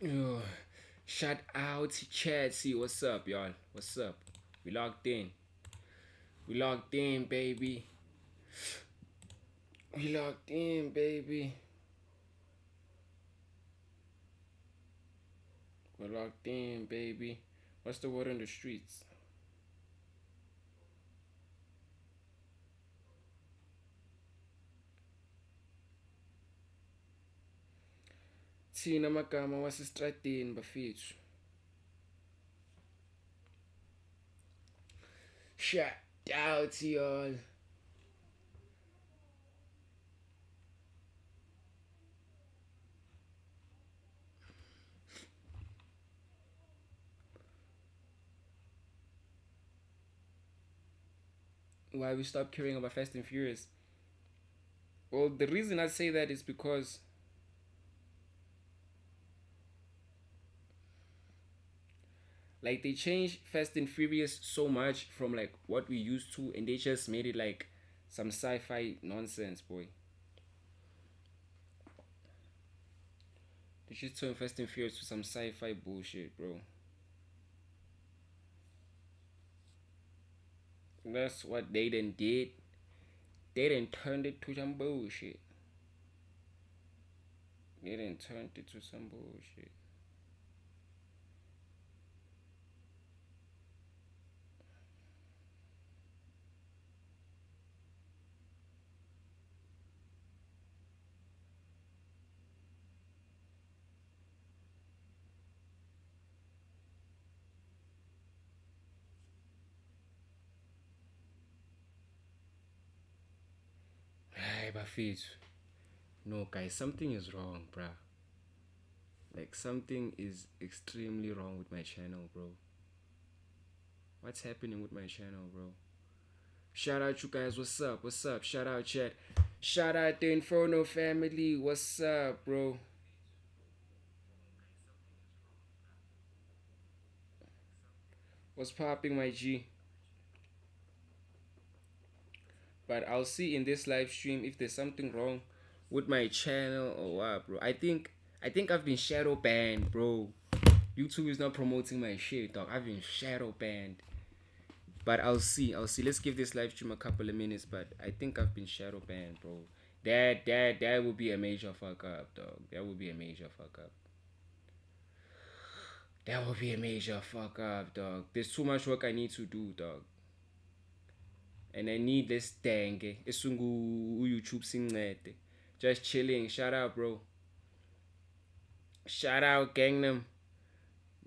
Ugh. Shout out to Chad. See what's up, y'all. What's up? We locked in. We locked in, baby. We locked in, baby. We're locked in, baby. What's the word on the streets? Thina magama wasesitradini bafethu. Shout out to y'all. Why we stopped caring about Fast and Furious? Well, the reason I say that is because like they changed Fast and Furious so much from like what we used to, and they just made it like some sci-fi nonsense, boy. They just turned Fast and Furious to some sci-fi bullshit, bro. That's what they then did. They then turned it to some bullshit. They then turned it to some bullshit. Hey, Bafit. No, guys, something is wrong, bruh. Like, something is extremely wrong with my channel, bro. What's happening with my channel, bro? Shout out, you guys. What's up? What's up? Shout out, chat. Shout out the Inferno family. What's up, bro? What's popping, my G? But I'll see in this live stream if there's something wrong with my channel or what, bro. I think I've been shadow banned, bro. YouTube is not promoting my shit, dog. I've been shadow banned. But I'll see. Let's give this live stream a couple of minutes. But I think I've been shadow banned, bro. That would be a major fuck up, dog. That would be a major fuck up. That would be a major fuck up, dog. There's too much work I need to do, dog. And I need this tange. Esungu YouTube singete. Just chilling. Shout out, bro. Shout out, Gangnam.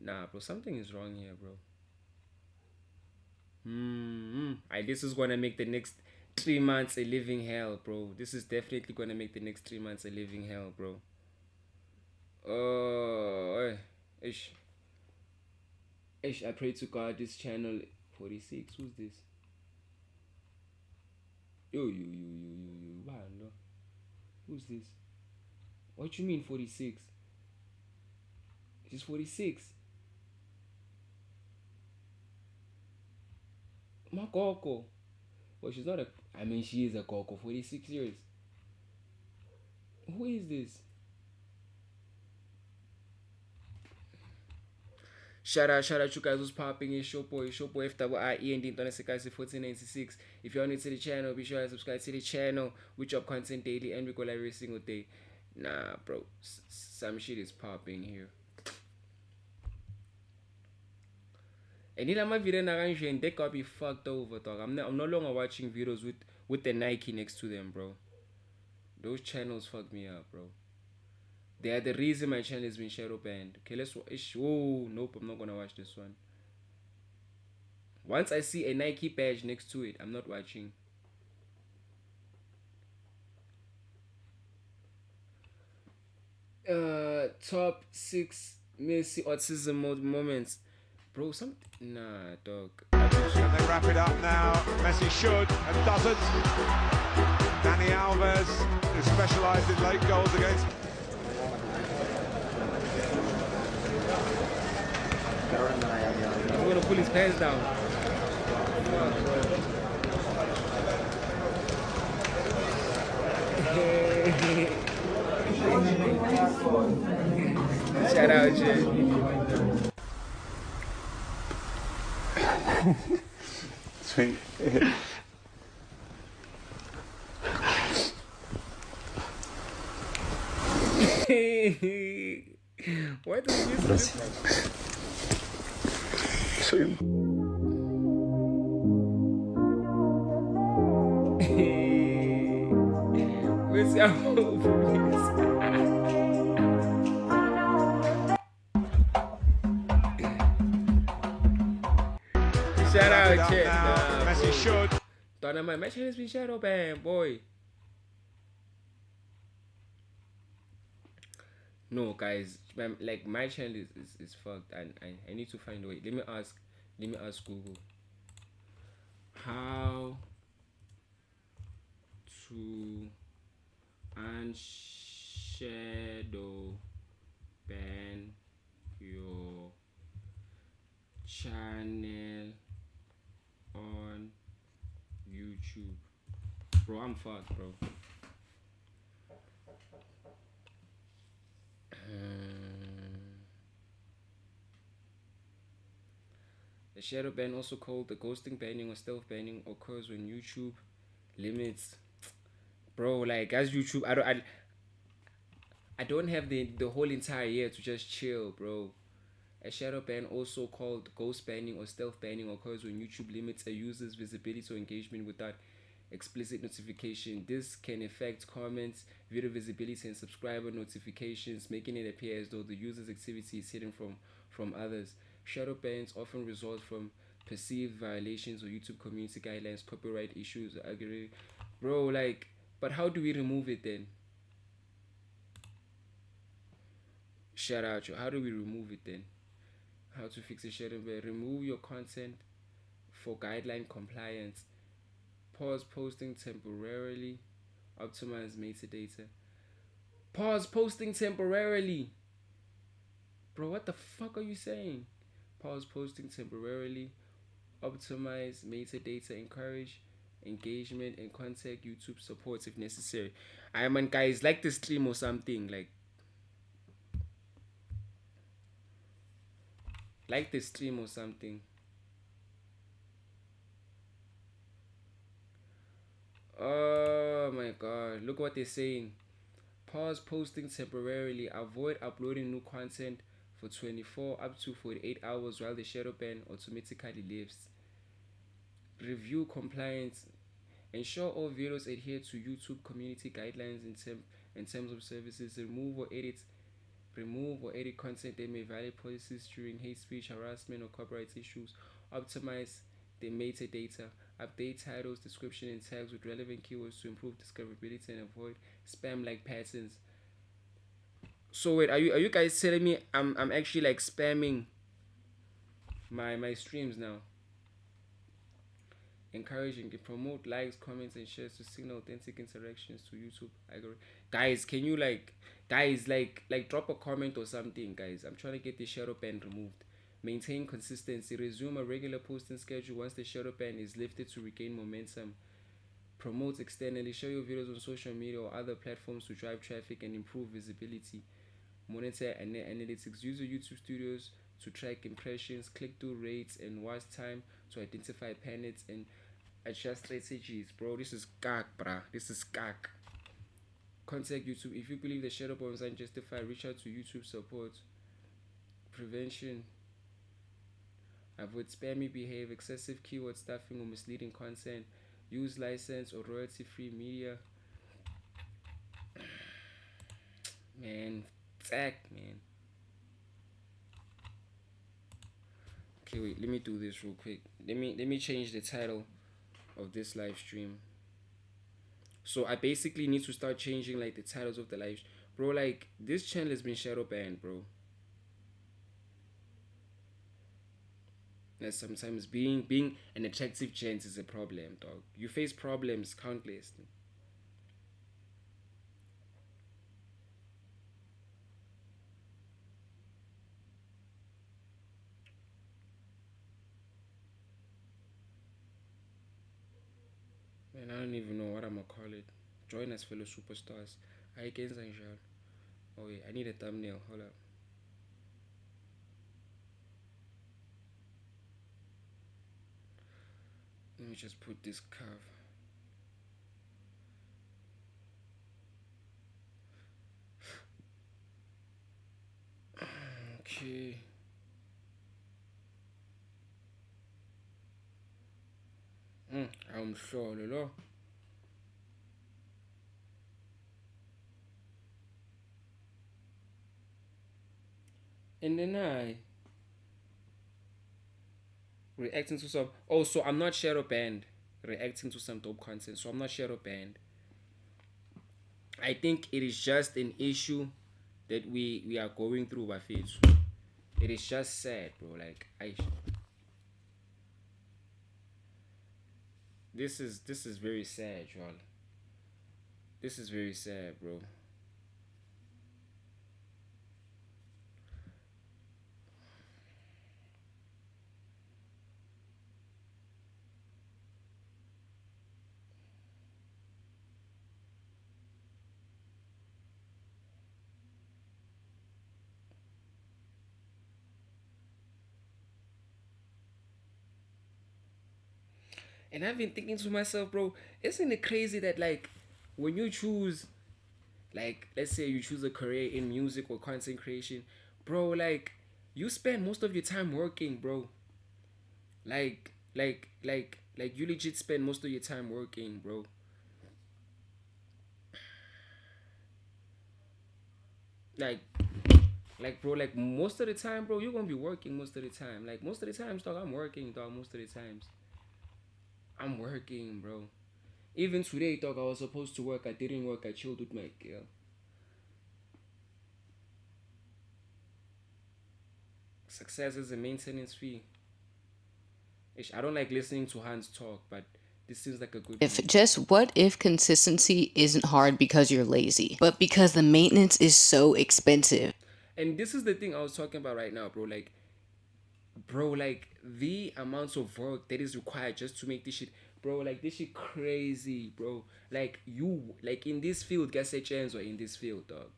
Nah, bro. Something is wrong here, bro. This is gonna make the next 3 months a living hell, bro. This is definitely gonna make the next 3 months a living hell, bro. Oh, ish. Ish, I pray to God this channel 46. Who's this? Yo. Wow, who's this? What you mean 46? She's 46. My Coco. Well, she's not a. I mean, she is a Coco. 46 years. Who is this? Shout out, you guys who's popping in. Showboy, FWIE, and Intonesikai 1496. If you're new to the channel, be sure to subscribe to the channel. We drop content daily and we go live every single day. Nah, bro. Some shit is popping here. And in my video, they got be fucked over, dog. I'm no longer watching videos with the Nike next to them, bro. Those channels fucked me up, bro. They are the reason my channel has been shadow banned. Okay, let's watch. Oh, nope, I'm not gonna watch this one. Once I see a Nike badge next to it, I'm not watching. Top 6 Messi autism moments. Bro, something. Nah, dog. And they wrap it up now. Messi should and doesn't. Dani Alves, who specialised in late goals against. He's gonna pull his pants down. Shout out out, Jay. Swing. Why does it look like? Swing. Where's your movies? Shout Wrap it out, up Chet. now. Messi should. Thought my match has been shadow banned, boy. No, guys, like my channel is fucked, and I need to find a way. Let me ask Google how to unshadow ban your channel on YouTube. Bro, I'm fucked, bro. The shadow ban, also called the ghosting banning or stealth banning, occurs when YouTube limits. Bro, like as YouTube, I don't have the whole entire year to just chill, bro. A shadow ban, also called ghost banning or stealth banning, occurs when YouTube limits a user's visibility or engagement without explicit notification. This can affect comments, video visibility, and subscriber notifications, making it appear as though the user's activity is hidden from others. Shadow bans often result from perceived violations of YouTube community guidelines, copyright issues, or algorithm. Bro, like, but how do we remove it then? Shout out, yo. How do we remove it then? How to fix a shadow ban? Remove your content for guideline compliance. Pause posting temporarily. Optimize metadata. Pause posting temporarily. Bro, what the fuck are you saying? Pause posting temporarily. Optimize metadata. Encourage engagement and contact YouTube support if necessary. I mean, guys, like the stream or something. Like the stream or something. Oh my god, look what they're saying. Pause posting temporarily. Avoid uploading new content for 24 up to 48 hours while the shadow ban automatically lifts. Review compliance. Ensure all videos adhere to YouTube community guidelines in terms of services. Remove or edit content that may violate policies during hate speech, harassment, or copyright issues. Optimize the metadata. Update titles, description, and tags with relevant keywords to improve discoverability and avoid spam-like patterns. So wait, are you guys telling me I'm actually like spamming my streams now? Encouraging and promote likes, comments, and shares to signal authentic interactions to YouTube algorithm. Guys, can you like drop a comment or something, guys? I'm trying to get the shadow ban removed. Maintain consistency. Resume a regular posting schedule once the shadow ban is lifted to regain momentum. Promote externally. Share your videos on social media or other platforms to drive traffic and improve visibility. Monitor analytics. Use your YouTube Studios to track impressions, click-through rates, and watch time to identify patterns and adjust strategies. Bro, this is skak, bruh. This is skak. Contact YouTube. If you believe the shadow ban is unjustified, reach out to YouTube support. Prevention. Avoid spammy behavior, excessive keyword stuffing, or misleading content. Use licensed or royalty-free media. Man, man. Okay, wait. Let me do this real quick. Let me change the title of this live stream. So I basically need to start changing like the titles of the live. Bro, like this channel has been shadow banned, bro. That sometimes being an attractive gent is a problem, dog. You face problems countless. Man, I don't even know what I'm gonna call it. Join us, fellow superstars. I against Angel. Oh wait, I need a thumbnail. Hold up. Let me just put this curve. Okay. I'm sure, Lolo. And then I reacting to some. Oh, so I'm not shadow banned. Reacting to some dope content, so I'm not shadow banned. I think it is just an issue that we are going through, Bafethu. It is just sad, bro. Like this is very sad, y'all. This is very sad, bro. And I've been thinking to myself, bro, isn't it crazy that like when you choose, like, let's say you choose a career in music or content creation, bro, like you spend most of your time working, bro. Like you legit spend most of your time working, bro. Like bro, like most of the time, bro, you're gonna be working most of the time. Like most of the times, dog, I'm working, dog. Most of the times, I'm working, bro. Even today, dog, I was supposed to work. I didn't work. I chilled with my girl. Success is a maintenance fee. I don't like listening to Hans talk, but this seems like a good. What if consistency isn't hard because you're lazy, but because the maintenance is so expensive? And this is the thing I was talking about right now, bro. Like the amounts of work that is required just to make this shit, bro. Like this shit crazy, bro. Like you, like in this field, guess or in this field, dog.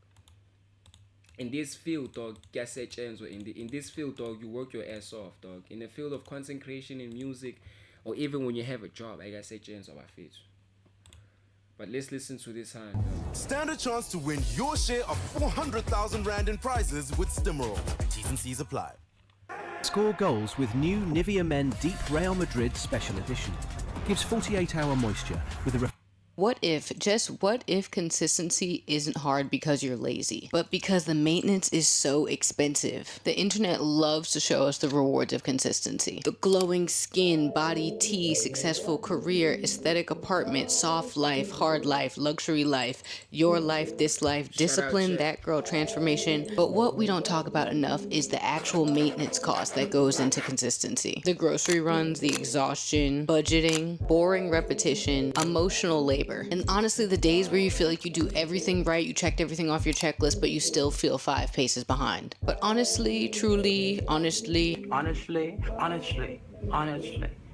In this field, dog, guess or in this field, dog, you work your ass off, dog. In the field of content creation and music, or even when you have a job, I guess or I fit. But let's listen to this hand. Stand a chance to win your share of 400,000 Rand in prizes with Stimmerol. T's and C's apply. Score goals with new Nivea Men Deep Real Madrid Special Edition. Gives 48-hour moisture with a What if consistency isn't hard because you're lazy, but because the maintenance is so expensive? The internet loves to show us the rewards of consistency. The glowing skin, body tea, successful career, aesthetic apartment, soft life, hard life, luxury life, your life, this life, discipline, that girl transformation. But what we don't talk about enough is the actual maintenance cost that goes into consistency. The grocery runs, the exhaustion, budgeting, boring repetition, emotional labor. And honestly, the days where you feel like you do everything right, you checked everything off your checklist, but you still feel 5 paces behind. But honestly, truly, honestly,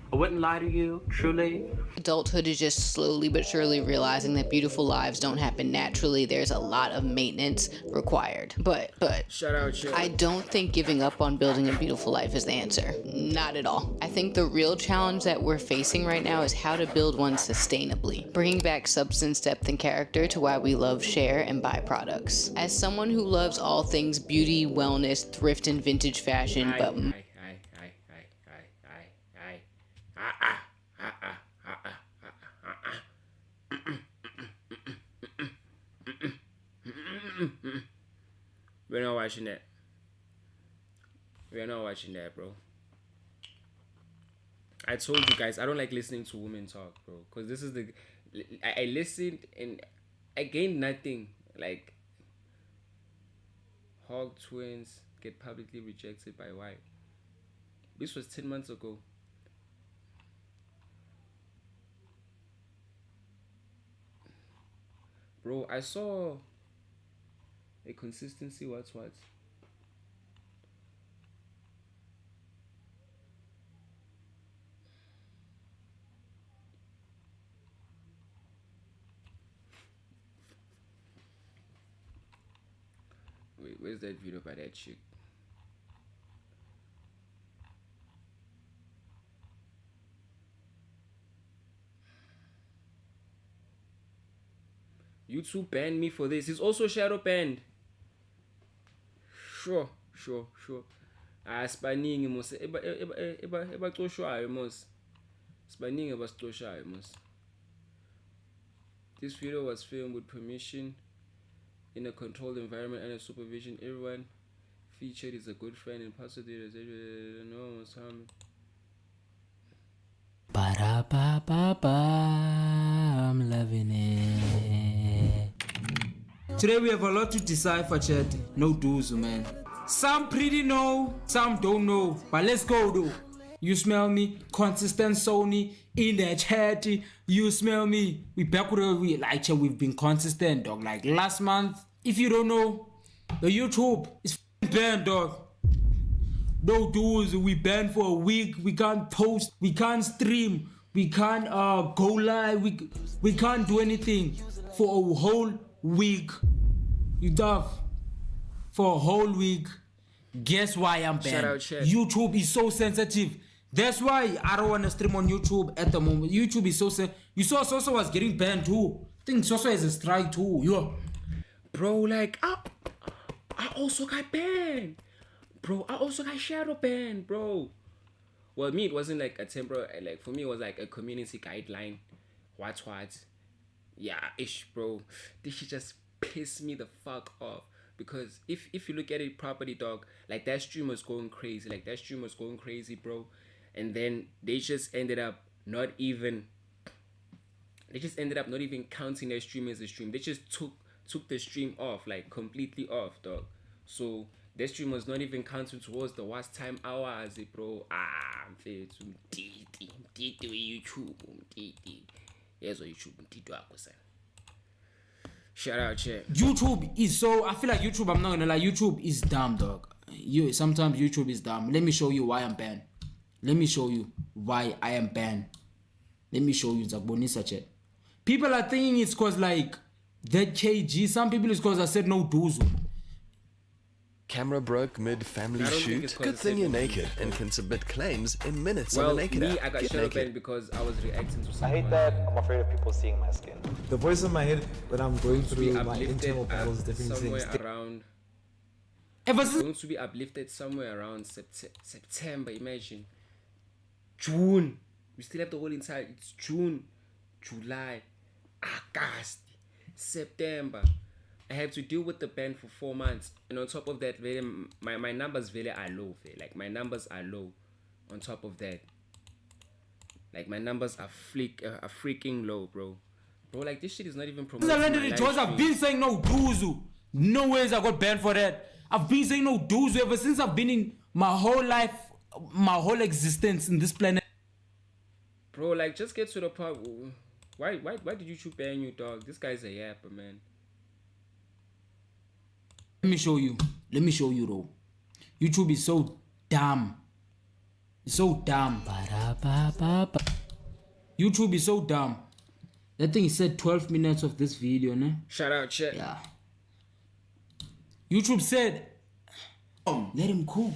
I wouldn't lie to you, truly. Adulthood is just slowly but surely realizing that beautiful lives don't happen naturally. There's a lot of maintenance required. But shout out, I don't think giving up on building a beautiful life is the answer. Not at all. I think the real challenge that we're facing right now is how to build one sustainably, bringing back substance, depth, and character to why we love, share, and buy products. As someone who loves all things beauty, wellness, thrift, and vintage fashion, we're not watching that. We're not watching that, bro. I told you guys I don't like listening to women talk, bro. Cause this is I listened and I gained nothing. Like Hog twins get publicly rejected by wife. This was 10 months ago. Bro, I saw a consistency what? Wait, where's that video by that chick? YouTube banned me for this. He's also shadow banned. Sure. Spaningi mos. Eba coshwayo mos. Spaningi eba coshwayo mos. This video was filmed with permission, in a controlled environment under supervision. Everyone featured is a good friend and positive. No one was harmed. I'm loving it. Today we have a lot to decipher, chat. No do's, man. Some pretty know, some don't know. But let's go, though. You smell me? Consistent Sony in the chat. You smell me? We back with we like we've been consistent, dog. Like last month. If you don't know, the YouTube is banned, dog. No do's. We banned for a week. We can't post. We can't stream. We can't go live. We can't do anything for a whole week. You tough for a whole week. Guess why I'm banned? Shout out, chat. YouTube is so sensitive. That's why I don't want to stream on YouTube at the moment. YouTube is so sensitive. You saw Soso was getting banned too. I think Soso has a strike too. Yo, bro, like I also got banned. Bro, I also got shadow banned, bro. Well, me, it wasn't like a temporary, like for me, it was like a community guideline. What? Yeah, bro. This shit just pissed me the fuck off. Because if you look at it properly, dog, like that stream was going crazy. Bro. And then they just ended up not even counting their stream as a stream. They just took the stream off, like completely off, dog. So their stream was not even counting towards the watch time hours, bro. I'm fair to YouTube. Here's what YouTube say. Shout out, chat. YouTube is so. I feel like YouTube. I'm not gonna lie. YouTube is dumb, dog. Sometimes YouTube is dumb. Let me show you why I'm banned. Let me show you why I am banned. Let me show you. Zakbonisa chat. People are thinking it's cause like that KG. Some people it's cause I said no do's. Camera broke mid-family I don't think shoot. it's 'cause Good I thing said you're no naked and can submit claims in minutes on Well, the Naked me, app. I got Get shadow naked. banned because I was reacting to I something. hate that. I'm afraid of people seeing my skin. The voice in my head when I'm going To be through my uplifted internal battles, different somewhere things. around. Ever since Going to be uplifted somewhere around September. Imagine June. We still have the whole entire. It's June, July, August, September. I have to deal with the ban for 4 months, and on top of that, my numbers are low. Like my numbers are low. On top of that, like my numbers are freaking low, bro. Like this shit is not even promoting. I landed in Georgia, I've been saying no do's. No ways I got banned for that. I've been saying no do's ever since I've been in my whole life, my whole existence in this planet. Bro, like just get to the part. Why did YouTube ban you, dog? This guy's a yapper, man. Let me show you though. YouTube is so dumb. It's so dumb. YouTube is so dumb. That thing said 12 minutes of this video, ne? Shout out, chat. Yeah. YouTube said, oh, let him cook.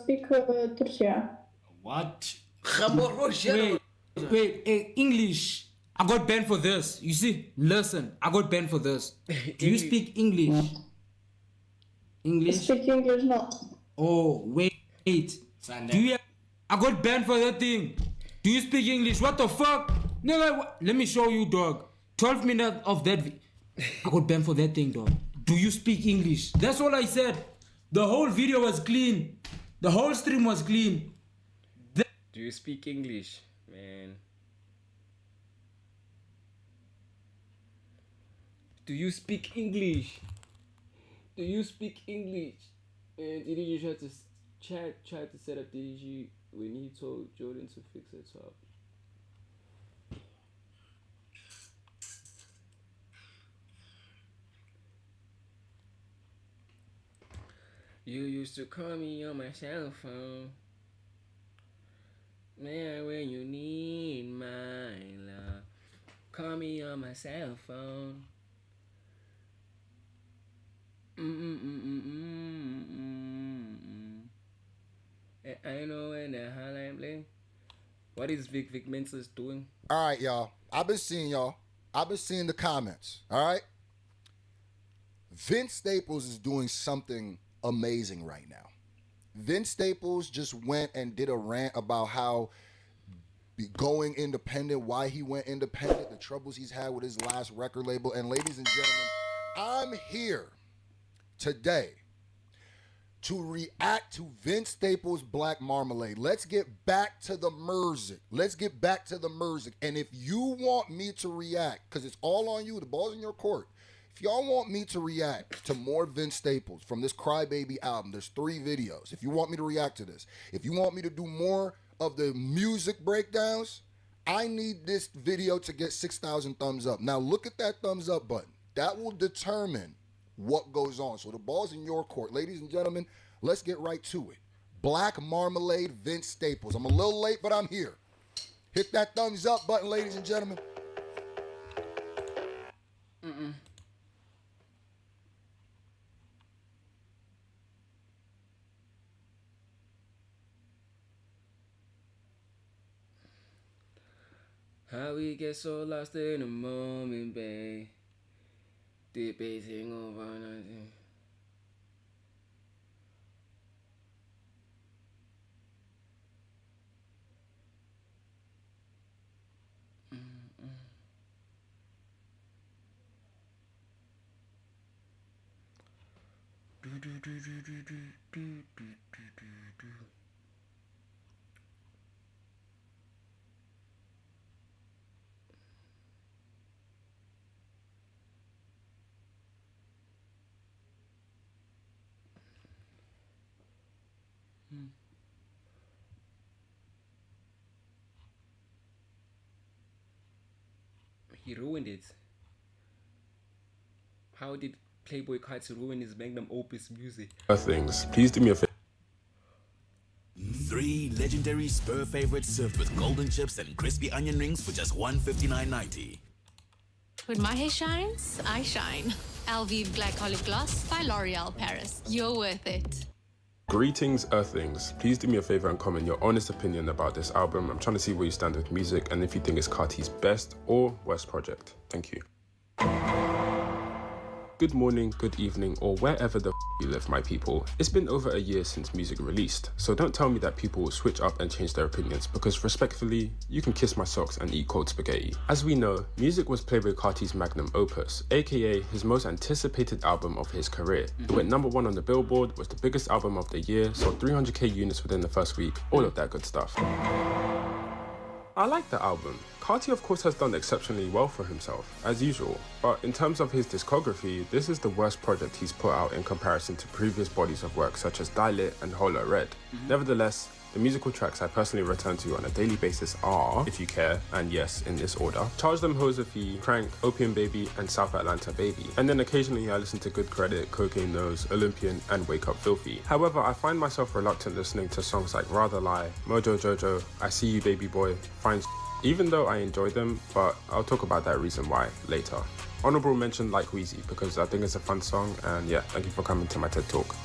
Speak Turcia. What? Wait, English. I got banned for this. You see, listen, I got banned for this. Do you speak English? English? Speak English, no. Oh, wait. Do you? I got banned for that thing. Do you speak English? What the fuck? Nigga, let me show you, dog. 12 minutes of that. I got banned for that thing, dog. Do you speak English? That's all I said. The whole video was clean. The whole stream was clean. Do you speak English, man? Do you speak English? Do you speak English? And DDG tried to set up DDG when he told Jordan to fix it up. You used to call me on my cell phone, man, when you need my love. Call me on my cell phone. I know when the hotline bling. What is Vic Mensa's doing? All right, y'all. I've been seeing y'all. I've been seeing the comments, all right? Vince Staples is doing something amazing right now. Vince Staples just went and did a rant about how going independent, why he went independent, the troubles he's had with his last record label. And ladies and gentlemen, I'm here today to react to Vince Staples' Black Marmalade. Let's get back to the music. And if you want me to react, because it's all on you, the ball's in your court. If y'all want me to react to more Vince Staples from this Crybaby album, there's 3 videos. If you want me to react to this, if you want me to do more of the music breakdowns, I need this video to get 6,000 thumbs up. Now look at that thumbs up button. That will determine what goes on. So the ball's in your court. Ladies and gentlemen, let's get right to it. Black Marmalade, Vince Staples. I'm a little late, but I'm here. Hit that thumbs up button, ladies and gentlemen. How we get so lost in the moment, babe. Debating over nothing. He ruined it. How did Playboy Carti ruin his magnum opus music? Things. Please do me a favor. 3 legendary Spur favorites served with golden chips and crispy onion rings for just $159.90. When my hair shines, I shine. Alvive Glycolic Gloss by L'Oreal Paris. You're worth it. Greetings, Earthlings. Please do me a favor and comment your honest opinion about this album. I'm trying to see where you stand with music and if you think it's Carti's best or worst project. Thank you. Good morning, good evening, or wherever the you live, my people. It's been over a year since music released, so don't tell me that people will switch up and change their opinions, because respectfully, you can kiss my socks and eat cold spaghetti. As we know, music was Playboy Carti's magnum opus, aka his most anticipated album of his career. It went #1 on the Billboard, was the biggest album of the year, sold 300k units within the first week, all of that good stuff. I like the album. Carti of course has done exceptionally well for himself, as usual, but in terms of his discography, this is the worst project he's put out in comparison to previous bodies of work such as Die Lit and Holo Red. Nevertheless, the musical tracks I personally return to on a daily basis are, if you care, and yes, in this order, Charge Them Hoes a Fee, Crank, Opium Baby, and South Atlanta Baby. And then occasionally I listen to Good Credit, Cocaine Nose, Olympian, and Wake Up Filthy. However, I find myself reluctant listening to songs like Rather Lie, Mojo Jojo, I See You Baby Boy, Fine even though I enjoy them, but I'll talk about that reason why later. Honorable mention Like Wheezy, because I think it's a fun song, and yeah, thank you for coming to my TED Talk.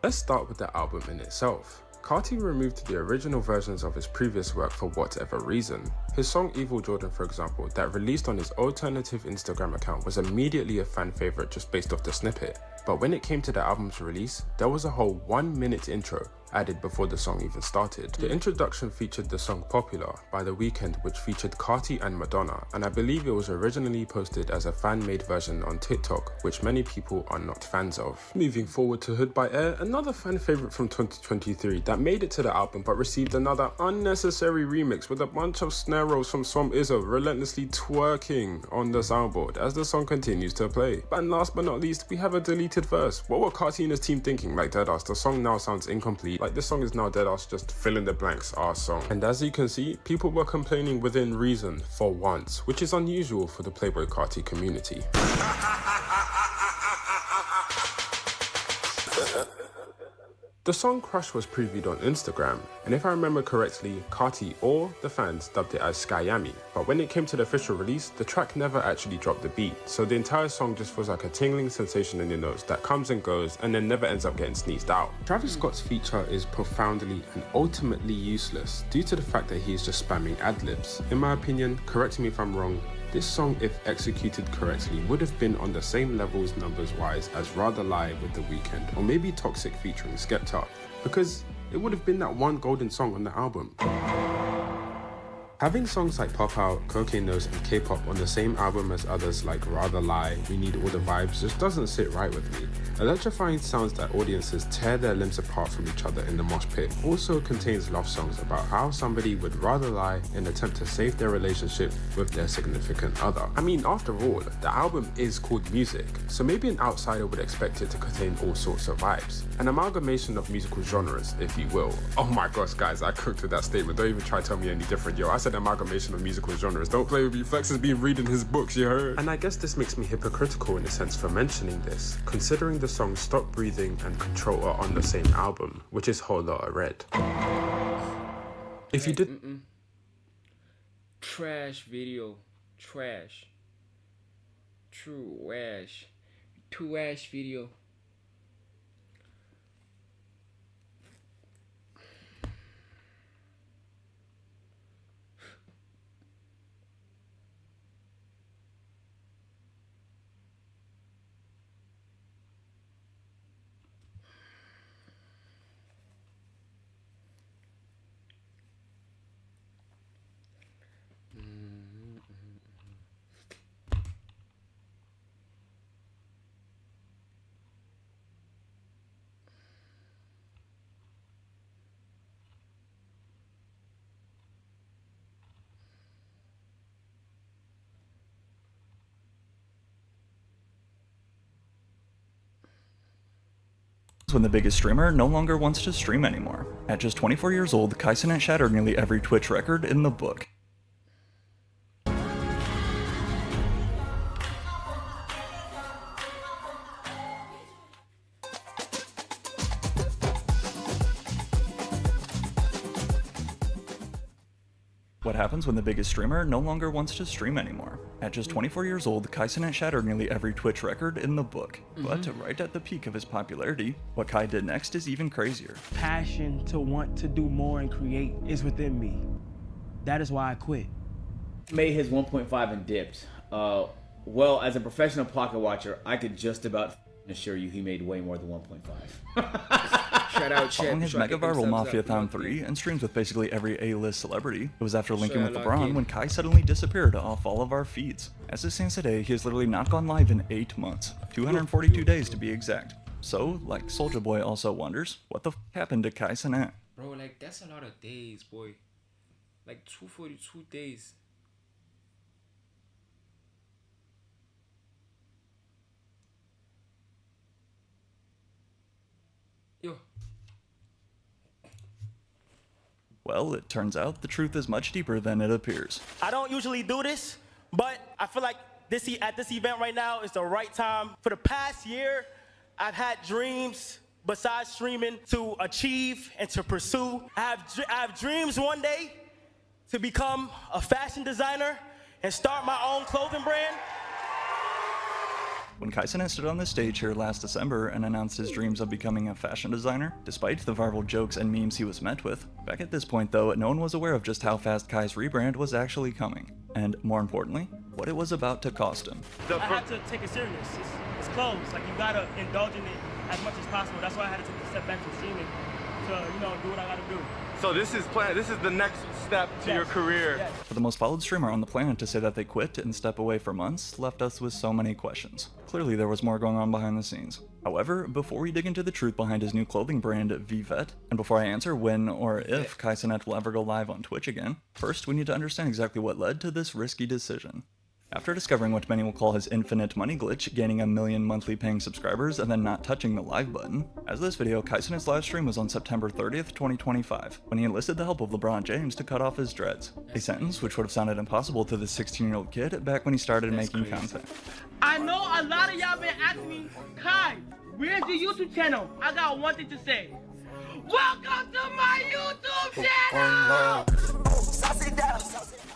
Let's start with the album in itself. Carti removed the original versions of his previous work for whatever reason. His song Evil Jordan, for example, that released on his alternative Instagram account was immediately a fan favorite just based off the snippet. But when it came to the album's release, there was a whole 1-minute intro added before the song even started. The introduction featured the song Popular by The Weeknd, which featured Carti and Madonna, and I believe it was originally posted as a fan-made version on TikTok, which many people are not fans of. Moving forward to Hood by Air, another fan favorite from 2023 that made it to the album but received another unnecessary remix with a bunch of snare rolls from Swamp Izzo relentlessly twerking on the soundboard as the song continues to play. And last but not least, we have a deleted verse. What were Carti and his team thinking? Like deadass, the song now sounds incomplete. Like this song is now deadass, just fill in the blanks, our song. And as you can see, people were complaining within reason for once, which is unusual for the Playboy Carti community. The song Crush was previewed on Instagram, and if I remember correctly, Carti or the fans dubbed it as Skyami. But when it came to the official release, the track never actually dropped the beat, so the entire song just feels like a tingling sensation in your nose that comes and goes and then never ends up getting sneezed out. Travis Scott's feature is profoundly and ultimately useless due to the fact that he is just spamming ad-libs. In my opinion, correct me if I'm wrong, this song, if executed correctly, would have been on the same levels numbers-wise as Rather Lie with The Weeknd, or maybe Toxic featuring Skepta, because it would have been that one golden song on the album. Having songs like Pop Out, Cocaine Nose and K-pop on the same album as others like Rather Lie, We Need All the Vibes just doesn't sit right with me. Electrifying sounds that audiences tear their limbs apart from each other in the mosh pit also contains love songs about how somebody would rather lie in an attempt to save their relationship with their significant other. I mean, after all, the album is called Music, so maybe an outsider would expect it to contain all sorts of vibes. An amalgamation of musical genres, if you will. Oh my gosh, guys, I cooked with that statement. Don't even try to tell me any different, yo. I said amalgamation of musical genres. Don't play with me. Flex has been reading his books, you heard? And I guess this makes me hypocritical in a sense for mentioning this, considering the songs Stop Breathing and Control are on the same album, which is Whole Lotta Red. If you did... Trash video. Trash. Trash. Trash video. When the biggest streamer no longer wants to stream anymore. At just 24 years old, Kai Cenat shattered nearly every Twitch record in the book. What happens when the biggest streamer no longer wants to stream anymore? At just 24 years old, Kai Cenat shattered nearly every Twitch record in the book. But right at the peak of his popularity, what Kai did next is even crazier. Passion to want to do more and create is within me. That is why I quit. Made his 1.5 and dipped. Well, as a professional pocket watcher, I could just about assure you he made way more than 1.5. Shout out, Following his mega viral Mafiathon 3 and streams with basically every A-list celebrity, it was after linking with LeBron when Kai suddenly disappeared off all of our feeds. As it stands today, he has literally not gone live in 8 months, 242 days to be exact. So, like Soulja Boy also wonders, what the f happened to Kai Cenat? Bro, like, that's a lot of days, boy. Like, 242 days. Yo. Well, it turns out the truth is much deeper than it appears. I don't usually do this, but I feel like at this event right now is the right time. For the past year, I've had dreams besides streaming to achieve and to pursue. I have dreams one day to become a fashion designer and start my own clothing brand. When Kai Cenat stood on the stage here last December and announced his dreams of becoming a fashion designer, despite the viral jokes and memes he was met with, back at this point though, no one was aware of just how fast Kai's rebrand was actually coming, and more importantly, what it was about to cost him. I had to take it serious. It's clothes. Like, you gotta indulge in it as much as possible. That's why I had to take a step back from streaming to, do what I gotta do. So this is the next step to your career. Yes. For the most followed streamer on the planet to say that they quit and step away for months left us with so many questions. Clearly there was more going on behind the scenes. However, before we dig into the truth behind his new clothing brand, Vivet, and before I answer when or if Kai Cenat will ever go live on Twitch again, first we need to understand exactly what led to this risky decision. After discovering what many will call his infinite money glitch, gaining 1 million monthly paying subscribers and then not touching the live button, as this video, Kai Cenat's live stream was on September 30th, 2025, when he enlisted the help of LeBron James to cut off his dreads. A sentence which would have sounded impossible to this 16-year-old kid back when he started making content. I know a lot of y'all been asking me, Kai, where's your YouTube channel? I got one thing to say. Welcome to my YouTube channel!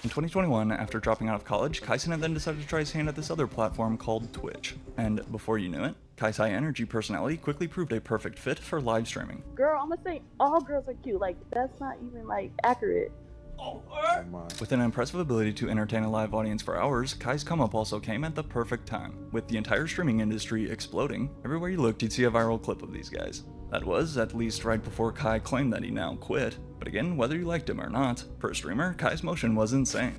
In 2021, after dropping out of college, Kai Cenat then decided to try his hand at this other platform called Twitch. And before you knew it, Kai's high energy personality quickly proved a perfect fit for live streaming. Girl, I'm gonna say all girls are cute. Like, that's not even, like, accurate. With an impressive ability to entertain a live audience for hours, Kai's come up also came at the perfect time. With the entire streaming industry exploding, everywhere you looked you'd see a viral clip of these guys. That was, at least right before Kai claimed that he now quit. But again, whether you liked him or not, for a streamer, Kai's motion was insane.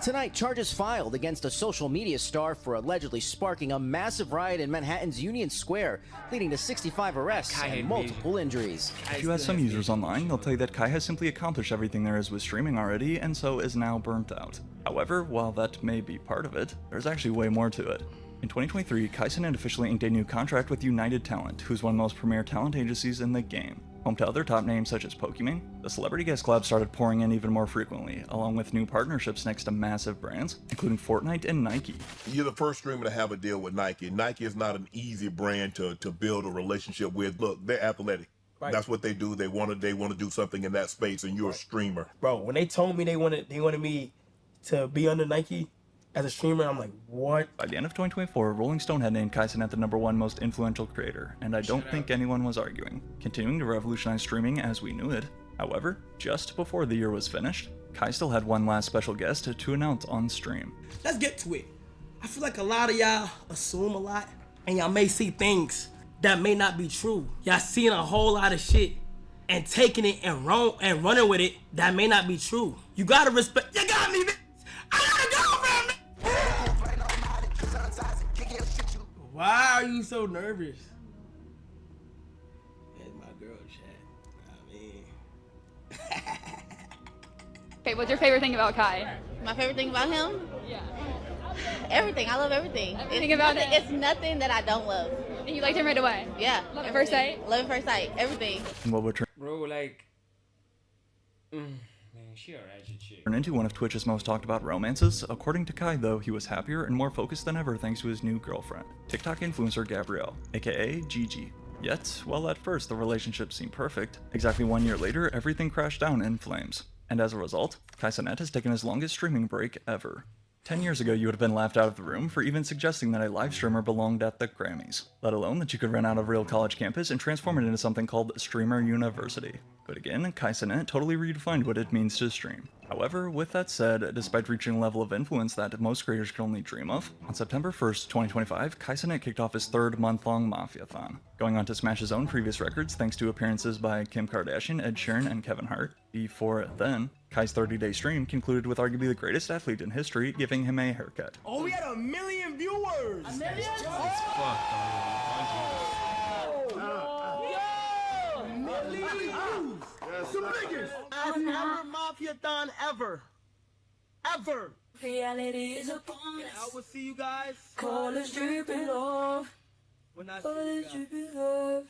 Tonight, charges filed against a social media star for allegedly sparking a massive riot in Manhattan's Union Square, leading to 65 arrests and multiple injuries. If you ask some users online, they'll tell you that Kai has simply accomplished everything there is with streaming already, and so is now burnt out. However, while that may be part of it, there's actually way more to it. In 2023, Kai Cenat officially inked a new contract with United Talent, who's one of the most premier talent agencies in the game. Home to other top names such as Pokimane, the celebrity guest collabs started pouring in even more frequently, along with new partnerships next to massive brands, including Fortnite and Nike. You're the first streamer to have a deal with Nike. Nike is not an easy brand to build a relationship with. Look, they're athletic. Right. That's what they do. They want to do something in that space, and you're a streamer. Bro, when they told me they wanted me to be under Nike as a streamer, I'm like, what? By the end of 2024, Rolling Stone had named Kai Cenat the #1 most influential creator, and I don't think anyone was arguing, continuing to revolutionize streaming as we knew it. However, just before the year was finished, Kai still had one last special guest to announce on stream. Let's get to it. I feel like a lot of y'all assume a lot, and y'all may see things that may not be true. Y'all seeing a whole lot of shit and taking it and running with it that may not be true. You gotta respect. You got me, bitch. I gotta go, man. Why are you so nervous? That's my girl, chat. Okay, what's your favorite thing about Kai? My favorite thing about him? Yeah. Everything. I love everything. Everything about it? It's nothing that I don't love. And you liked him right away? Yeah. Love at first sight? Love at first sight. Everything. And what would Bro, like... man, she a ratchet chick. turn into one of Twitch's most talked about romances. According to Kai, though, he was happier and more focused than ever thanks to his new girlfriend, TikTok influencer Gabrielle, aka Gigi. Yet, while at first the relationship seemed perfect, exactly 1 year later, everything crashed down in flames. And as a result, Kai Cenat has taken his longest streaming break ever. 10 years ago, you would have been laughed out of the room for even suggesting that a live streamer belonged at the Grammys, let alone that you could rent out a real college campus and transform it into something called Streamer University. But again, Kai Cenat totally redefined what it means to stream. However, with that said, despite reaching a level of influence that most creators can only dream of, on September 1st, 2025, Kai Cenat kicked off his third month-long Mafia-thon, going on to smash his own previous records thanks to appearances by Kim Kardashian, Ed Sheeran, and Kevin Hart. Before then, Kai's 30-day stream concluded with arguably the greatest athlete in history giving him a haircut. Oh, we had 1 million viewers! 1 million? The biggest! I've never Mafia-thon ever. Ever! Reality is upon us. I will see you guys. Call us dripping off. When I see you guys.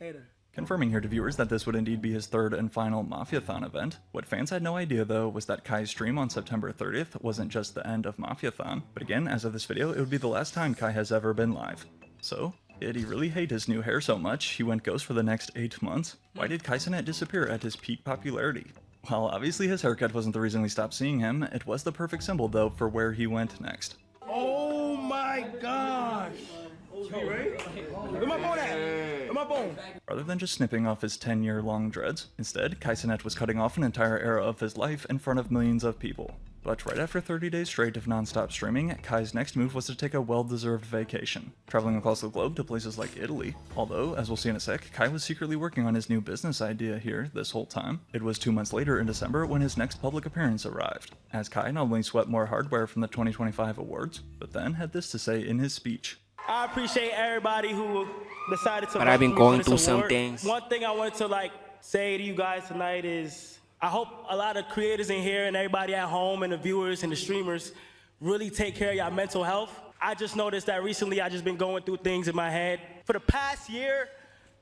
Later. Confirming here to viewers that this would indeed be his third and final Mafia-thon event. What fans had no idea though was that Kai's stream on September 30th wasn't just the end of Mafia-thon, but again, as of this video, it would be the last time Kai has ever been live. So, did he really hate his new hair so much he went ghost for the next 8 months? Why did Kai Cenat disappear at his peak popularity? While obviously his haircut wasn't the reason we stopped seeing him, it was the perfect symbol though for where he went next. Oh my gosh! You ready? Where my bone at? Where my bone? Rather than just snipping off his 10-year-long dreads, instead, Kai Cenat was cutting off an entire era of his life in front of millions of people. But right after 30 days straight of non-stop streaming, Kai's next move was to take a well-deserved vacation, traveling across the globe to places like Italy. Although, as we'll see in a sec, Kai was secretly working on his new business idea here this whole time. It was 2 months later in December when his next public appearance arrived, as Kai not only swept more hardware from the 2025 awards, but then had this to say in his speech. I appreciate everybody who decided to. But I've been going through some award. things. One thing I wanted to say to you guys tonight is I hope a lot of creators in here and everybody at home and the viewers and the streamers really take care of your mental health. I just noticed that recently I just been going through things in my head. For the past year,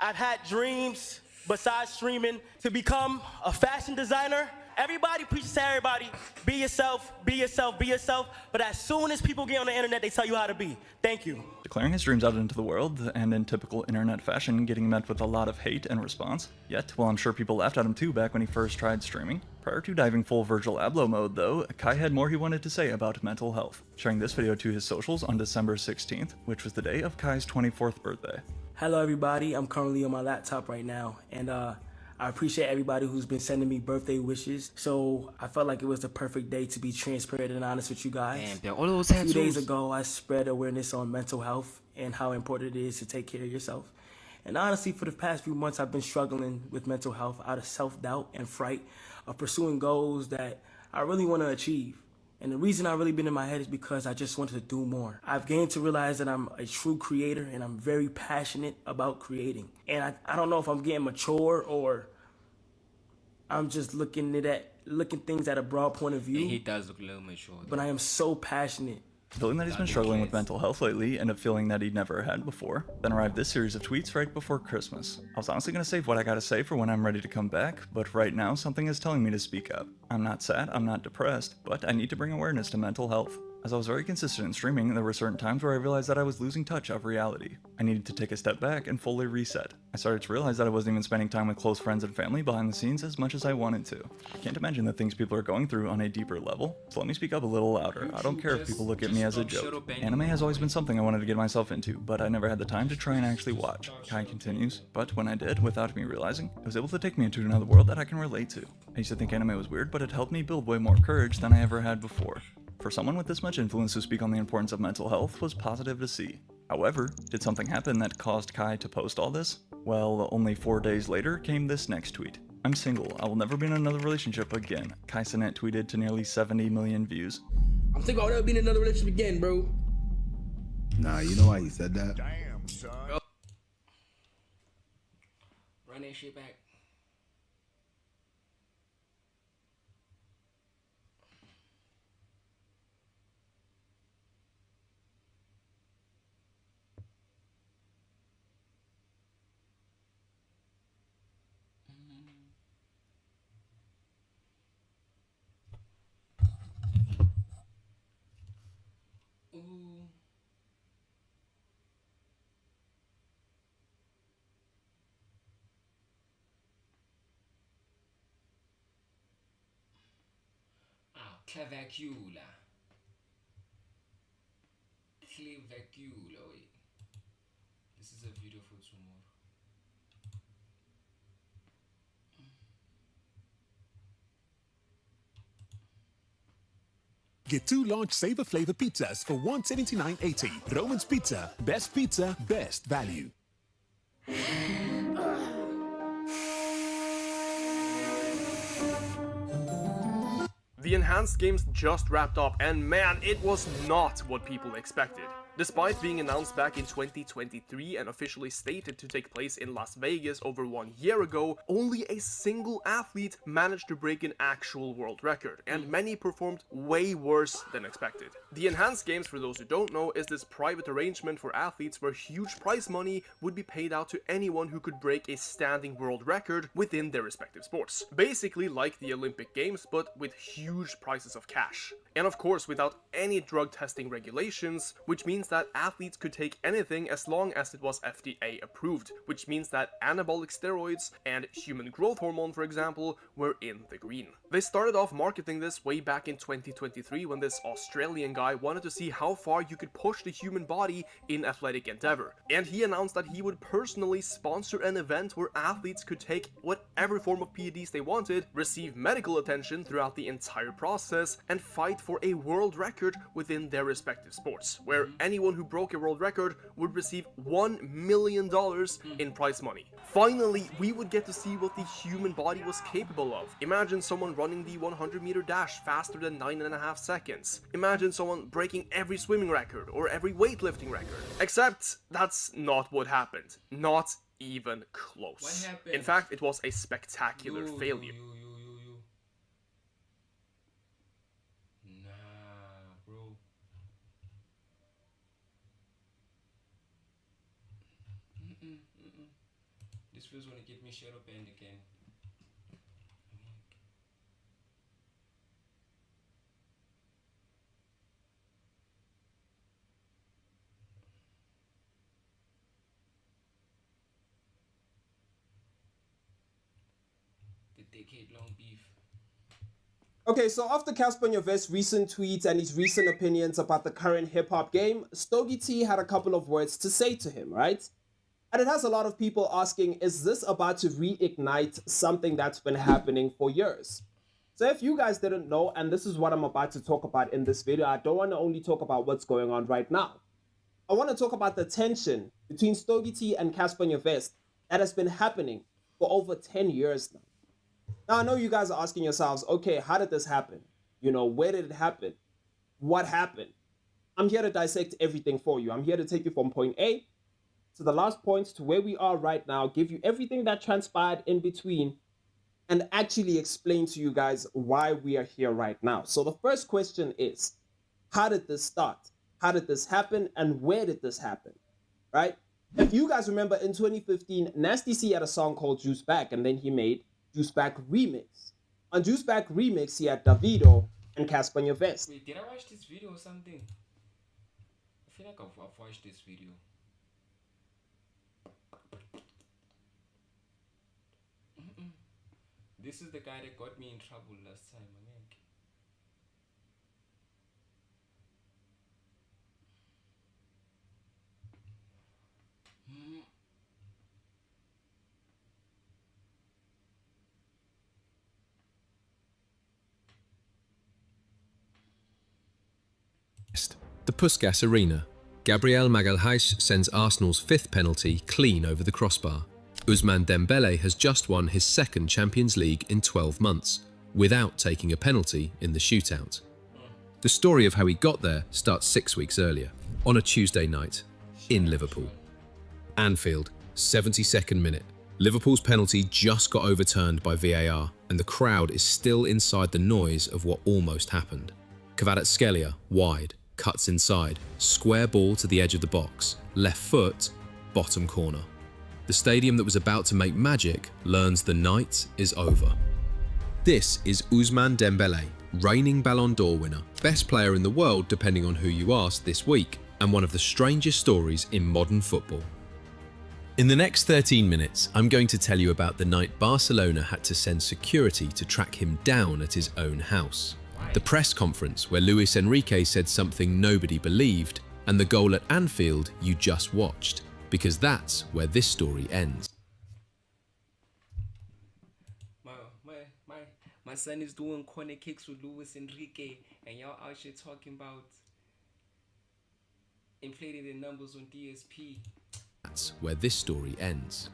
I've had dreams besides streaming to become a fashion designer. everybody preaches to everybody, be yourself, be yourself, be yourself. But as soon as people get on the internet, they tell you how to be. Thank you. Declaring his dreams out into the world, and in typical internet fashion, getting met with a lot of hate and response. Yet, while I'm sure people laughed at him too back when he first tried streaming, prior to diving full Virgil Abloh mode though, Kai had more he wanted to say about mental health, sharing this video to his socials on December 16th, which was the day of Kai's 24th birthday. Hello everybody, I'm currently on my laptop right now, and I appreciate everybody who's been sending me birthday wishes. So I felt like it was the perfect day to be transparent and honest with you guys. Damn, all those A few days tattoos. ago, I spread awareness on mental health and how important it is to take care of yourself. And honestly, for the past few months, I've been struggling with mental health out of self-doubt and fright of pursuing goals that I really want to achieve. And the reason I've really been in my head is because I just wanted to do more. I've gained to realize that I'm a true creator and I'm very passionate about creating. And I don't know if I'm getting mature or I'm just looking things at a broad point of view. He does look a little mature. But I am so passionate. Feeling that he's been struggling with mental health lately and a feeling that he'd never had before, then arrived this series of tweets right before Christmas. I was honestly gonna save what I gotta say for when I'm ready to come back, but right now something is telling me to speak up. I'm not sad, I'm not depressed, but I need to bring awareness to mental health. As I was very consistent in streaming, there were certain times where I realized that I was losing touch of reality. I needed to take a step back and fully reset. I started to realize that I wasn't even spending time with close friends and family behind the scenes as much as I wanted to. I can't imagine the things people are going through on a deeper level, so let me speak up a little louder. I don't care if people look at me as a joke. Anime has always been something I wanted to get myself into, but I never had the time to try and actually watch. Kai continues, but when I did, without me realizing, it was able to take me into another world that I can relate to. I used to think anime was weird, but it helped me build way more courage than I ever had before. For someone with this much influence to speak on the importance of mental health was positive to see. However, did something happen that caused Kai to post all this? Well, only 4 days later came this next tweet. I'm single, I will never be in another relationship again. Kai Cenat tweeted to nearly 70 million views. I'm thinking I'll never be in another relationship again, bro. Nah, you know why he said that? Damn, son. Run that shit back. Ooh. Ah, clavicula. Clavicula, wait. This is a video for tomorrow. Get 2 large Savor Flavor pizzas for $179.80. Roman's Pizza. Best pizza, best value. The Enhanced Games just wrapped up, and man, it was not what people expected. Despite being announced back in 2023 and officially stated to take place in Las Vegas over 1 year ago, only a single athlete managed to break an actual world record, and many performed way worse than expected. The Enhanced Games, for those who don't know, is this private arrangement for athletes where huge prize money would be paid out to anyone who could break a standing world record within their respective sports. Basically like the Olympic Games, but with huge prizes of cash. And of course without any drug testing regulations, which means that athletes could take anything as long as it was FDA approved, which means that anabolic steroids and human growth hormone, for example, were in the green. They started off marketing this way back in 2023 when this Australian guy wanted to see how far you could push the human body in athletic endeavor. And he announced that he would personally sponsor an event where athletes could take whatever form of PEDs they wanted, receive medical attention throughout the entire process, and fight for a world record within their respective sports, where anyone who broke a world record would receive $1 million in prize money. Finally, we would get to see what the human body was capable of. Imagine someone running the 100-meter dash faster than 9.5 seconds. Imagine someone breaking every swimming record or every weightlifting record. Except that's not what happened. Not even close. What happened? In fact, it was a spectacular failure. This feels gonna get me shadow banned again. decade-long beef. Okay, so after Casper Nyovest's recent tweets and his recent opinions about the current hip-hop game, Stogie T had a couple of words to say to him, right? And it has a lot of people asking, is this about to reignite something that's been happening for years? So if you guys didn't know, and this is what I'm about to talk about in this video, I don't want to only talk about what's going on right now. I want to talk about the tension between Stogie T and Casper Nyovest that has been happening for over 10 years now. Now, I know you guys are asking yourselves, okay, how did this happen? You know, where did it happen? What happened? I'm here to dissect everything for you. I'm here to take you from point A to the last point to where we are right now, give you everything that transpired in between, and actually explain to you guys why we are here right now. So the first question is, how did this start? How did this happen? And where did this happen? Right? If you guys remember, in 2015, Nasty C had a song called Juice Back, and then he made Juice Back Remix. On Juice Back Remix, he had Davido and Casper Nyovest. Wait, did I watch this video or something? I feel like I've watched this video. This is the guy that got me in trouble last time, I think. The Puskas Arena. Gabriel Magalhaes sends Arsenal's fifth penalty clean over the crossbar. Ousmane Dembele has just won his second Champions League in 12 months, without taking a penalty in the shootout. The story of how he got there starts 6 weeks earlier, on a Tuesday night, in Liverpool. Anfield, 72nd minute. Liverpool's penalty just got overturned by VAR, and the crowd is still inside the noise of what almost happened. Kvaratskhelia, wide, cuts inside, square ball to the edge of the box, left foot, bottom corner. The stadium that was about to make magic learns the night is over. This is Ousmane Dembele, reigning Ballon d'Or winner, best player in the world depending on who you ask this week, and one of the strangest stories in modern football. In the next 13 minutes, I'm going to tell you about the night Barcelona had to send security to track him down at his own house, the press conference where Luis Enrique said something nobody believed, and the goal at Anfield you just watched, because that's where this story ends. My son is doing corner kicks with Luis Enrique, and y'all out here talking about inflating the numbers on DSP. That's where this story ends.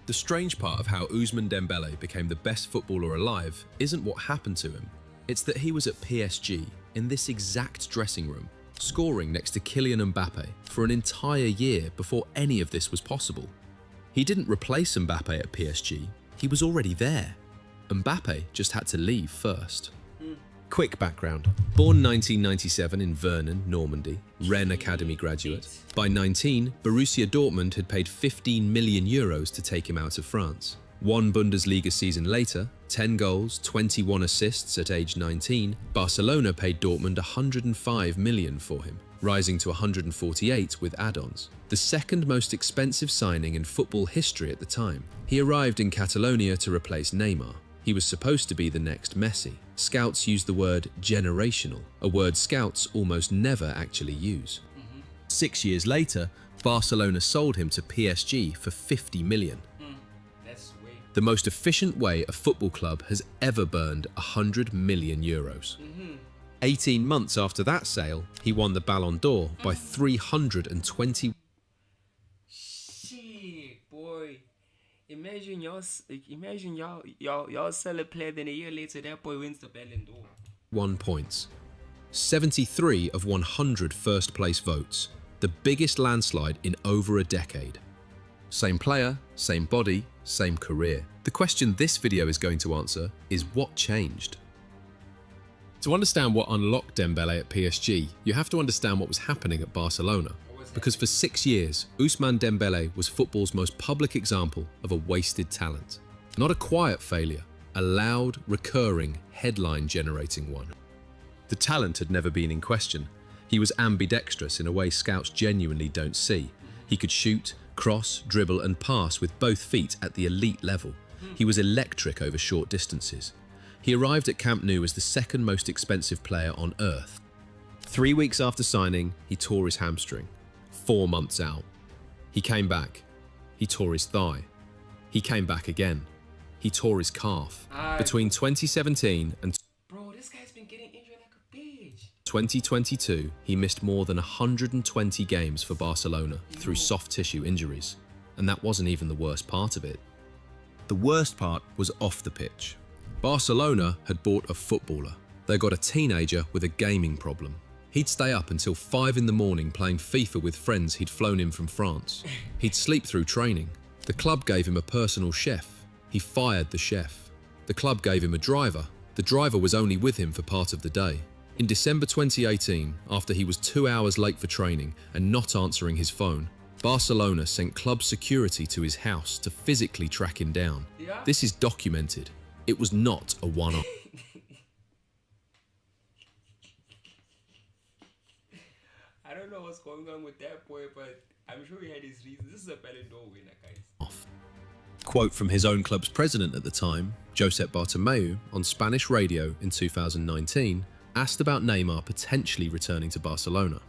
The strange part of how Ousmane Dembele became the best footballer alive isn't what happened to him. It's that he was at PSG, in this exact dressing room, scoring next to Kylian Mbappe for an entire year before any of this was possible. He didn't replace Mbappe at PSG, he was already there. Mbappe just had to leave first. Quick background. Born 1997 in Vernon, Normandy, Rennes Academy graduate. By 19, Borussia Dortmund had paid 15 million euros to take him out of France. One Bundesliga season later, 10 goals, 21 assists at age 19, Barcelona paid Dortmund 105 million for him, rising to 148 with add-ons. The second most expensive signing in football history at the time. He arrived in Catalonia to replace Neymar. He was supposed to be the next Messi. Scouts use the word generational, a word scouts almost never actually use. 6 years later, Barcelona sold him to PSG for 50 million. The most efficient way a football club has ever burned 100 million euros. 18 months after that sale, he won the Ballon d'Or by 320. Shit, boy. Imagine y'all sell a player, then a year later that boy wins the Ballon d'Or. 1 points. 73 of 100 first place votes. The biggest landslide in over a decade. Same player, same body, same career. The question this video is going to answer is what changed? To understand what unlocked Dembele at PSG, you have to understand what was happening at Barcelona. Because for 6 years, Ousmane Dembele was football's most public example of a wasted talent. Not a quiet failure, a loud, recurring, headline-generating one. The talent had never been in question. He was ambidextrous in a way scouts genuinely don't see. He could shoot, cross, dribble and pass with both feet at the elite level. He was electric over short distances. He arrived at Camp Nou as the second most expensive player on earth. 3 weeks after signing, he tore his hamstring. 4 months out. He came back. He tore his thigh. He came back again. He tore his calf. Between 2017 and Bro, this guy's been getting injured like a bitch. 2022, he missed more than 120 games for Barcelona through soft tissue injuries. And that wasn't even the worst part of it. The worst part was off the pitch. Barcelona had bought a footballer. They got a teenager with a gaming problem. He'd stay up until 5 in the morning playing FIFA with friends he'd flown in from France. He'd sleep through training. The club gave him a personal chef. He fired the chef. The club gave him a driver. The driver was only with him for part of the day. In December 2018, after he was 2 hours late for training and not answering his phone, Barcelona sent club security to his house to physically track him down. This is documented. It was not a one-off. I don't know what's going on with that boy, but I'm sure he had his reasons. This is a Ballon d'Or winner, guys. Quote from his own club's president at the time, Josep Bartomeu, on Spanish radio in 2019, asked about Neymar potentially returning to Barcelona.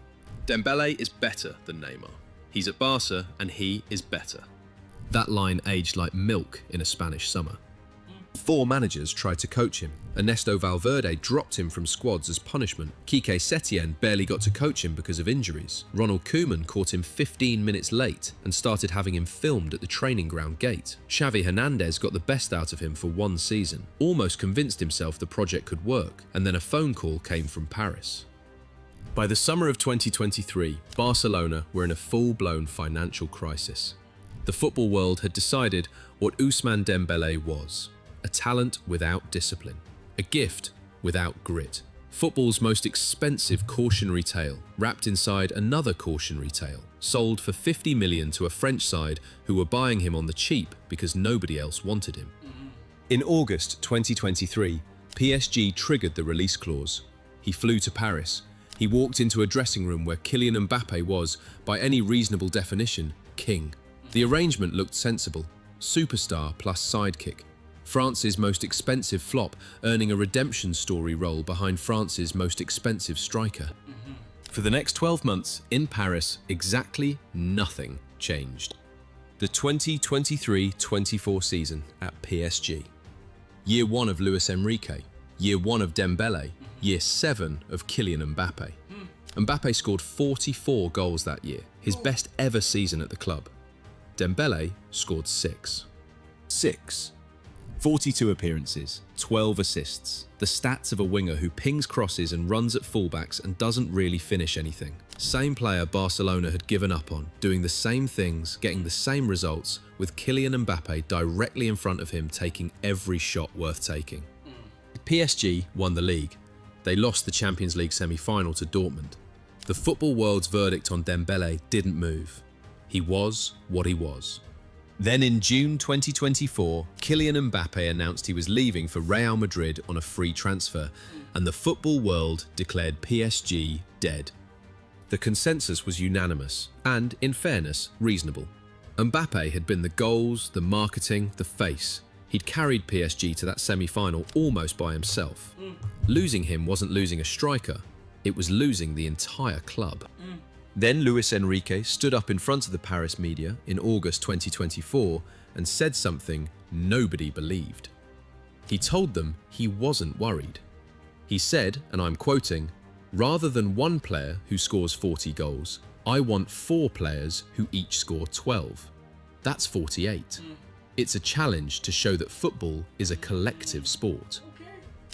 Dembele is better than Neymar. He's at Barca and he is better. That line aged like milk in a Spanish summer. 4 managers tried to coach him. Ernesto Valverde dropped him from squads as punishment. Quique Setien barely got to coach him because of injuries. Ronald Koeman caught him 15 minutes late and started having him filmed at the training ground gate. Xavi Hernandez got the best out of him for 1 season, almost convinced himself the project could work, and then a phone call came from Paris. By the summer of 2023, Barcelona were in a full-blown financial crisis. The football world had decided what Ousmane Dembele was. A talent without discipline. A gift without grit. Football's most expensive cautionary tale, wrapped inside another cautionary tale, sold for 50 million to a French side who were buying him on the cheap because nobody else wanted him. In August 2023, PSG triggered the release clause. He flew to Paris. He walked into a dressing room where Kylian Mbappe was, by any reasonable definition, king. The arrangement looked sensible. Superstar plus sidekick. France's most expensive flop, earning a redemption story role behind France's most expensive striker. For the next 12 months, in Paris, exactly nothing changed. The 2023-24 season at PSG. Year 1 of Luis Enrique. Year 1 of Dembele. Year 7 of Kylian Mbappe. Mbappe scored 44 goals that year, his best ever season at the club. Dembele scored 6. 42 appearances, 12 assists. The stats of a winger who pings crosses and runs at fullbacks and doesn't really finish anything. Same player Barcelona had given up on, doing the same things, getting the same results, with Kylian Mbappe directly in front of him taking every shot worth taking. PSG won the league. They lost the Champions League semi-final to Dortmund. The football world's verdict on Dembele didn't move. He was what he was. Then in June 2024, Kylian Mbappe announced he was leaving for Real Madrid on a free transfer, and the football world declared PSG dead. The consensus was unanimous and, in fairness, reasonable. Mbappe had been the goals, the marketing, the face. He'd carried PSG to that semi-final almost by himself. Losing him wasn't losing a striker, it was losing the entire club. Then Luis Enrique stood up in front of the Paris media in August 2024 and said something nobody believed. He told them he wasn't worried. He said, and I'm quoting, "Rather than one player who scores 40 goals, I want 4 players who each score 12. That's 48. It's a challenge to show that football is a collective sport."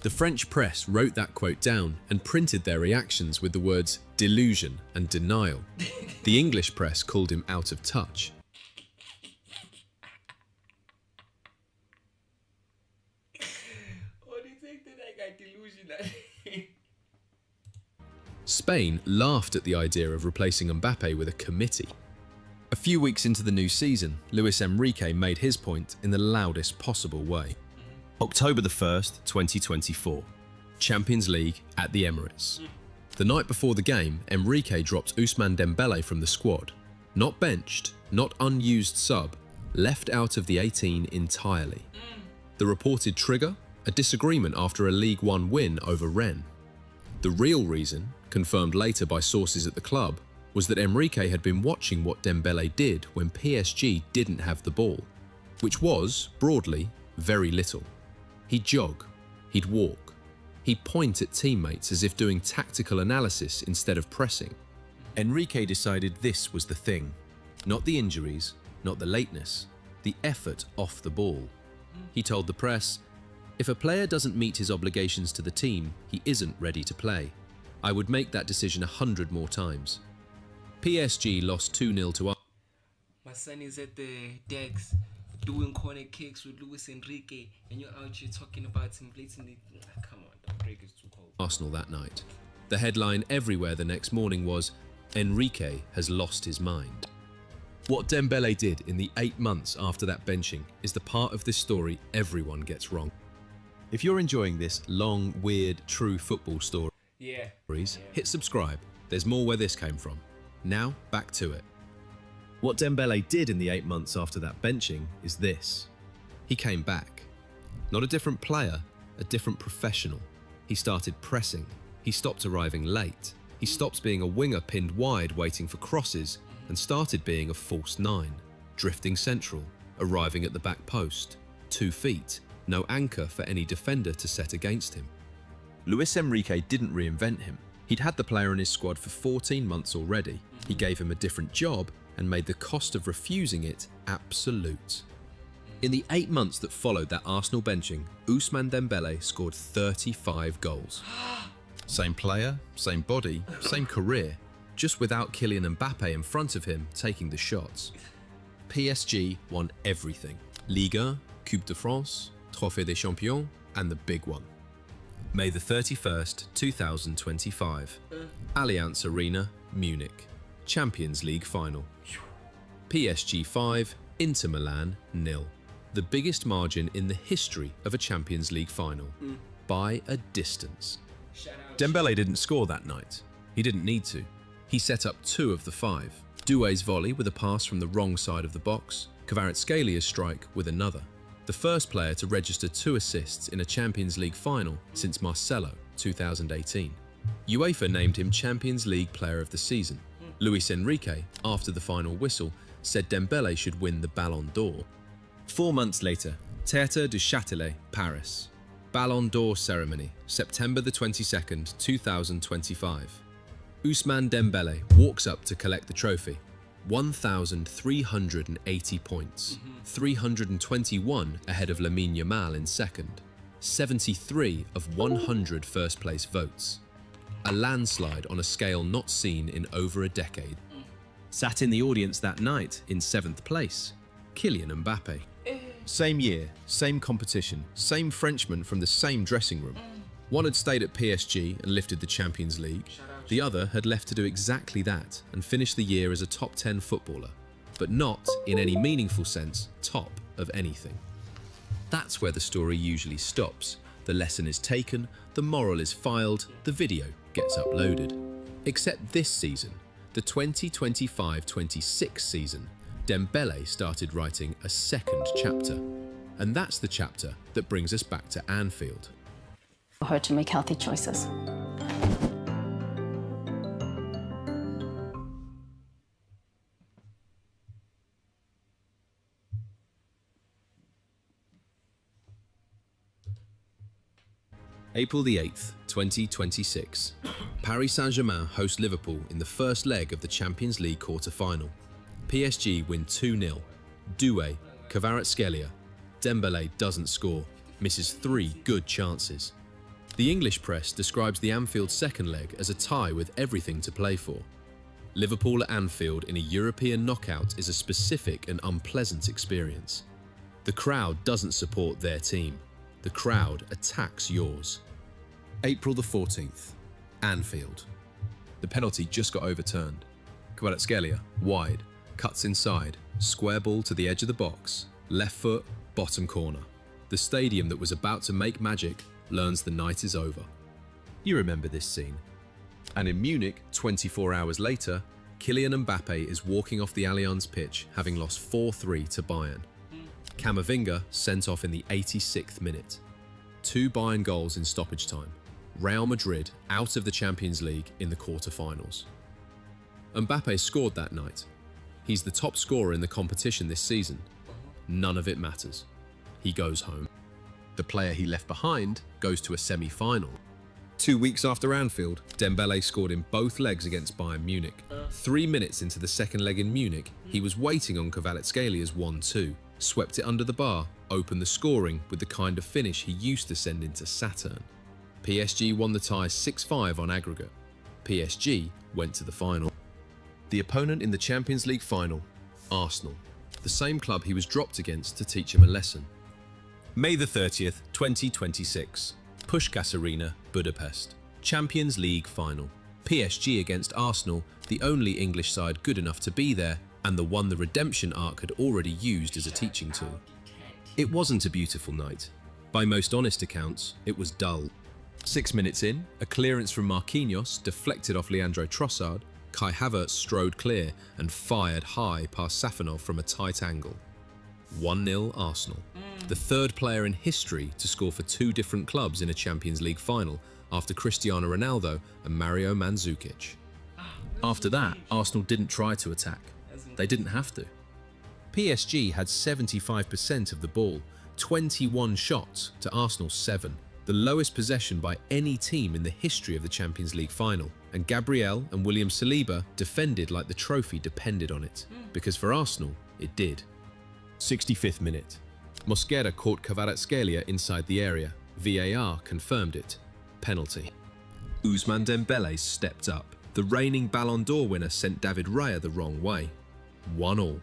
The French press wrote that quote down and printed their reactions with the words delusion and denial. The English press called him out of touch. Spain laughed at the idea of replacing Mbappe with a committee. A few weeks into the new season, Luis Enrique made his point in the loudest possible way. October the 1st, 2024. Champions League at the Emirates. The night before the game, Enrique dropped Ousmane Dembele from the squad. Not benched, not unused sub, left out of the 18 entirely. The reported trigger? A disagreement after a League One win over Rennes. The real reason, confirmed later by sources at the club, was that Enrique had been watching what Dembele did when PSG didn't have the ball, which was, broadly, very little. He'd jog, he'd walk, he'd point at teammates as if doing tactical analysis instead of pressing. Enrique decided this was the thing. Not the injuries, not the lateness, the effort off the ball. He told the press, "If a player doesn't meet his obligations to the team, he isn't ready to play. I would make that decision 100 more times." PSG lost 2-0 to Arsenal. My son is at the decks doing corner kicks with Luis Enrique, and you're out here talking about him blatantly. Come on, the break is too cold. Arsenal that night. The headline everywhere the next morning was, "Enrique has lost his mind." What Dembele did in the 8 months after that benching is the part of this story everyone gets wrong. If you're enjoying this long, weird, true football stories, hit subscribe. There's more where this came from. Now, back to it. What Dembele did in the 8 months after that benching is this. He came back. Not a different player, a different professional. He started pressing. He stopped arriving late. He stopped being a winger pinned wide waiting for crosses and started being a false 9, drifting central, arriving at the back post, 2 feet, no anchor for any defender to set against him. Luis Enrique didn't reinvent him. He'd had the player in his squad for 14 months already. He gave him a different job and made the cost of refusing it absolute. In the 8 months that followed that Arsenal benching, Ousmane Dembele scored 35 goals. Same player, same body, same career, just without Kylian Mbappe in front of him taking the shots. PSG won everything. Liga, Coupe de France, Trophée des Champions, and the big one. May the 31st, 2025. Allianz Arena, Munich. Champions League final. PSG 5, Inter Milan 0. The biggest margin in the history of a Champions League final. By a distance. Dembele didn't score that night. He didn't need to. He set up 2 of the 5. Doué's volley with a pass from the wrong side of the box, Kvaratskhelia strike with another. The first player to register 2 assists in a Champions League final since Marcelo, 2018. UEFA named him Champions League Player of the Season. Luis Enrique, after the final whistle, said Dembele should win the Ballon d'Or. 4 months later, Théâtre du Châtelet, Paris. Ballon d'Or ceremony, September the 22nd, 2025. Ousmane Dembele walks up to collect the trophy. 1,380 points, 321 ahead of Lamine Yamal in second, 73 of 100 first place votes. A landslide on a scale not seen in over a decade. Sat in the audience that night in 7th place, Kylian Mbappe. Same year, same competition, same Frenchman from the same dressing room. One had stayed at PSG and lifted the Champions League. The other had left to do exactly that and finish the year as a top 10 footballer, but not, in any meaningful sense, top of anything. That's where the story usually stops. The lesson is taken, the moral is filed, the video gets uploaded. Except this season, the 2025-26 season, Dembele started writing a second chapter. And that's the chapter that brings us back to Anfield. For her to make healthy choices. April the 8th, 2026. Paris Saint-Germain host Liverpool in the first leg of the Champions League quarter-final. PSG win 2-0. Doué, Kvaratskhelia. Dembele doesn't score, misses 3 good chances. The English press describes the Anfield second leg as a tie with everything to play for. Liverpool at Anfield in a European knockout is a specific and unpleasant experience. The crowd doesn't support their team. The crowd attacks yours. April the 14th, Anfield. The penalty just got overturned. Kvaratskhelia, wide, cuts inside, square ball to the edge of the box, left foot, bottom corner. The stadium that was about to make magic learns the night is over. You remember this scene. And in Munich, 24 hours later, Kylian Mbappe is walking off the Allianz pitch, having lost 4-3 to Bayern. Camavinga sent off in the 86th minute. 2 Bayern goals in stoppage time. Real Madrid out of the Champions League in the quarter-finals. Mbappe scored that night. He's the top scorer in the competition this season. None of it matters. He goes home. The player he left behind goes to a semi-final. 2 weeks after Anfield, Dembele scored in both legs against Bayern Munich. 3 minutes into the second leg in Munich, he was waiting on Kvaratskhelia 1-2, swept it under the bar, opened the scoring with the kind of finish he used to send into Saturn. PSG won the tie 6-5 on aggregate. PSG went to the final. The opponent in the Champions League final, Arsenal, the same club he was dropped against to teach him a lesson. May the 30th, 2026. Puskás Arena, Budapest. Champions League final. PSG against Arsenal, the only English side good enough to be there, and the one the redemption arc had already used as a teaching tool. It wasn't a beautiful night. By most honest accounts, it was dull. 6 minutes in, a clearance from Marquinhos deflected off Leandro Trossard, Kai Havertz strode clear and fired high past Safonov from a tight angle. 1-0 Arsenal. The third player in history to score for 2 different clubs in a Champions League final after Cristiano Ronaldo and Mario Mandzukic. After that, Arsenal didn't try to attack. They didn't have to. PSG had 75% of the ball, 21 shots to Arsenal's 7, the lowest possession by any team in the history of the Champions League final, and Gabriel and William Saliba defended like the trophy depended on it, because for Arsenal, it did. 65th minute. Mosquera caught Kvaratskhelia inside the area. VAR confirmed it. Penalty. Ousmane Dembele stepped up. The reigning Ballon d'Or winner sent David Raya the wrong way. 1-1.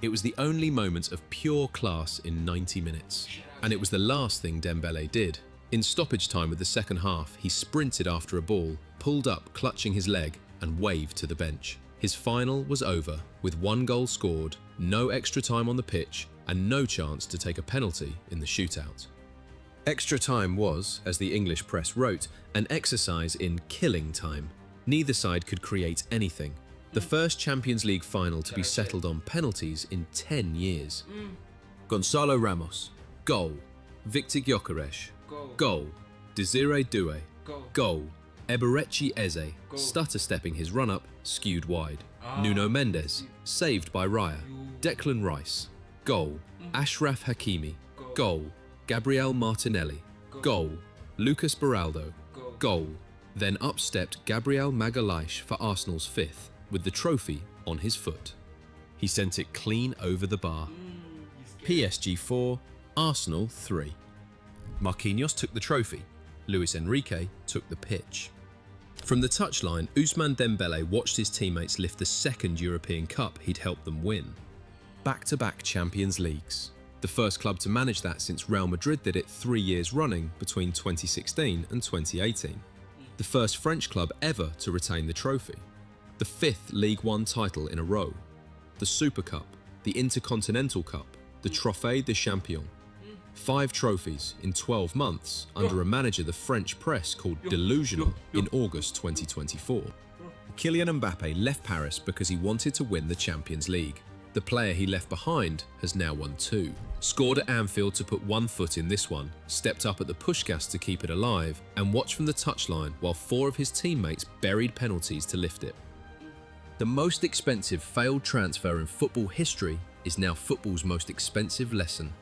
It was the only moment of pure class in 90 minutes. And it was the last thing Dembele did. In stoppage time with the second half, he sprinted after a ball, pulled up clutching his leg, and waved to the bench. His final was over, with 1 goal scored, no extra time on the pitch, and no chance to take a penalty in the shootout. Extra time was, as the English press wrote, an exercise in killing time. Neither side could create anything. The first Champions League final to be settled on penalties in 10 years. Gonzalo Ramos, goal. Victor Gyökeres, goal. Desiree Doué, goal. Eberechi Eze, stutter-stepping his run-up, skewed wide. Nuno Mendes, saved by Raya. Declan Rice, goal. Ashraf Hakimi, goal. Gabriel Martinelli, goal. Lucas Beraldo, goal. Then up-stepped Gabriel Magalhaes for Arsenal's 5th, with the trophy on his foot. He sent it clean over the bar. PSG 4, Arsenal 3. Marquinhos took the trophy. Luis Enrique took the pitch. From the touchline, Ousmane Dembele watched his teammates lift the 2nd European Cup he'd helped them win. Back-to-back Champions Leagues. The first club to manage that since Real Madrid did it 3 years running between 2016 and 2018. The first French club ever to retain the trophy. The 5th League One title in a row. The Super Cup, the Intercontinental Cup, the Trophée des Champions. 5 trophies in 12 months under a manager the French press called delusional in August 2024. Kylian Mbappe left Paris because he wanted to win the Champions League. The player he left behind has now won 2. Scored at Anfield to put 1 foot in this one, stepped up at the Puskás to keep it alive, and watched from the touchline while 4 of his teammates buried penalties to lift it. The most expensive failed transfer in football history is now football's most expensive lesson.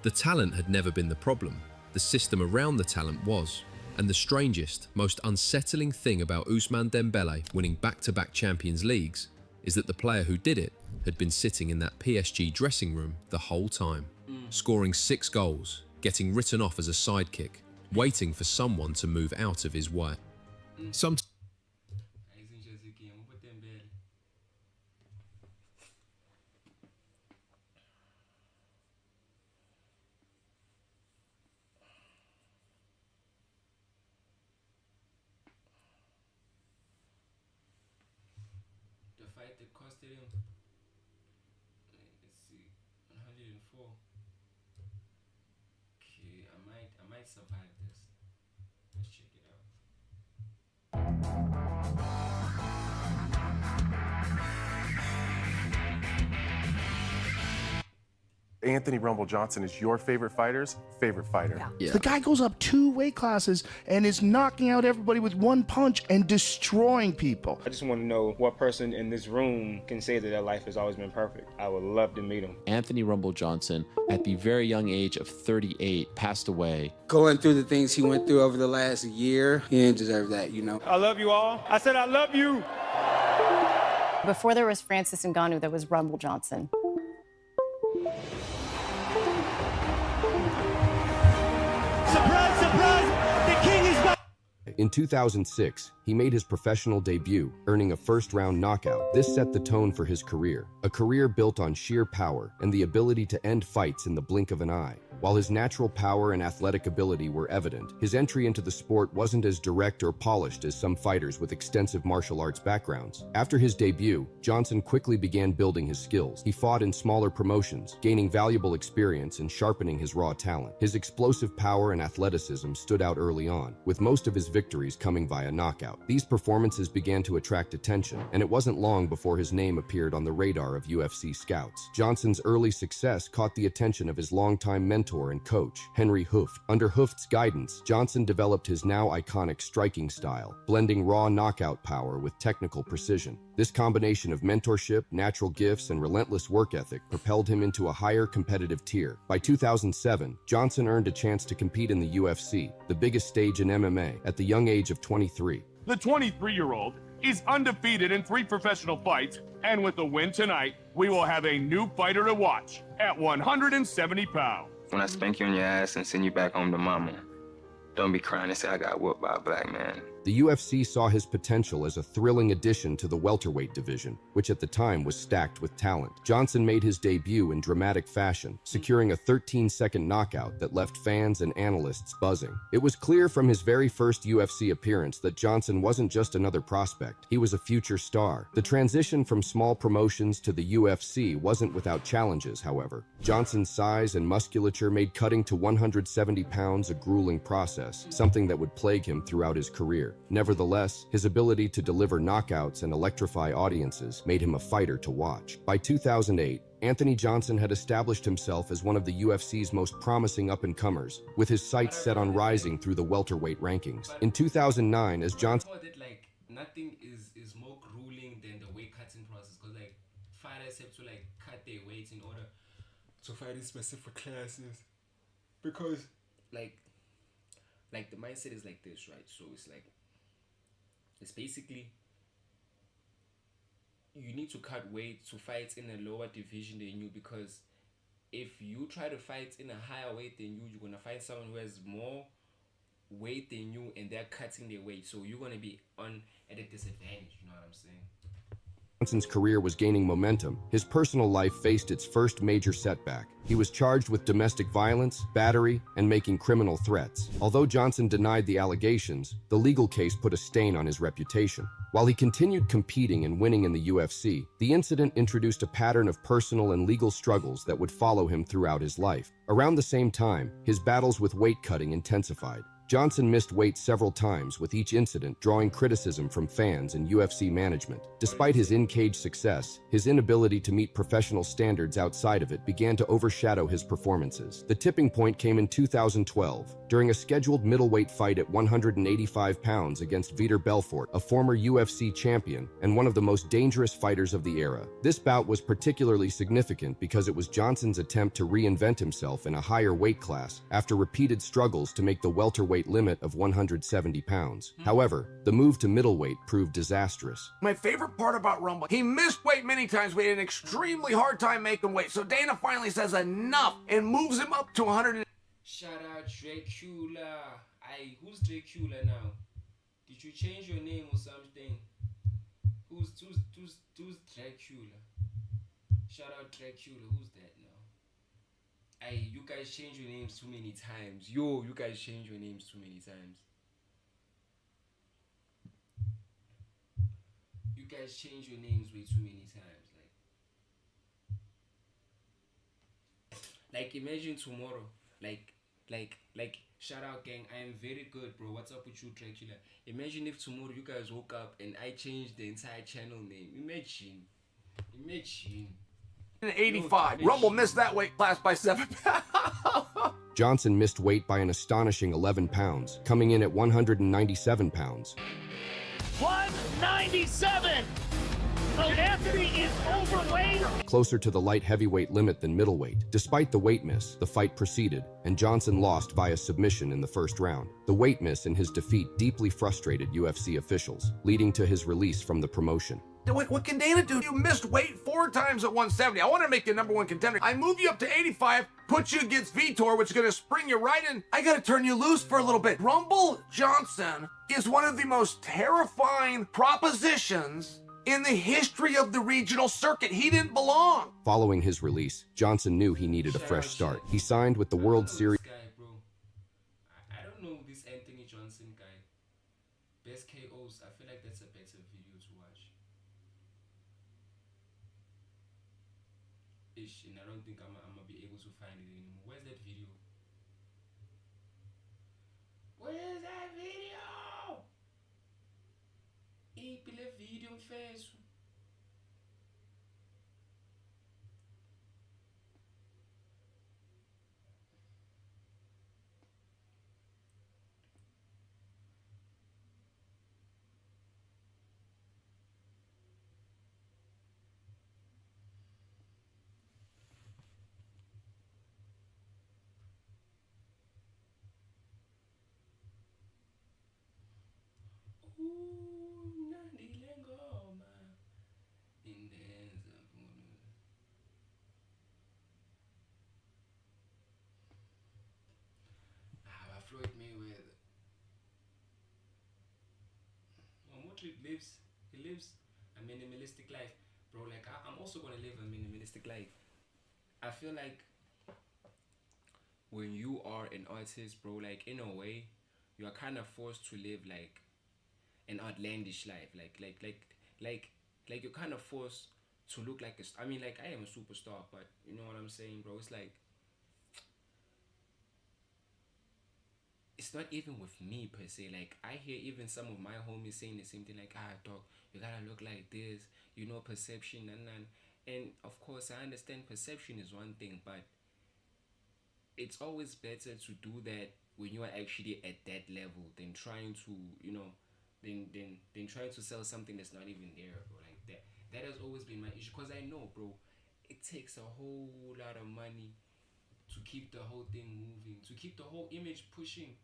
The talent had never been the problem, the system around the talent was. And the strangest, most unsettling thing about Ousmane Dembele winning back-to-back Champions Leagues is that the player who did it had been sitting in that PSG dressing room the whole time, scoring 6 goals, getting written off as a sidekick, waiting for someone to move out of his way. The fight that costed him, let's see, 104. Okay, I might survive this. Let's check it out. Anthony Rumble Johnson is your favorite fighter's favorite fighter. The guy goes up 2 weight classes and is knocking out everybody with one punch and destroying people. I just want to know what person in this room can say that their life has always been perfect. I would love to meet him. Anthony Rumble Johnson, at the very young age of 38, passed away. Going through the things he went through over the last year, he didn't deserve that, you know. I love you all. I said I love you. Before there was Francis Ngannou, there was Rumble Johnson. Surprise, surprise! The king is back! In 2006, he made his professional debut, earning a first-round knockout. This set the tone for his career, a career built on sheer power and the ability to end fights in the blink of an eye. While his natural power and athletic ability were evident, his entry into the sport wasn't as direct or polished as some fighters with extensive martial arts backgrounds. After his debut, Johnson quickly began building his skills. He fought in smaller promotions, gaining valuable experience and sharpening his raw talent. His explosive power and athleticism stood out early on, with most of his victories coming via knockout. These performances began to attract attention, and it wasn't long before his name appeared on the radar of UFC scouts. Johnson's early success caught the attention of his longtime mentor and coach, Henry Hooft. Under Hooft's guidance, Johnson developed his now iconic striking style, blending raw knockout power with technical precision. This combination of mentorship, natural gifts, and relentless work ethic propelled him into a higher competitive tier. By 2007, Johnson earned a chance to compete in the UFC, the biggest stage in MMA, at the young age of 23. The 23-year-old is undefeated in 3 professional fights, and with a win tonight, we will have a new fighter to watch at 170 pounds. When I spank you on your ass and send you back home to mama, don't be crying and say I got whooped by a black man. The UFC saw his potential as a thrilling addition to the welterweight division, which at the time was stacked with talent. Johnson made his debut in dramatic fashion, securing a 13-second knockout that left fans and analysts buzzing. It was clear from his very first UFC appearance that Johnson wasn't just another prospect, he was a future star. The transition from small promotions to the UFC wasn't without challenges, however. Johnson's size and musculature made cutting to 170 pounds a grueling process, something that would plague him throughout his career. Nevertheless, his ability to deliver knockouts and electrify audiences made him a fighter to watch. By 2008, Anthony Johnson had established himself as one of the UFC's most promising up-and-comers, with his sights set on rising through the welterweight rankings. In 2009, as Johnson... Like, nothing is more grueling than the weight cutting process, because like fighters have to like cut their weights in order to fight in specific classes, because like the mindset is like this, right? So it's basically you need to cut weight to fight in a lower division than you, because if you try to fight in a higher weight than you, you're gonna find someone who has more weight than you and they're cutting their weight, so you're gonna be at a disadvantage, you know what I'm saying? Johnson's career was gaining momentum. His personal life faced its first major setback. He was charged with domestic violence, battery, and making criminal threats. Although Johnson denied the allegations, the legal case put a stain on his reputation. While he continued competing and winning in the UFC, the incident introduced a pattern of personal and legal struggles that would follow him throughout his life. Around the same time, his battles with weight cutting intensified. Johnson missed weight several times, with each incident drawing criticism from fans and UFC management. Despite his in-cage success, his inability to meet professional standards outside of it began to overshadow his performances. The tipping point came in 2012, during a scheduled middleweight fight at 185 pounds against Vitor Belfort, a former UFC champion and one of the most dangerous fighters of the era. This bout was particularly significant because it was Johnson's attempt to reinvent himself in a higher weight class after repeated struggles to make the welterweight limit of 170 pounds. However, the move to middleweight proved disastrous. My favorite part about Rumble, he missed weight many times, but he had an extremely hard time making weight. So Dana finally says enough and moves him up to 100. Shout out Dracula. Who's Dracula now? Did you change your name or something? Who's Dracula? Shout out Dracula. Who's that now? You guys change your names too many times. You guys change your names too many times. You guys change your names way too many times. Like imagine tomorrow. Like shout out gang. I am very good, bro. What's up with you, Dracula? Imagine if tomorrow you guys woke up and I changed the entire channel name. Imagine. 185. Rumble missed that weight class by 7 pounds. Johnson missed weight by an astonishing 11 pounds, coming in at 197 pounds. 197! So Anthony is overweight. Closer to the light heavyweight limit than middleweight. Despite the weight miss, the fight proceeded, and Johnson lost via submission in the first round. The weight miss and his defeat deeply frustrated UFC officials, leading to his release from the promotion. What can Dana do? You missed weight 4 times at 170. I want to make you #1 contender. I move you up to 85, put you against Vitor, which is going to spring you right in. I got to turn you loose for a little bit. Rumble Johnson is one of the most terrifying propositions in the history of the regional circuit. He didn't belong. Following his release, Johnson knew he needed a fresh start. He signed with the World Series. I don't know this Anthony Johnson guy. Best KOs. I feel like that's a better video to watch. Ish, and I don't think I'm gonna be able to find it anymore. Where's that video? Where's that video? Pile video fecho. Floyd Mayweather. Motri lives a minimalistic life, bro. Like I'm also gonna live a minimalistic life. I feel like when you are an artist, bro, like in a way, you are kind of forced to live like an outlandish life. Like you're kind of forced to look like I mean, like I am a superstar, but you know what I'm saying, bro? It's like it's not even with me per se. Like I hear even some of my homies saying the same thing, like, dog, you gotta look like this, you know, perception and of course I understand perception is one thing, but it's always better to do that when you are actually at that level than trying to, you know, than trying to sell something that's not even there, bro. Like that has always been my issue, because I know, bro, it takes a whole lot of money to keep the whole thing moving, to keep the whole image pushing.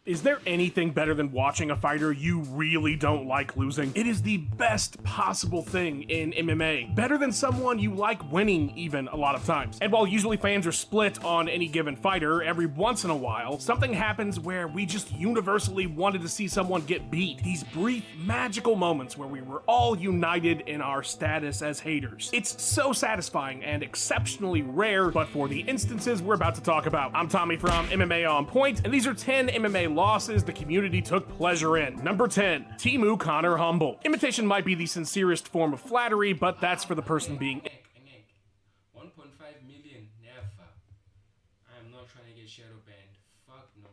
Is there anything better than watching a fighter you really don't like losing? It is the best possible thing in MMA. Better than someone you like winning even a lot of times. And while usually fans are split on any given fighter, every once in a while, something happens where we just universally wanted to see someone get beat. These brief, magical moments where we were all united in our status as haters. It's so satisfying and exceptionally rare, but for the instances we're about to talk about. I'm Tommy from MMA On Point, and these are 10 MMA losses the community took pleasure in. Number 10, Teemu Connor Humble. Imitation might be the sincerest form of flattery, but that's for the person being 1.5 million, never. I am not trying to get shadow banned. Fuck no.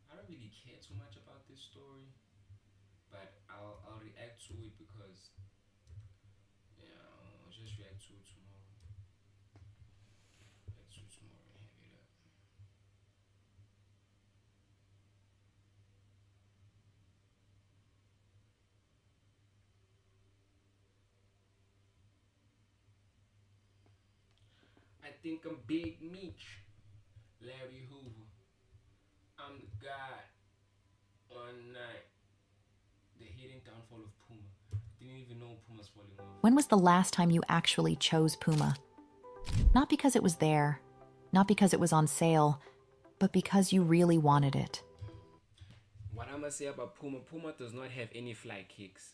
I don't really care too much about this story, but I'll react to it because I'll just react to it tomorrow. React to it tomorrow and have it up. I think I'm Big Meech. Larry Hoover. I'm the guy. One night. The hidden downfall of Puma. Didn't even know Puma's falling off. When was the last time you actually chose Puma? Not because it was there, not because it was on sale, but because you really wanted it. What I must say about Puma, Puma does not have any fly kicks.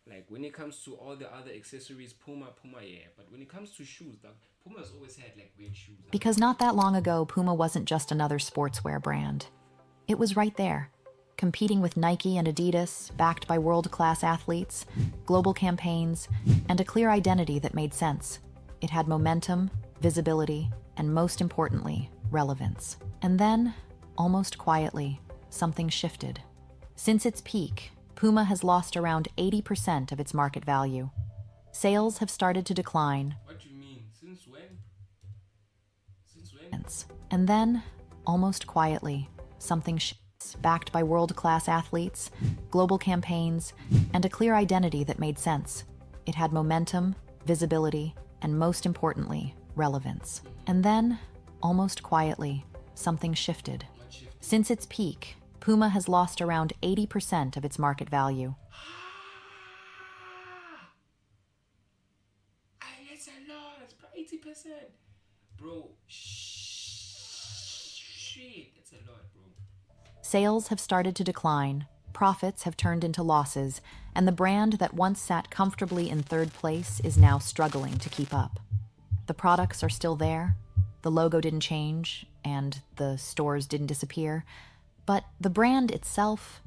Like when it comes to all the other accessories, Puma, yeah. But when it comes to shoes, dog, Puma's always had like weird shoes. Because not that long ago, Puma wasn't just another sportswear brand. It was right there, competing with Nike and Adidas, backed by world-class athletes, global campaigns, and a clear identity that made sense. It had momentum, visibility, and most importantly, relevance. And then, almost quietly, something shifted. Since its peak, Puma has lost around 80% of its market value. Sales have started to decline. What do you mean? Since when? Since when? And then, almost quietly, something shifts, backed by world-class athletes, global campaigns, and a clear identity that made sense. It had momentum, visibility, and most importantly, relevance. And then, almost quietly, something shifted. Since its peak, Puma has lost around 80% of its market value. That's a lot. It's probably 80%. Bro, shit. That's a lot, bro. Sales have started to decline, profits have turned into losses, and the brand that once sat comfortably in third place is now struggling to keep up. The products are still there, the logo didn't change, and the stores didn't disappear, but the brand itself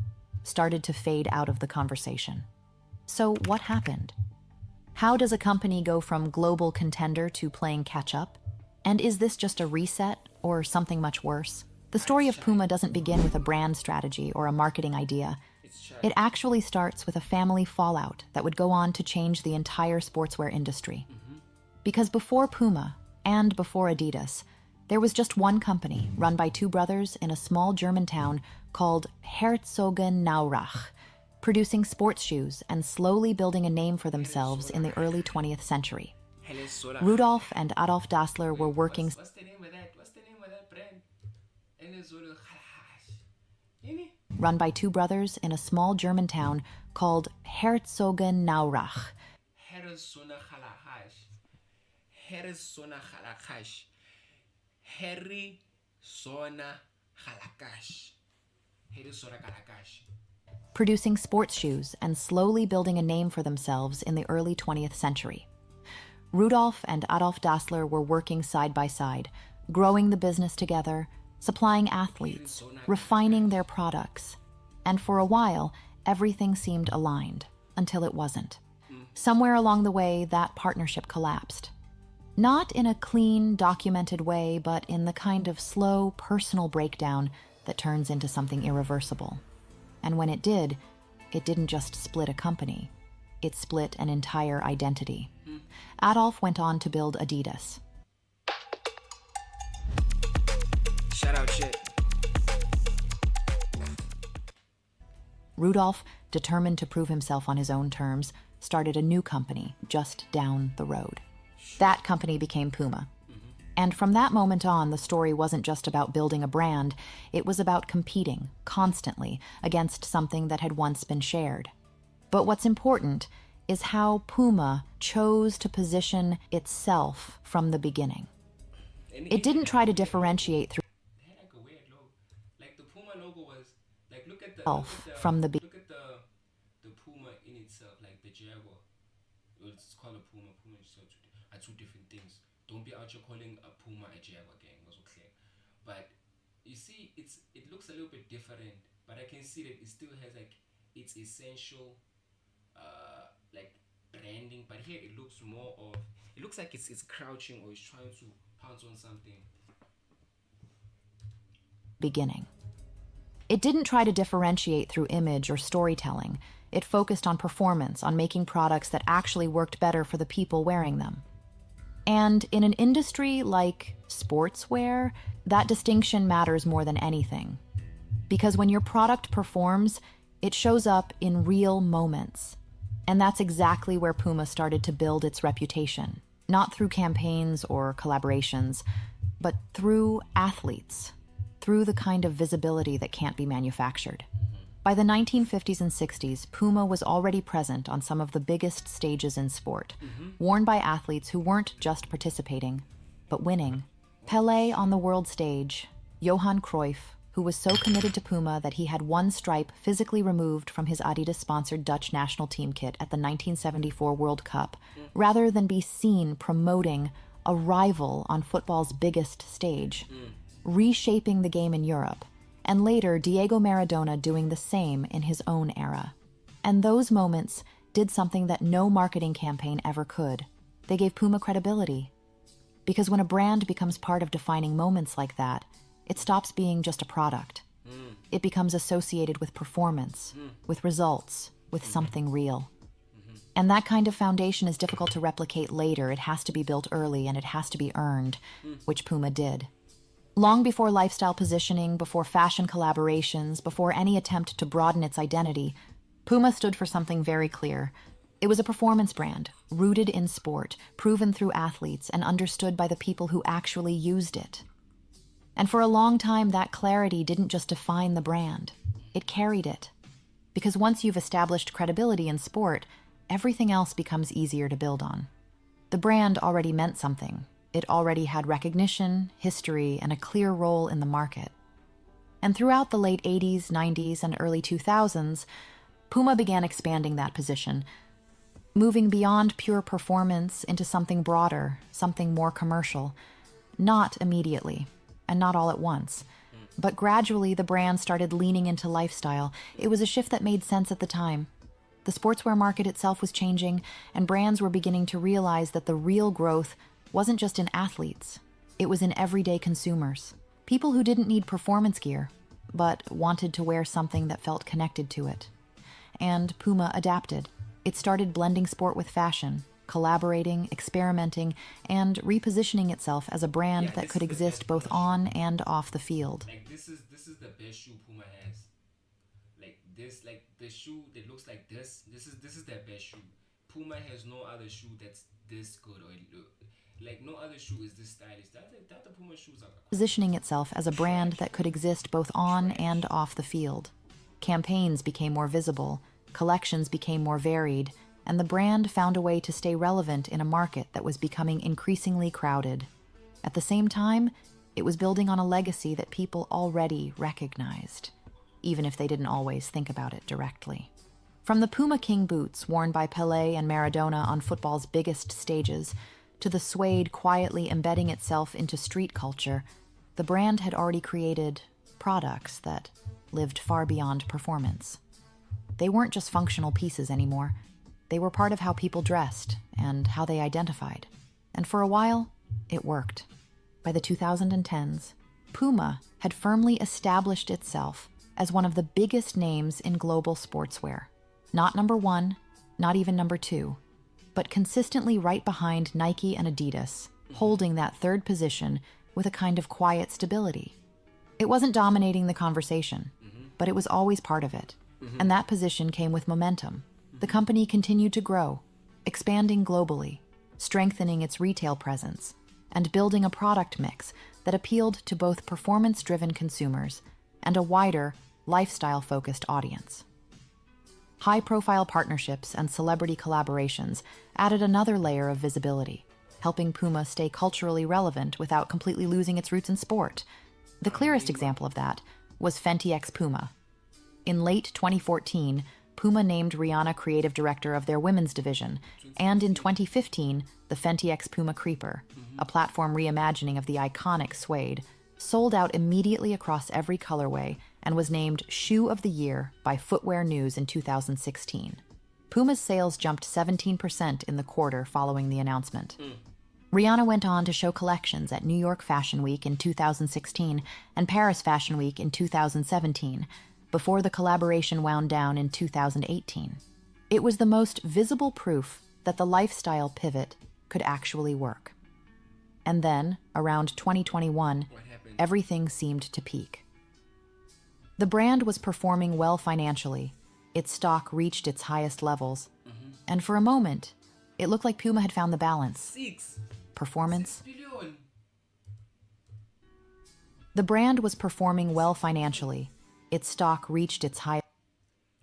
started to fade out of the conversation. So what happened? How does a company go from global contender to playing catch-up? And is this just a reset or something much worse? The story of Puma doesn't begin with a brand strategy or a marketing idea. It actually starts with a family fallout that would go on to change the entire sportswear industry. Because before Puma, and before Adidas, there was just one company run by two brothers in a small German town called Herzogenaurach, producing sports shoes and slowly building a name for themselves in the early 20th century. Rudolf and Adolf Dassler were working... What's the name of that brand? Run by two brothers in a small German town called Herzogenaurach. Producing sports shoes and slowly building a name for themselves in the early 20th century. Rudolf and Adolf Dassler were working side by side, growing the business together, supplying athletes, refining their products. And for a while, everything seemed aligned, until it wasn't. Somewhere along the way, that partnership collapsed. Not in a clean, documented way, but in the kind of slow, personal breakdown that turns into something irreversible. And when it didn't just split a company. It split an entire identity. Adolf went on to build Adidas. Shout out shit. Rudolf, determined to prove himself on his own terms, started a new company just down the road. That company became Puma. And from that moment on, the story wasn't just about building a brand, it was about competing, constantly, against something that had once been shared. But what's important is how Puma chose to position itself from the beginning. It didn't try to differentiate through from the beginning. Look at the Puma in itself, like the Jaguar. It's called a Puma. Puma are two different things. Don't be out here calling a Puma a Jaguar, gang. That's okay. But you see, it looks a little bit different. But I can see that it still has like its essential, like branding. But here it looks more of. It looks like it's crouching or it's trying to pounce on something. Beginning. It didn't try to differentiate through image or storytelling. It focused on performance, on making products that actually worked better for the people wearing them. And in an industry like sportswear, that distinction matters more than anything. Because when your product performs, it shows up in real moments. And that's exactly where Puma started to build its reputation. Not through campaigns or collaborations, but through athletes, through the kind of visibility that can't be manufactured. By the 1950s and 60s, Puma was already present on some of the biggest stages in sport, worn by athletes who weren't just participating, but winning. Pelé on the world stage, Johan Cruyff, who was so committed to Puma that he had one stripe physically removed from his Adidas-sponsored Dutch national team kit at the 1974 World Cup, rather than be seen promoting a rival on football's biggest stage, reshaping the game in Europe, and later Diego Maradona doing the same in his own era. And those moments did something that no marketing campaign ever could. They gave Puma credibility. Because when a brand becomes part of defining moments like that, it stops being just a product. It becomes associated with performance, with results, with something real. And that kind of foundation is difficult to replicate later. It has to be built early and it has to be earned, which Puma did. Long before lifestyle positioning, before fashion collaborations, before any attempt to broaden its identity, Puma stood for something very clear. It was a performance brand, rooted in sport, proven through athletes, and understood by the people who actually used it. And for a long time, that clarity didn't just define the brand. It carried it. Because once you've established credibility in sport, everything else becomes easier to build on. The brand already meant something. It already had recognition, history, and a clear role in the market. And throughout the late 80s, 90s, and early 2000s, Puma began expanding that position, moving beyond pure performance into something broader, something more commercial. Not immediately, and not all at once. But gradually, the brand started leaning into lifestyle. It was a shift that made sense at the time. The sportswear market itself was changing, and brands were beginning to realize that the real growth wasn't just in athletes. It was in everyday consumers. People who didn't need performance gear, but wanted to wear something that felt connected to it. And Puma adapted. It started blending sport with fashion, collaborating, experimenting, and repositioning itself as a brand that could exist both on and off the field. Like this is the best shoe Puma has. Like the shoe that looks like this is their best shoe. Puma has no other shoe that's this good, or like no other shoe is this stylish. That the Puma shoes are Positioning itself as a brand that could exist both on and off the field. Campaigns became more visible, collections became more varied, and the brand found a way to stay relevant in a market that was becoming increasingly crowded. At the same time, it was building on a legacy that people already recognized, even if they didn't always think about it directly. From the Puma King boots worn by Pelé and Maradona on football's biggest stages, to the suede quietly embedding itself into street culture, the brand had already created products that lived far beyond performance. They weren't just functional pieces anymore. They were part of how people dressed and how they identified. And for a while, it worked. By the 2010s, Puma had firmly established itself as one of the biggest names in global sportswear. Not number one, not even number two, but consistently right behind Nike and Adidas, holding that third position with a kind of quiet stability. It wasn't dominating the conversation, but it was always part of it. And that position came with momentum. The company continued to grow, expanding globally, strengthening its retail presence, and building a product mix that appealed to both performance-driven consumers and a wider, lifestyle-focused audience. High-profile partnerships and celebrity collaborations added another layer of visibility, helping Puma stay culturally relevant without completely losing its roots in sport. The clearest example of that was Fenty x Puma. In late 2014, Puma named Rihanna creative director of their women's division, and in 2015, the Fenty x Puma Creeper, a platform reimagining of the iconic suede, sold out immediately across every colorway and was named Shoe of the Year by Footwear News in 2016. Puma's sales jumped 17% in the quarter following the announcement. Rihanna went on to show collections at New York Fashion Week in 2016 and Paris Fashion Week in 2017, before the collaboration wound down in 2018. It was the most visible proof that the lifestyle pivot could actually work. And then, around 2021, everything seemed to peak. The brand was performing well financially. Its stock reached its highest levels. And for a moment, it looked like Puma had found the balance. Performance The brand was performing well financially. Its stock reached its highest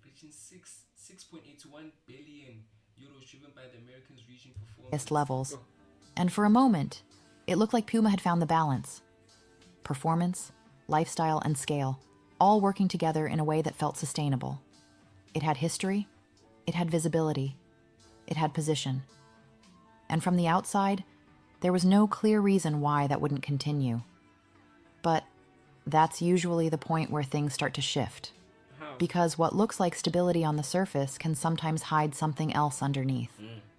Reaching 6.81 billion euros, driven by the Americans reaching performance levels. And for a moment, it looked like Puma had found the balance. Performance, lifestyle, and scale, all working together in a way that felt sustainable. It had history, it had visibility, it had position. And from the outside, there was no clear reason why that wouldn't continue. But that's usually the point where things start to shift. Because what looks like stability on the surface can sometimes hide something else underneath.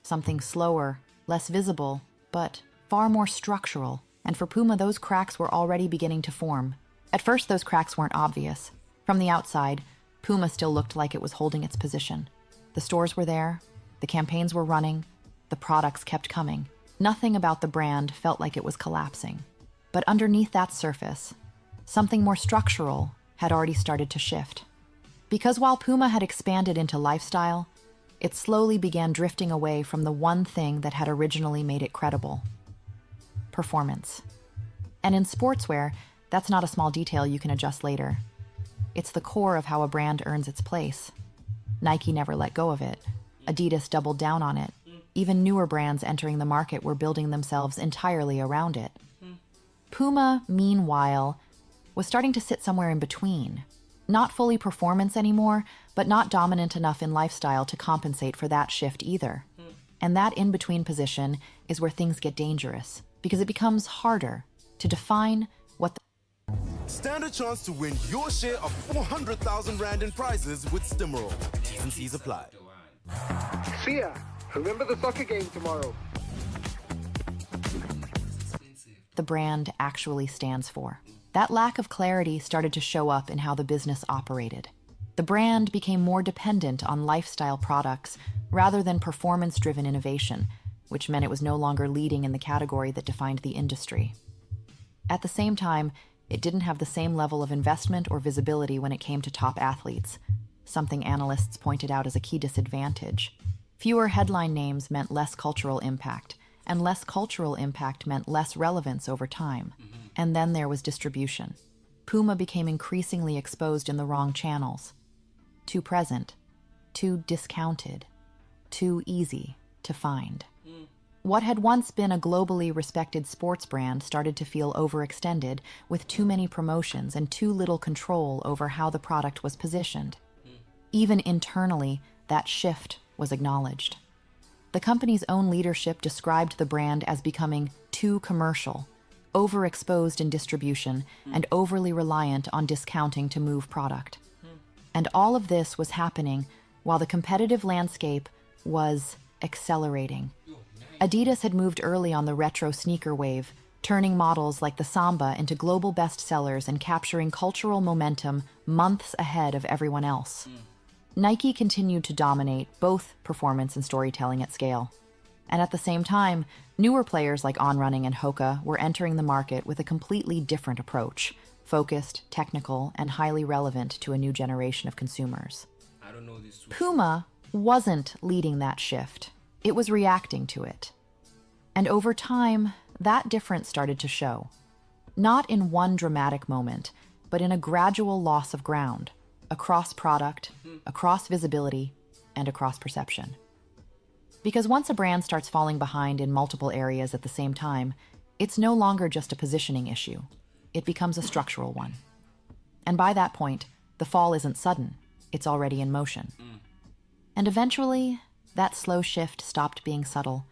Something slower, less visible, but far more structural. And for Puma, those cracks were already beginning to form. At first, those cracks weren't obvious. From the outside, Puma still looked like it was holding its position. The stores were there, the campaigns were running, the products kept coming. Nothing about the brand felt like it was collapsing. But underneath that surface, something more structural had already started to shift. Because while Puma had expanded into lifestyle, it slowly began drifting away from the one thing that had originally made it credible: performance. And in sportswear, that's not a small detail you can adjust later. It's the core of how a brand earns its place. Nike never let go of it. Adidas doubled down on it. Even newer brands entering the market were building themselves entirely around it. Puma, meanwhile, was starting to sit somewhere in between. Not fully performance anymore, but not dominant enough in lifestyle to compensate for that shift either. And that in-between position is where things get dangerous, because it becomes harder to define what the Stand a chance to win your share of 400,000 Rand in prizes with Stimroll. T's and C's apply. See ya. Remember the soccer game tomorrow. the brand actually stands for. That lack of clarity started to show up in how the business operated. The brand became more dependent on lifestyle products rather than performance-driven innovation, which meant it was no longer leading in the category that defined the industry. At the same time, it didn't have the same level of investment or visibility when it came to top athletes, something analysts pointed out as a key disadvantage. Fewer headline names meant less cultural impact, and less cultural impact meant less relevance over time. And then there was distribution. Puma became increasingly exposed in the wrong channels. Too present, too discounted, too easy to find. What had once been a globally respected sports brand started to feel overextended, with too many promotions and too little control over how the product was positioned. Even internally, that shift was acknowledged. The company's own leadership described the brand as becoming too commercial, overexposed in distribution, and overly reliant on discounting to move product. And all of this was happening while the competitive landscape was accelerating. Adidas had moved early on the retro sneaker wave, turning models like the Samba into global bestsellers and capturing cultural momentum months ahead of everyone else. Nike continued to dominate both performance and storytelling at scale. And at the same time, newer players like On Running and Hoka were entering the market with a completely different approach, focused, technical, and highly relevant to a new generation of consumers. Puma wasn't leading that shift. It was reacting to it. And over time, that difference started to show. Not in one dramatic moment, but in a gradual loss of ground, across product, across visibility, and across perception. Because once a brand starts falling behind in multiple areas at the same time, it's no longer just a positioning issue. It becomes a structural one. And by that point, the fall isn't sudden, it's already in motion. And eventually, that slow shift stopped being subtle,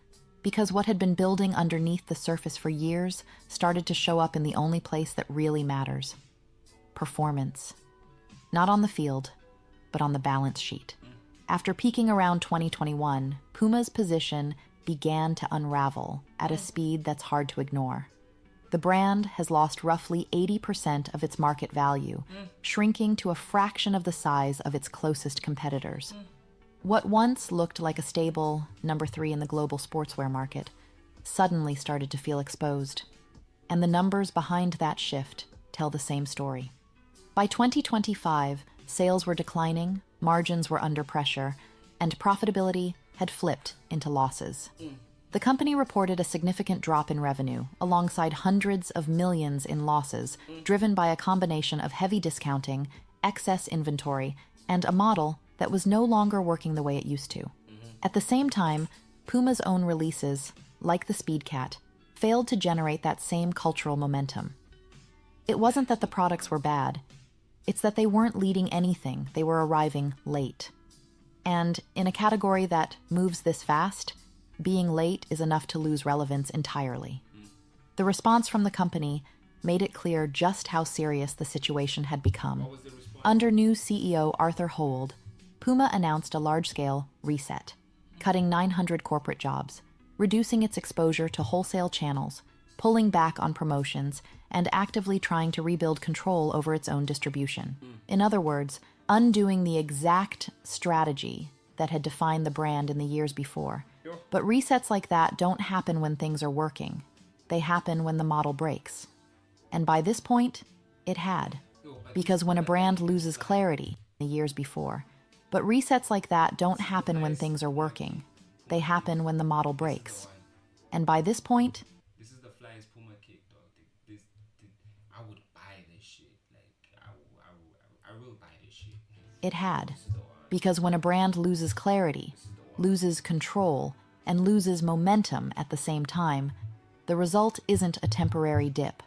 because what had been building underneath the surface for years started to show up in the only place that really matters: performance. Not on the field, but on the balance sheet. After peaking around 2021, Puma's position began to unravel at a speed that's hard to ignore. The brand has lost roughly 80% of its market value, shrinking to a fraction of the size of its closest competitors. What once looked like a stable number 3 in the global sportswear market suddenly started to feel exposed. And the numbers behind that shift tell the same story. By 2025, sales were declining, margins were under pressure, and profitability had flipped into losses. The company reported a significant drop in revenue, alongside hundreds of millions in losses, driven by a combination of heavy discounting, excess inventory, and a model that was no longer working the way it used to. At the same time, Puma's own releases, like the Speedcat, failed to generate that same cultural momentum. It wasn't that the products were bad, it's that they weren't leading anything, they were arriving late. And in a category that moves this fast, being late is enough to lose relevance entirely. The response from the company made it clear just how serious the situation had become. Under new CEO Arthur Hold, Puma announced a large-scale reset, cutting 900 corporate jobs, reducing its exposure to wholesale channels, pulling back on promotions, and actively trying to rebuild control over its own distribution. In other words, undoing the exact strategy that had defined the brand in the years before. But resets like that don't happen when things are working. They happen when the model breaks. And by this point, it had. Because when a brand loses clarity the years before. But resets like that don't happen when things are working. They happen when the model breaks. And by this point, this is the flyest Puma kick, dog. I would buy this shit. Like, I will buy this shit. It had. Because when a brand loses clarity, loses control, and loses momentum at the same time, the result isn't a temporary dip.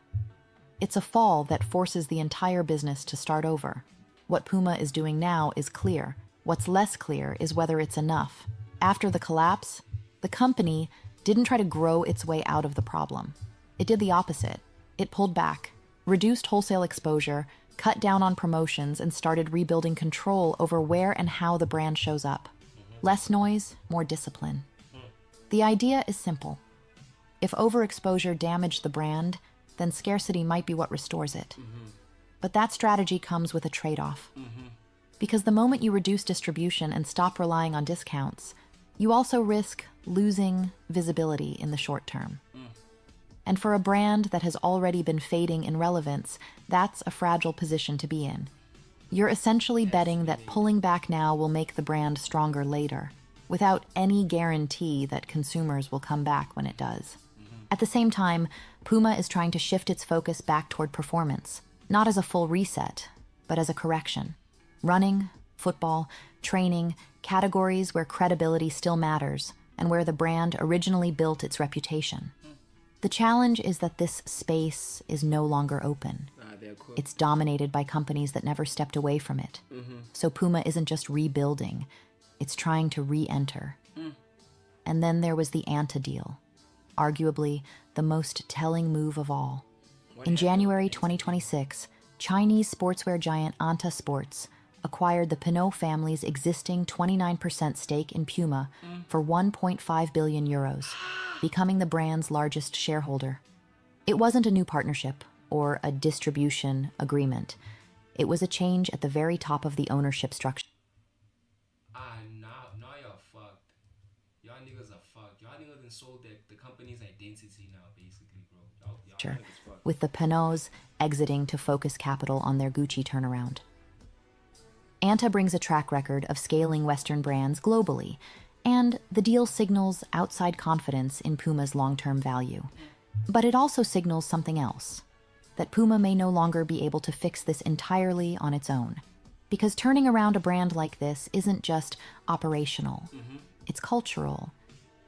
It's a fall that forces the entire business to start over. What Puma is doing now is clear. What's less clear is whether it's enough. After the collapse, the company didn't try to grow its way out of the problem. It did the opposite. It pulled back, reduced wholesale exposure, cut down on promotions, and started rebuilding control over where and how the brand shows up. Less noise, more discipline. The idea is simple. If overexposure damaged the brand, then scarcity might be what restores it. But that strategy comes with a trade-off. Because the moment you reduce distribution and stop relying on discounts, you also risk losing visibility in the short term. And for a brand that has already been fading in relevance, that's a fragile position to be in. You're essentially betting that pulling back now will make the brand stronger later, without any guarantee that consumers will come back when it does. At the same time, Puma is trying to shift its focus back toward performance, not as a full reset, but as a correction. Running, football, training, categories where credibility still matters, and where the brand originally built its reputation. The challenge is that this space is no longer open. It's dominated by companies that never stepped away from it. So Puma isn't just rebuilding, it's trying to re-enter. And then there was the Anta deal, arguably the most telling move of all. In January 2026, Chinese sportswear giant Anta Sports acquired the Pinault family's existing 29% stake in Puma for 1.5 billion euros, becoming the brand's largest shareholder. It wasn't a new partnership or a distribution agreement. It was a change at the very top of the ownership structure. Now y'all fucked. Y'all niggas are fucked. Y'all niggas done sold the company's identity now, basically, bro. Y'all niggas fucked. With the Pinaults exiting to focus capital on their Gucci turnaround. Anta brings a track record of scaling Western brands globally, and the deal signals outside confidence in Puma's long-term value. But it also signals something else, that Puma may no longer be able to fix this entirely on its own. Because turning around a brand like this isn't just operational, it's cultural.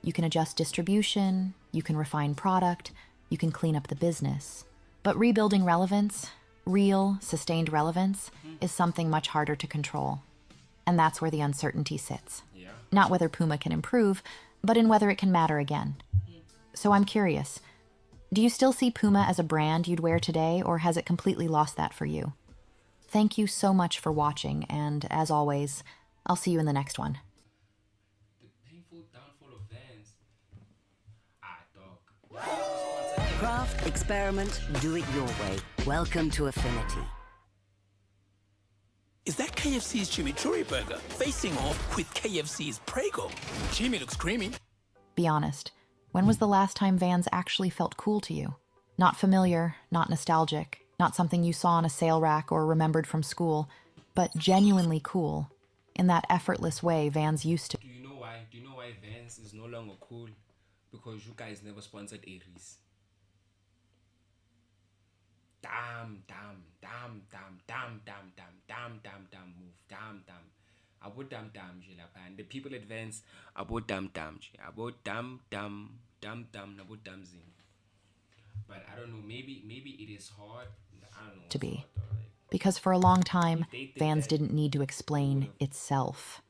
You can adjust distribution, you can refine product, you can clean up the business. But rebuilding relevance, real, sustained relevance, is something much harder to control. And that's where the uncertainty sits. Not whether Puma can improve, but in whether it can matter again. So I'm curious, do you still see Puma as a brand you'd wear today, or has it completely lost that for you? Thank you so much for watching, and as always, I'll see you in the next one. The painful downfall of Vans. Dog. Craft, experiment, do it your way. Welcome to Affinity. Is that KFC's Chimichurri Burger facing off with KFC's Prego? Chimi looks creamy. Be honest, when was the last time Vans actually felt cool to you? Not familiar, not nostalgic, not something you saw on a sale rack or remembered from school, but genuinely cool, in that effortless way Vans used to. Do you know why Vans is no longer cool? because you guys never sponsored Aries. Damn move. Damn. About damn and the people advance about damn about damn about damn zing. But I don't know, maybe it is hard. I don't know. To be. Because for a long time, Vans didn't need to explain itself.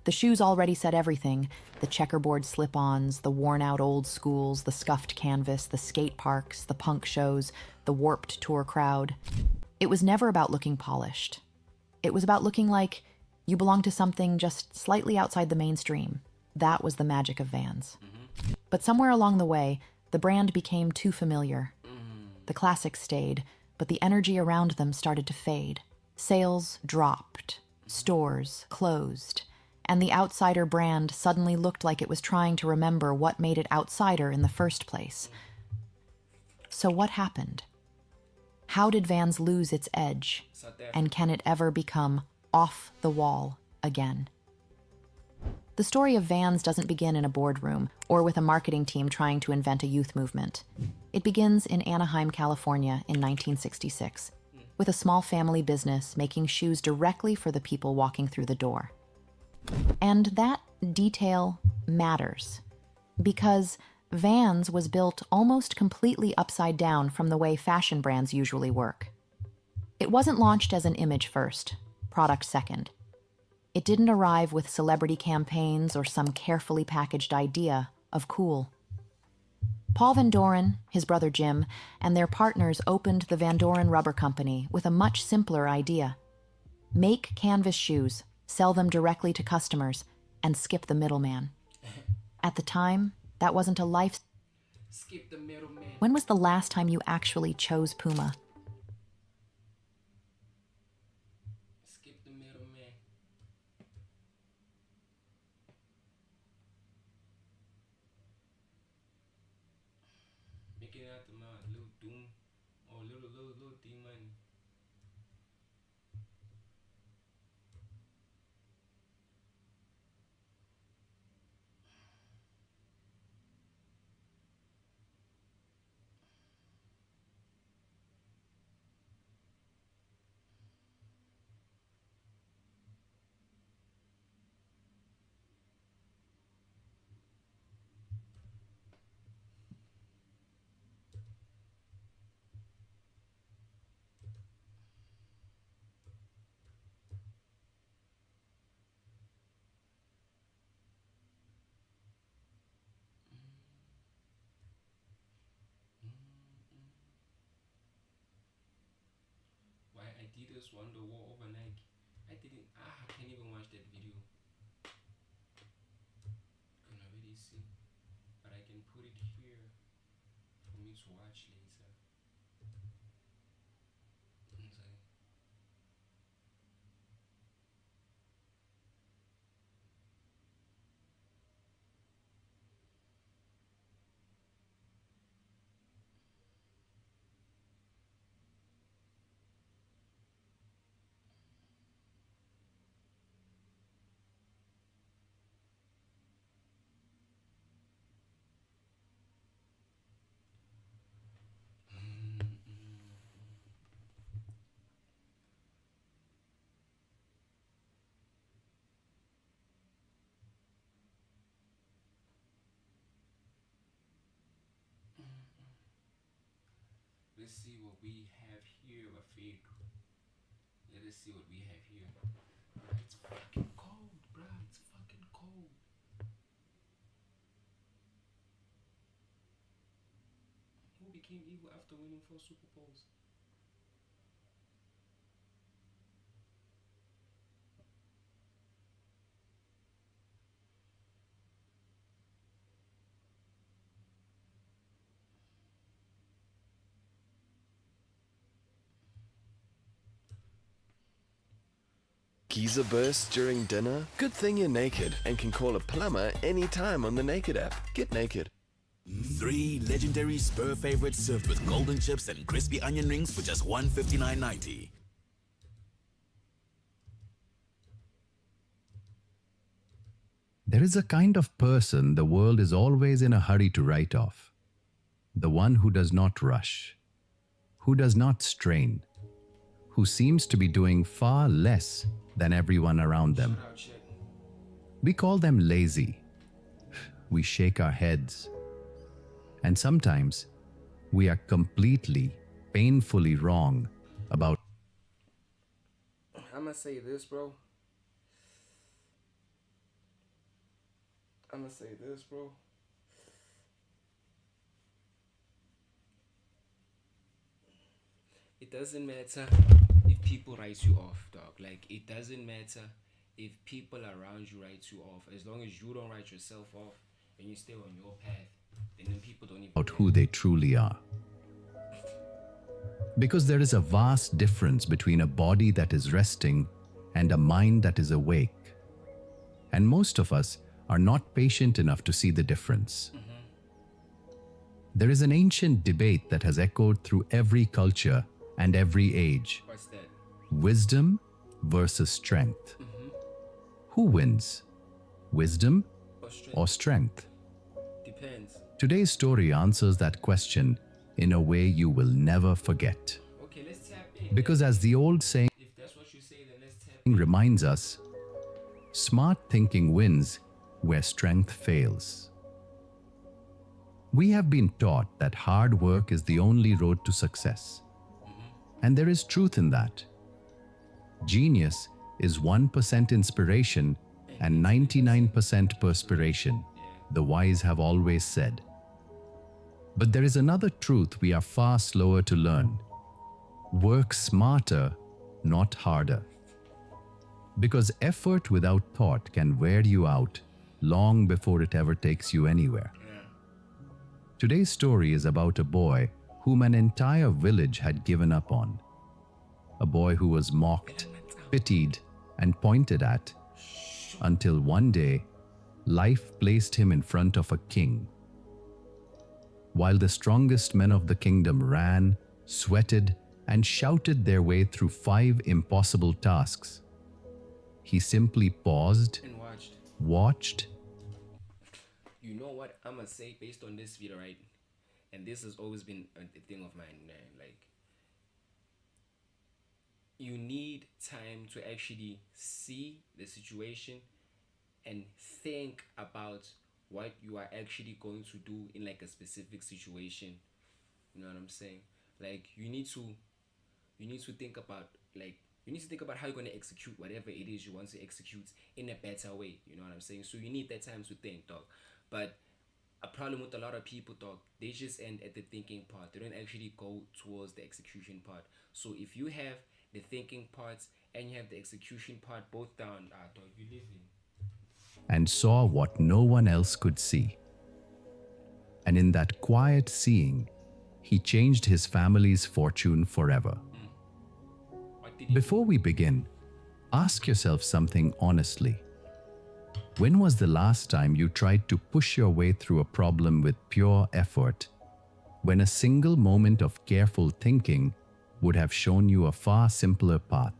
The shoes already said everything. The checkerboard slip-ons, the worn-out old schools, the scuffed canvas, the skate parks, the punk shows, the warped tour crowd. It was never about looking polished. It was about looking like you belonged to something just slightly outside the mainstream. That was the magic of Vans. But somewhere along the way, the brand became too familiar. The classics stayed, but the energy around them started to fade. Sales dropped. Stores closed. And the outsider brand suddenly looked like it was trying to remember what made it outsider in the first place. So what happened? How did Vans lose its edge? And can it ever become off the wall again? The story of Vans doesn't begin in a boardroom or with a marketing team trying to invent a youth movement. It begins in Anaheim, California in 1966, with a small family business making shoes directly for the people walking through the door. And that detail matters, because Vans was built almost completely upside down from the way fashion brands usually work. It wasn't launched as an image first, product second. It didn't arrive with celebrity campaigns or some carefully packaged idea of cool. Paul Van Doren, his brother Jim, and their partners opened the Van Doren Rubber Company with a much simpler idea. Make canvas shoes, sell them directly to customers, and skip the middleman. At the time, that wasn't a life. Skip the middleman. When was the last time you actually chose Puma? Skip the middleman. Making it out the mouth, little doom, or little D-money. Adidas won the war over Nike. I can't even watch that video. You can already see, but I can put it here for me to watch later. Let's see what we have here, Rafik. Let us see what we have here. It's fucking cold, bruh. It's fucking cold. Who became evil after winning 4 Super Bowls? Giza bursts during dinner? Good thing you're naked and can call a plumber anytime on the Naked app. Get naked. 3 legendary Spur favorites served with golden chips and crispy onion rings for just $159.90. There is a kind of person the world is always in a hurry to write off. The one who does not rush, who does not strain, who seems to be doing far less than everyone around them. We call them lazy. We shake our heads. And sometimes we are completely, painfully wrong about. I'ma say this, bro. I'ma say this, bro. It doesn't matter if people write you off, dog. Like, it doesn't matter if people around you write you off. As long as you don't write yourself off and you stay on your path, then people don't even about who they truly are. Because there is a vast difference between a body that is resting and a mind that is awake. And most of us are not patient enough to see the difference. There is an ancient debate that has echoed through every culture and every age. What's that? Wisdom versus strength. Who wins? Wisdom or strength? Depends. Today's story answers that question in a way you will never forget. Okay, let's tap in. Because as the old saying If that's what you say, then let's tap in. reminds us, smart thinking wins where strength fails. We have been taught that hard work is the only road to success. And there is truth in that. Genius is 1% inspiration and 99% perspiration, the wise have always said. But there is another truth we are far slower to learn. Work smarter, not harder. Because effort without thought can wear you out long before it ever takes you anywhere. Today's story is about a boy whom an entire village had given up on. A boy who was mocked, pitied, and pointed at, until one day, life placed him in front of a king. While the strongest men of the kingdom ran, sweated, and shouted their way through 5 impossible tasks, he simply paused, And watched. You know what I'ma say based on this video, right? And this has always been a thing of mine, man. Like, you need time to actually see the situation and think about what you are actually going to do in like a specific situation. You know what I'm saying? Like, you need to think about how you're going to execute whatever it is you want to execute in a better way. You know what I'm saying? So you need that time to think, dog. But a problem with a lot of people, dog, they just end at the thinking part. They don't actually go towards the execution part. So if you have the thinking parts and you have the execution part both down, dog, you live in. And saw what no one else could see. And in that quiet seeing, he changed his family's fortune forever. Before we begin, ask yourself something honestly. When was the last time you tried to push your way through a problem with pure effort, when a single moment of careful thinking would have shown you a far simpler path?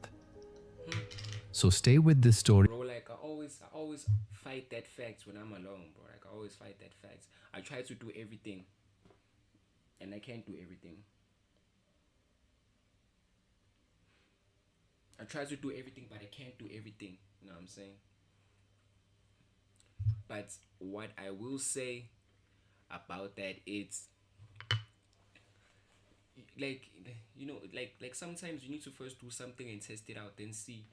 So stay with this story. Bro, like I always fight that fact when I'm alone, bro. Like I always fight that fact. I try to do everything and I can't do everything. I try to do everything, but I can't do everything. You know what I'm saying? But what I will say about that, it's like, you know, like sometimes you need to first do something and test it out, then see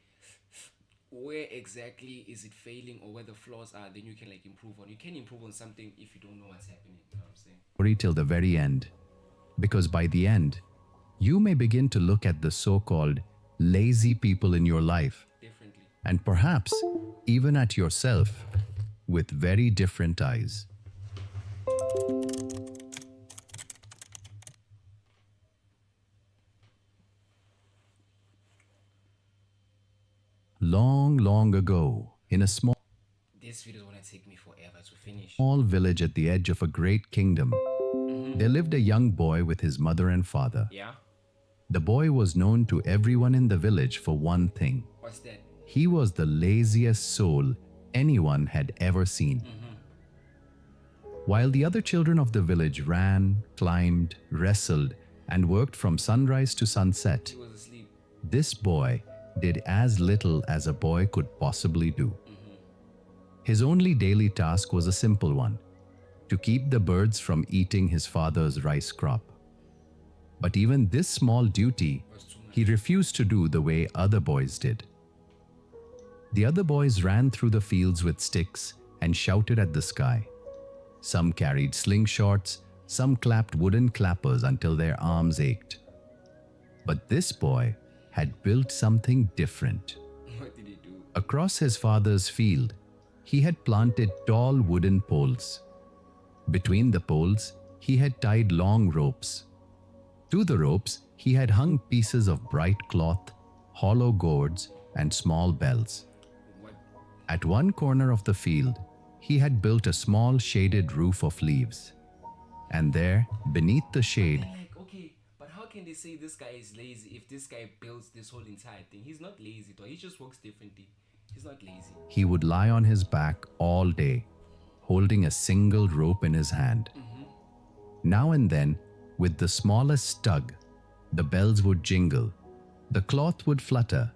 where exactly is it failing or where the flaws are. Then you can like improve on. You can improve on something if you don't know what's happening. You know what I'm saying? Till the very end, because by the end, you may begin to look at the so-called lazy people in your life, and perhaps even at yourself, with very different eyes. Long, long ago, in a This video is gonna take me forever to finish. small village at the edge of a great kingdom, there lived a young boy with his mother and father. Yeah? The boy was known to everyone in the village for one thing. What's that? He was the laziest soul anyone had ever seen. While the other children of the village ran, climbed, wrestled, and worked from sunrise to sunset, this boy did as little as a boy could possibly do. His only daily task was a simple one: to keep the birds from eating his father's rice crop. But even this small duty, he refused to do the way other boys did. The other boys ran through the fields with sticks and shouted at the sky. Some carried slingshots, some clapped wooden clappers until their arms ached. But this boy had built something different. What did he do? Across his father's field, he had planted tall wooden poles. Between the poles, he had tied long ropes. To the ropes, he had hung pieces of bright cloth, hollow gourds, and small bells. At one corner of the field, he had built a small shaded roof of leaves. And there, beneath the shade, Like, okay, but how can they say this guy is lazy if this guy builds this whole entire thing? He's not lazy, though. He just works differently. He's not lazy. he would lie on his back all day, holding a single rope in his hand. Now and then, with the smallest tug, the bells would jingle, the cloth would flutter,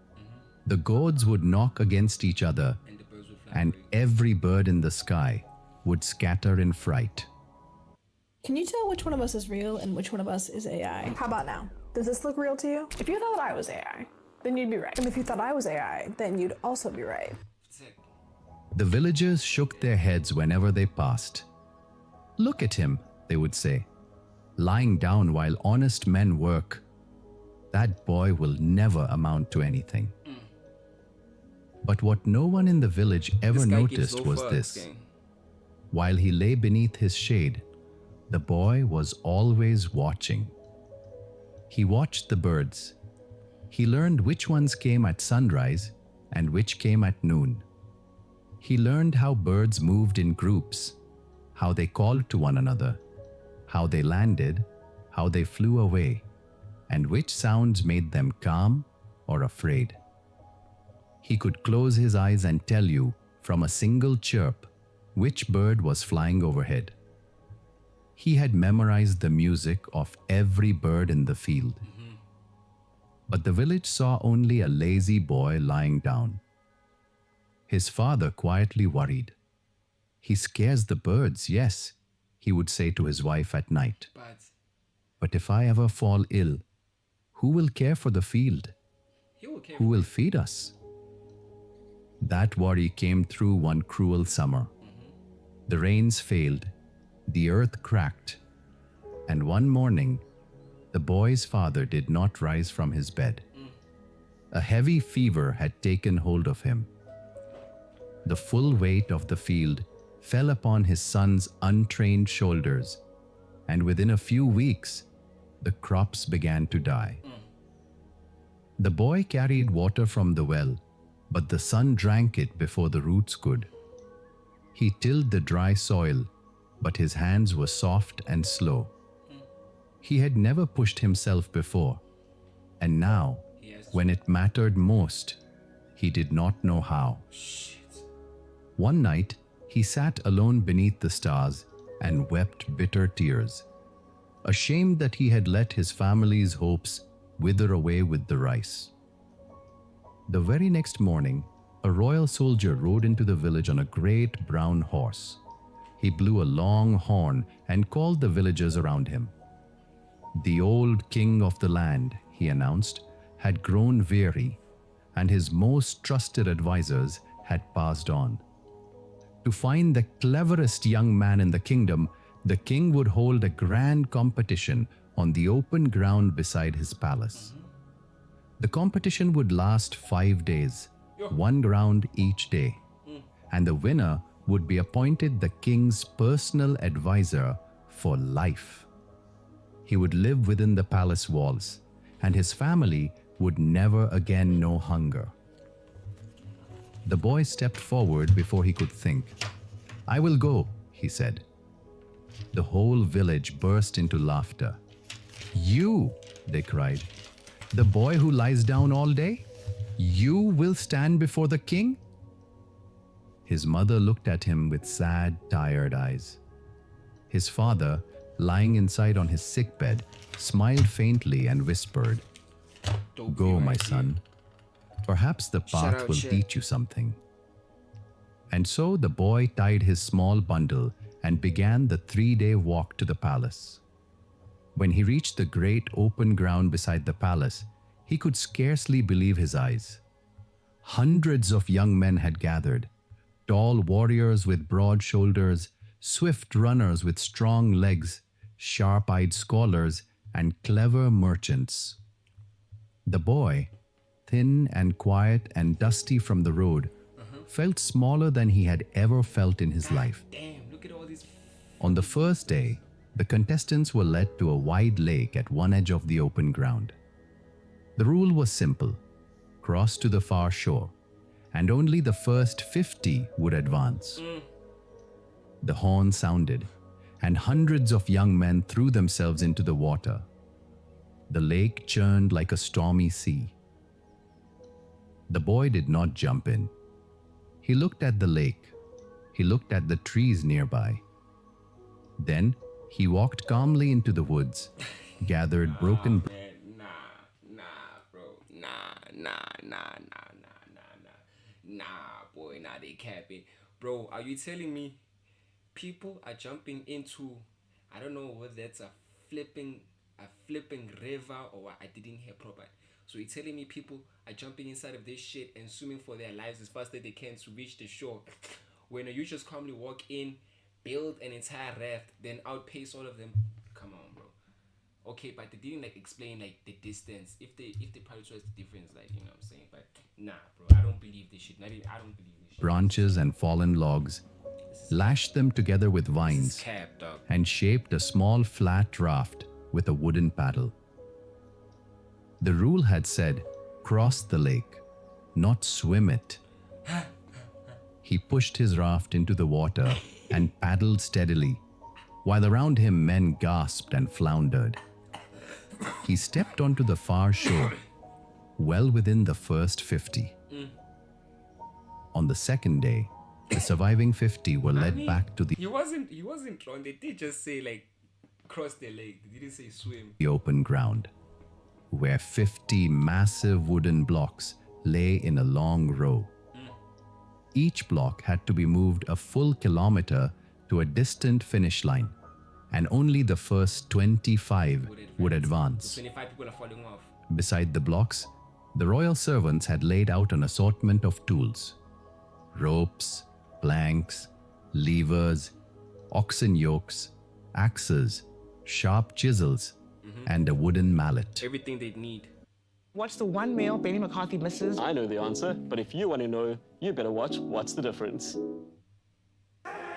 the gourds would knock against each other, and every bird in the sky would scatter in fright. Can you tell which one of us is real and which one of us is AI? How about now? Does this look real to you? If you thought I was AI, then you'd be right. And if you thought I was AI, then you'd also be right. The villagers shook their heads whenever they passed. "Look at him," they would say, "lying down while honest men work. That boy will never amount to anything." But what no one in the village ever This guy gives noticed no was fucks, this. gang. While he lay beneath his shade, the boy was always watching. He watched the birds. He learned which ones came at sunrise and which came at noon. He learned how birds moved in groups, how they called to one another, how they landed, how they flew away, and which sounds made them calm or afraid. He could close his eyes and tell you, from a single chirp, which bird was flying overhead. He had memorized the music of every bird in the field. But the village saw only a lazy boy lying down. His father quietly worried. "He scares the birds, yes," he would say to his wife at night. "But if I ever fall ill, who will care for the field? Who will feed us?" That worry came through one cruel summer. The rains failed, the earth cracked, and one morning, the boy's father did not rise from his bed. A heavy fever had taken hold of him. The full weight of the field fell upon his son's untrained shoulders, and within a few weeks, the crops began to die. The boy carried water from the well, but the sun drank it before the roots could. He tilled the dry soil, but his hands were soft and slow. He had never pushed himself before, and now, when it mattered most, he did not know how. One night, he sat alone beneath the stars and wept bitter tears, ashamed that he had let his family's hopes wither away with the rice. The very next morning, a royal soldier rode into the village on a great brown horse. He blew a long horn and called the villagers around him. The old king of the land, he announced, had grown weary, and his most trusted advisors had passed on. To find the cleverest young man in the kingdom, the king would hold a grand competition on the open ground beside his palace. The competition would last 5 days, one round each day, and the winner would be appointed the king's personal advisor for life. He would live within the palace walls, and his family would never again know hunger. The boy stepped forward before he could think. "I will go," he said. The whole village burst into laughter. "You," they cried, "the boy who lies down all day? You will stand before the king?" His mother looked at him with sad, tired eyes. His father, lying inside on his sickbed, smiled faintly and whispered, "Go, my son. Perhaps the path will teach you something." And so the boy tied his small bundle and began the 3-day walk to the palace. When he reached the great open ground beside the palace, he could scarcely believe his eyes. Hundreds of young men had gathered, tall warriors with broad shoulders, swift runners with strong legs, sharp-eyed scholars, and clever merchants. The boy, thin and quiet and dusty from the road, felt smaller than he had ever felt in his life. Damn, look at all these. On the first day, the contestants were led to a wide lake at one edge of the open ground. The rule was simple: cross to the far shore, and only the first 50 would advance. The horn sounded, and hundreds of young men threw themselves into the water. The lake churned like a stormy sea. The boy did not jump in. He looked at the lake. He looked at the trees nearby. Then he walked calmly into the woods, gathered broken... They capping. Bro, are you telling me people are jumping into, I don't know whether that's a flipping river or what? I didn't hear proper. So you're telling me people are jumping inside of this shit and swimming for their lives as fast as they can to reach the shore, when you just calmly walk in, build an entire raft, then outpace all of them? Come on, bro. Okay, but they didn't like explain like the distance. If they prioritize the difference, like, you know what I'm saying? But nah, bro, I don't believe this shit. I don't believe this shit. Branches and fallen logs, lashed them together with vines, and shaped a small flat raft with a wooden paddle. The rule had said, cross the lake, not swim it. He pushed his raft into the water and paddled steadily, while around him men gasped and floundered. He stepped onto the far shore, well within the first 50. On the second day, the surviving 50 were led back to the... He wasn't wrong. They did just say like cross the lake. They didn't say swim. The open ground, where 50 massive wooden blocks lay in a long row. Each block had to be moved a full kilometer to a distant finish line, and only the first 25 would advance. 25 people are falling off. Beside the blocks, the royal servants had laid out an assortment of tools: ropes, planks, levers, oxen yokes, axes, sharp chisels, and a wooden mallet. Everything they'd need. What's the one meal Benny McCarthy misses? I know the answer, but if you want to know, you better watch What's the Difference?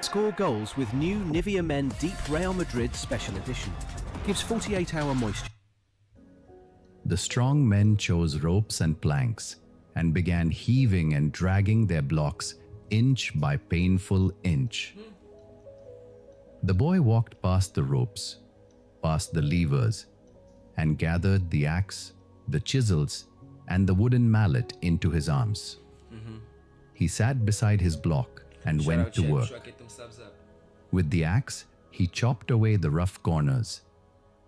Score goals with new Nivea Men Deep Real Madrid Special Edition. Gives 48-hour moisture. The strong men chose ropes and planks and began heaving and dragging their blocks inch by painful inch. The boy walked past the ropes, past the levers, and gathered the axe, the chisels, and the wooden mallet into his arms. He sat beside his block and went to work. With the axe, he chopped away the rough corners.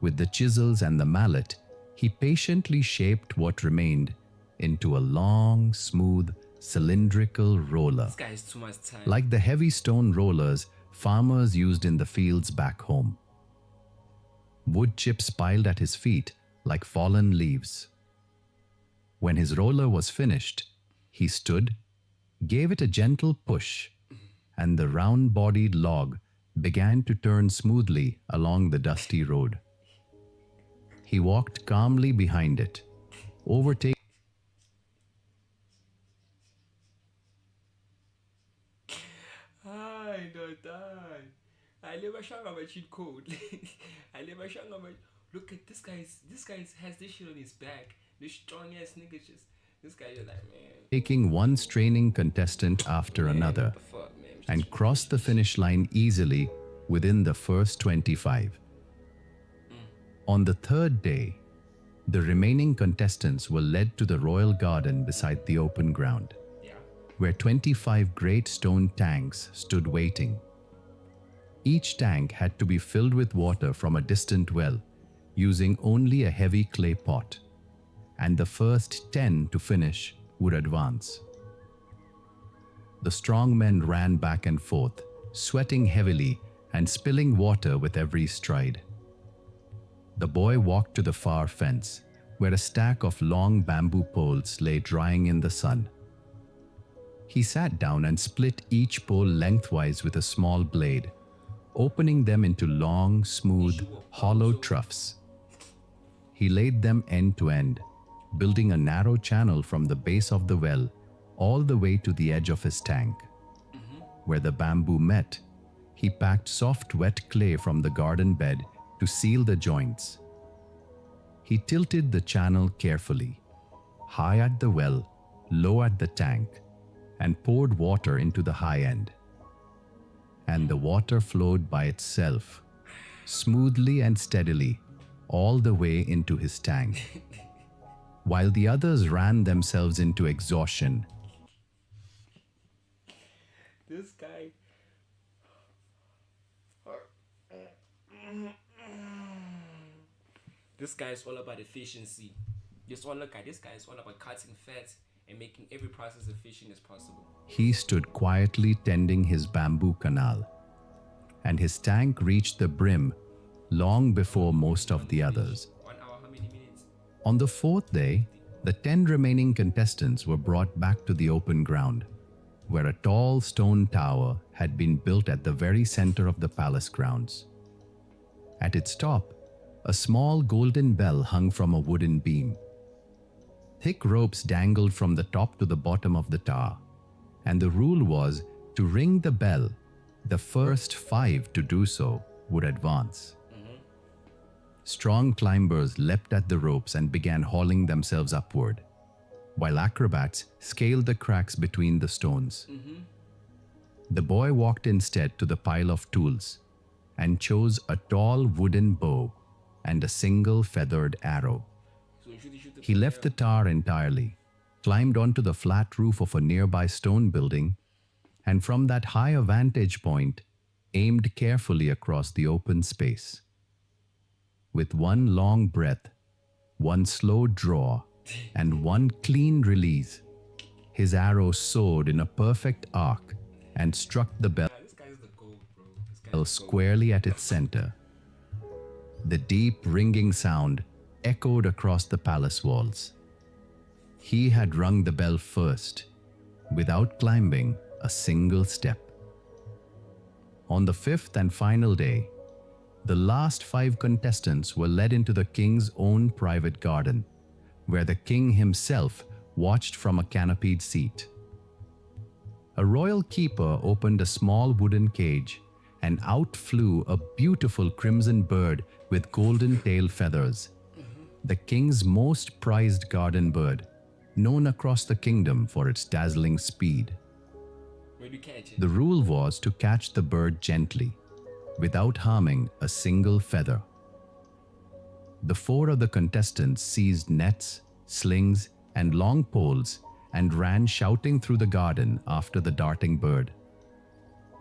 With the chisels and the mallet, he patiently shaped what remained into a long, smooth, cylindrical roller. This guy has too much time. Like the heavy stone rollers farmers used in the fields back home. Wood chips piled at his feet like fallen leaves. When his roller was finished, he stood, gave it a gentle push, and the round-bodied log began to turn smoothly along the dusty road. He walked calmly behind it, overtaking... I don't die. I never shot on my cheat code. I never shot on my... Look at this guy has this shit on his back. This strong ass nigga just... This guy is like, man. Taking one straining contestant after another, and crossed the finish line easily within the first 25. On the third day, the remaining contestants were led to the royal garden beside the open ground, where 25 great stone tanks stood waiting. Each tank had to be filled with water from a distant well, using only a heavy clay pot, and the first 10 to finish would advance. The strong men ran back and forth, sweating heavily and spilling water with every stride. The boy walked to the far fence, where a stack of long bamboo poles lay drying in the sun. He sat down and split each pole lengthwise with a small blade, opening them into long, smooth, hollow troughs. He laid them end to end, building a narrow channel from the base of the well all the way to the edge of his tank. Where the bamboo met, he packed soft wet clay from the garden bed to seal the joints. He tilted the channel carefully, high at the well, low at the tank, and poured water into the high end. And the water flowed by itself, smoothly and steadily, all the way into his tank, while the others ran themselves into exhaustion. This guy. This guy is all about efficiency. This guy is all about cutting fat and making every process efficient as possible. He stood quietly tending his bamboo canal, and his tank reached the brim long before most of the others. 1 hour, how many minutes? On the 4th day, the 10 remaining contestants were brought back to the open ground, where a tall stone tower had been built at the very center of the palace grounds. At its top, a small golden bell hung from a wooden beam. Thick ropes dangled from the top to the bottom of the tower, and the rule was to ring the bell. The first 5 to do so would advance. Strong climbers leapt at the ropes and began hauling themselves upward, while acrobats scaled the cracks between the stones. The boy walked instead to the pile of tools and chose a tall wooden bow and a single feathered arrow. He left the tower entirely, climbed onto the flat roof of a nearby stone building, and from that higher vantage point, aimed carefully across the open space. With one long breath, one slow draw, and one clean release, his arrow soared in a perfect arc and struck the bell squarely at its center. The deep ringing sound echoed across the palace walls. He had rung the bell first, without climbing a single step. On the 5th and final day, the last 5 contestants were led into the king's own private garden, where the king himself watched from a canopied seat. A royal keeper opened a small wooden cage, and out flew a beautiful crimson bird with golden tail feathers, the king's most prized garden bird, known across the kingdom for its dazzling speed. Where do you catch it? The rule was to catch the bird gently, without harming a single feather. The 4 of the contestants seized nets, slings, and long poles and ran shouting through the garden after the darting bird.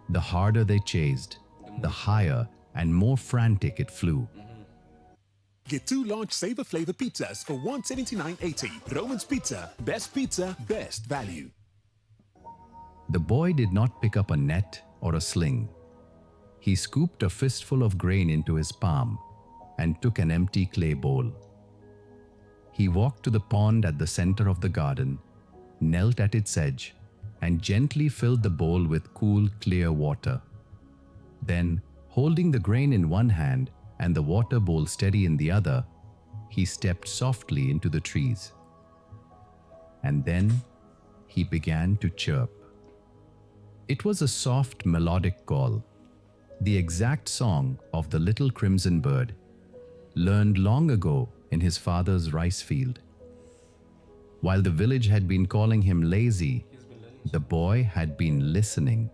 The harder they chased, the higher and more frantic it flew. Get 2 large Saver Flavor pizzas for $179.80. Roman's Pizza, best value. The boy did not pick up a net or a sling. He scooped a fistful of grain into his palm and took an empty clay bowl. He walked to the pond at the center of the garden, knelt at its edge, and gently filled the bowl with cool, clear water. Then, holding the grain in one hand and the water bowl steady in the other, he stepped softly into the trees. And then he began to chirp. It was a soft, melodic call, the exact song of the little crimson bird, learned long ago in his father's rice field. While the village had been calling him lazy, the boy had been listening.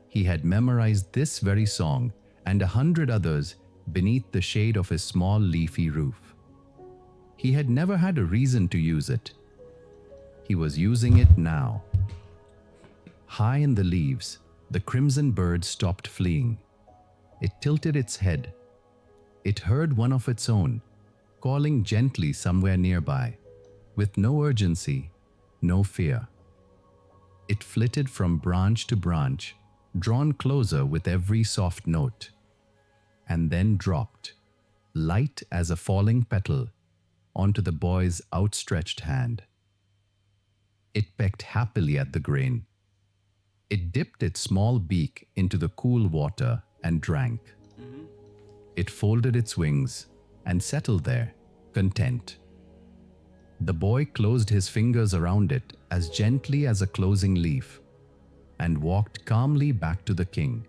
He had memorized this very song and 100 others beneath the shade of his small leafy roof. He had never had a reason to use it. He was using it now, High in the leaves, the crimson bird stopped fleeing. It tilted its head. It heard one of its own, calling gently somewhere nearby, with no urgency, no fear. It flitted from branch to branch, drawn closer with every soft note, and then dropped, light as a falling petal, onto the boy's outstretched hand. It pecked happily at the grain. It dipped its small beak into the cool water and drank. It folded its wings and settled there, content. The boy closed his fingers around it as gently as a closing leaf and walked calmly back to the king,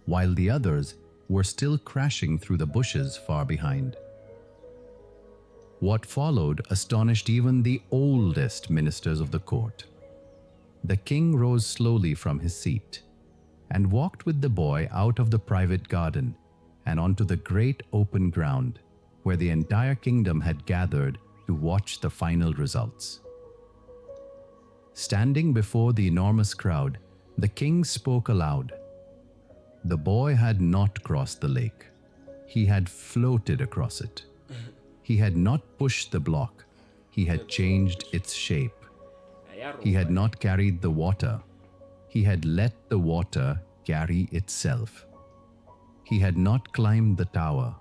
while the others were still crashing through the bushes far behind. What followed astonished even the oldest ministers of the court. The king rose slowly from his seat and walked with the boy out of the private garden and onto the great open ground where the entire kingdom had gathered to watch the final results. Standing before the enormous crowd, the king spoke aloud. The boy had not crossed the lake. He had floated across it. He had not pushed the block. He had changed its shape. He had not carried the water. He had let the water carry itself. He had not climbed the tower.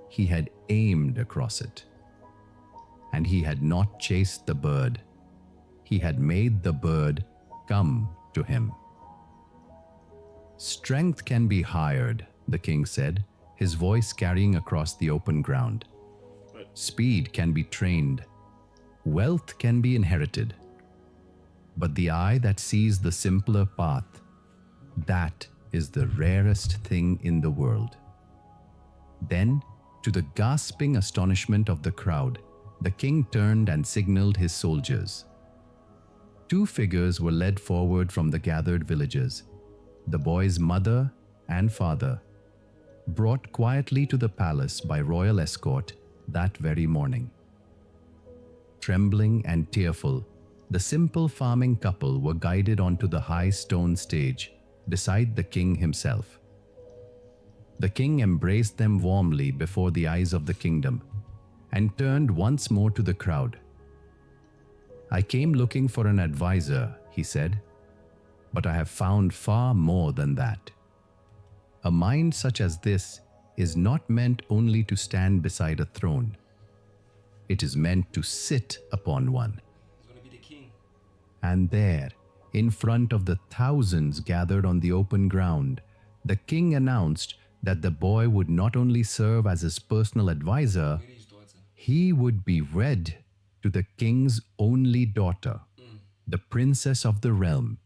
He had aimed across it. And he had not chased the bird. He had made the bird come to him. Strength can be hired, the king said, his voice carrying across the open ground. Speed can be trained. Wealth can be inherited. But the eye that sees the simpler path, that is the rarest thing in the world. Then, to the gasping astonishment of the crowd, the king turned and signaled his soldiers. 2 figures were led forward from the gathered villagers, the boy's mother and father, brought quietly to the palace by royal escort that very morning. Trembling and tearful, the simple farming couple were guided onto the high stone stage beside the king himself. The king embraced them warmly before the eyes of the kingdom and turned once more to the crowd. "I came looking for an advisor," he said, "but I have found far more than that. A mind such as this is not meant only to stand beside a throne. It is meant to sit upon one." And there, in front of the thousands gathered on the open ground, the king announced that the boy would not only serve as his personal advisor, he would be wed to the king's only daughter, the princess of the realm,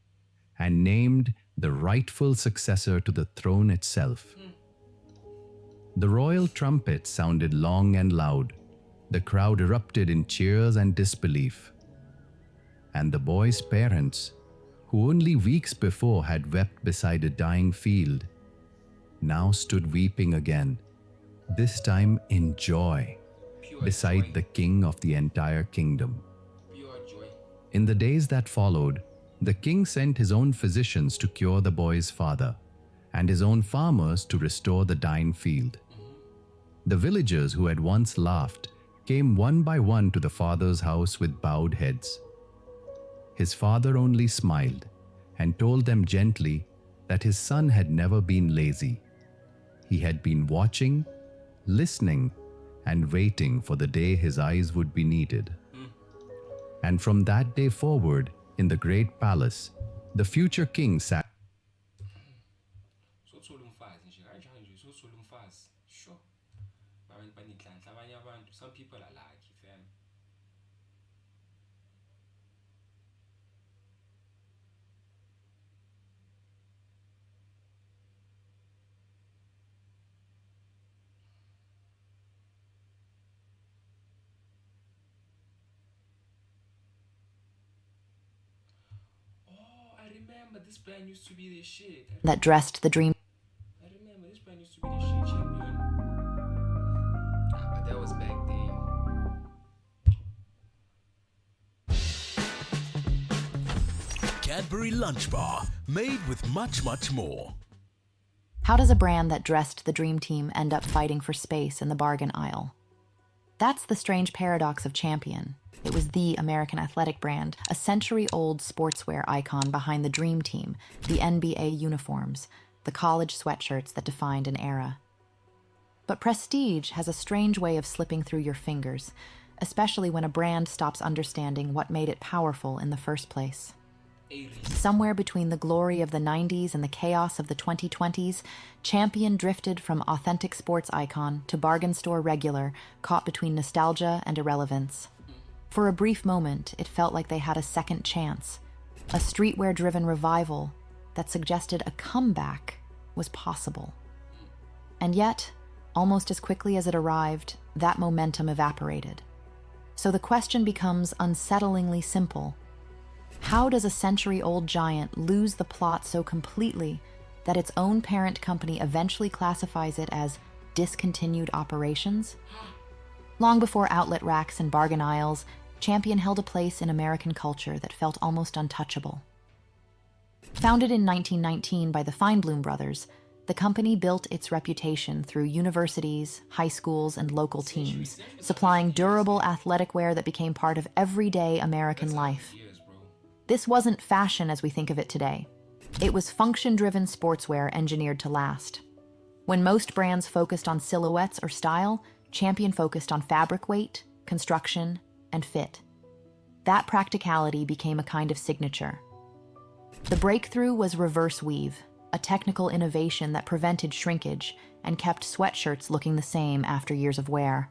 and named the rightful successor to the throne itself. The royal trumpet sounded long and loud. The crowd erupted in cheers and disbelief. And the boy's parents, who only weeks before had wept beside a dying field, now stood weeping again, this time in joy, beside the king of the entire kingdom. In the days that followed, the king sent his own physicians to cure the boy's father, and his own farmers to restore the dying field. The villagers who had once laughed came one by one to the father's house with bowed heads. His father only smiled and told them gently that his son had never been lazy. He had been watching, listening, and waiting for the day his eyes would be needed. And from that day forward, in the great palace, the future king sat. Some people are lucky, fam. I remember this band used to be the shit. That dressed the dream. I remember this band used to be the shit, champion. But that was back then. Cadbury Lunch Bar, made with much, much more. How does a brand that dressed the Dream Team end up fighting for space in the bargain aisle? That's the strange paradox of Champion. It was the American athletic brand, a century-old sportswear icon behind the Dream Team, the NBA uniforms, the college sweatshirts that defined an era. But prestige has a strange way of slipping through your fingers, especially when a brand stops understanding what made it powerful in the first place. Somewhere between the glory of the 90s and the chaos of the 2020s, Champion drifted from authentic sports icon to bargain store regular, caught between nostalgia and irrelevance. For a brief moment, it felt like they had a second chance, a streetwear-driven revival that suggested a comeback was possible. And yet, almost as quickly as it arrived, that momentum evaporated. So the question becomes unsettlingly simple. How does a century-old giant lose the plot so completely that its own parent company eventually classifies it as discontinued operations? Long before outlet racks and bargain aisles, Champion held a place in American culture that felt almost untouchable. Founded in 1919 by the Feinblum brothers, the company built its reputation through universities, high schools, and local teams, supplying durable athletic wear that became part of everyday American life. This wasn't fashion as we think of it today. It was function-driven sportswear engineered to last. When most brands focused on silhouettes or style, Champion focused on fabric weight, construction, and fit. That practicality became a kind of signature. The breakthrough was reverse weave, a technical innovation that prevented shrinkage and kept sweatshirts looking the same after years of wear.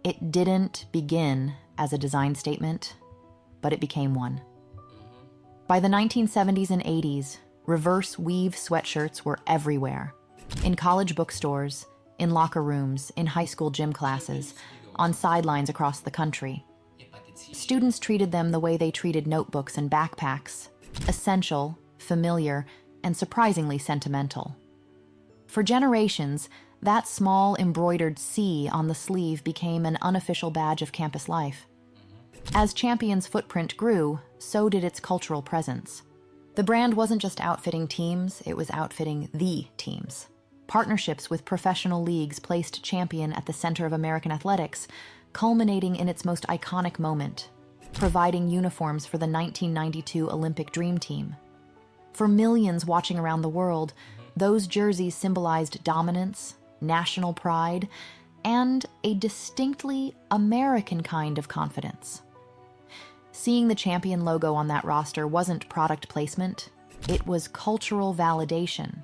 It didn't begin as a design statement, but it became one. By the 1970s and 80s, reverse weave sweatshirts were everywhere. In college bookstores, in locker rooms, in high school gym classes, on sidelines across the country. Students treated them the way they treated notebooks and backpacks, essential, familiar, and surprisingly sentimental. For generations, that small embroidered C on the sleeve became an unofficial badge of campus life. As Champion's footprint grew, so did its cultural presence. The brand wasn't just outfitting teams, it was outfitting the teams. Partnerships with professional leagues placed Champion at the center of American athletics, culminating in its most iconic moment, providing uniforms for the 1992 Olympic Dream Team. For millions watching around the world, those jerseys symbolized dominance, national pride, and a distinctly American kind of confidence. Seeing the Champion logo on that roster wasn't product placement, it was cultural validation.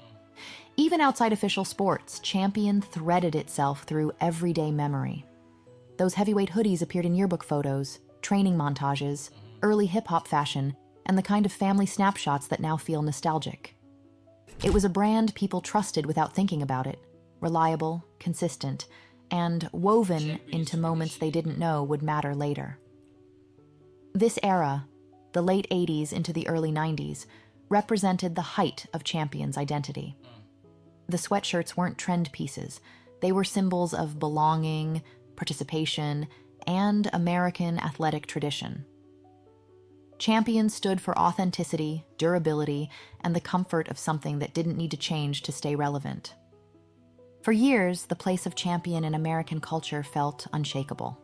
Even outside official sports, Champion threaded itself through everyday memory. Those heavyweight hoodies appeared in yearbook photos, training montages, early hip-hop fashion, and the kind of family snapshots that now feel nostalgic. It was a brand people trusted without thinking about it, reliable, consistent, and woven into moments they didn't know would matter later. This era, the late 80s into the early 90s, represented the height of Champion's identity. The sweatshirts weren't trend pieces. They were symbols of belonging, participation, and American athletic tradition. Champion stood for authenticity, durability, and the comfort of something that didn't need to change to stay relevant. For years, the place of Champion in American culture felt unshakable.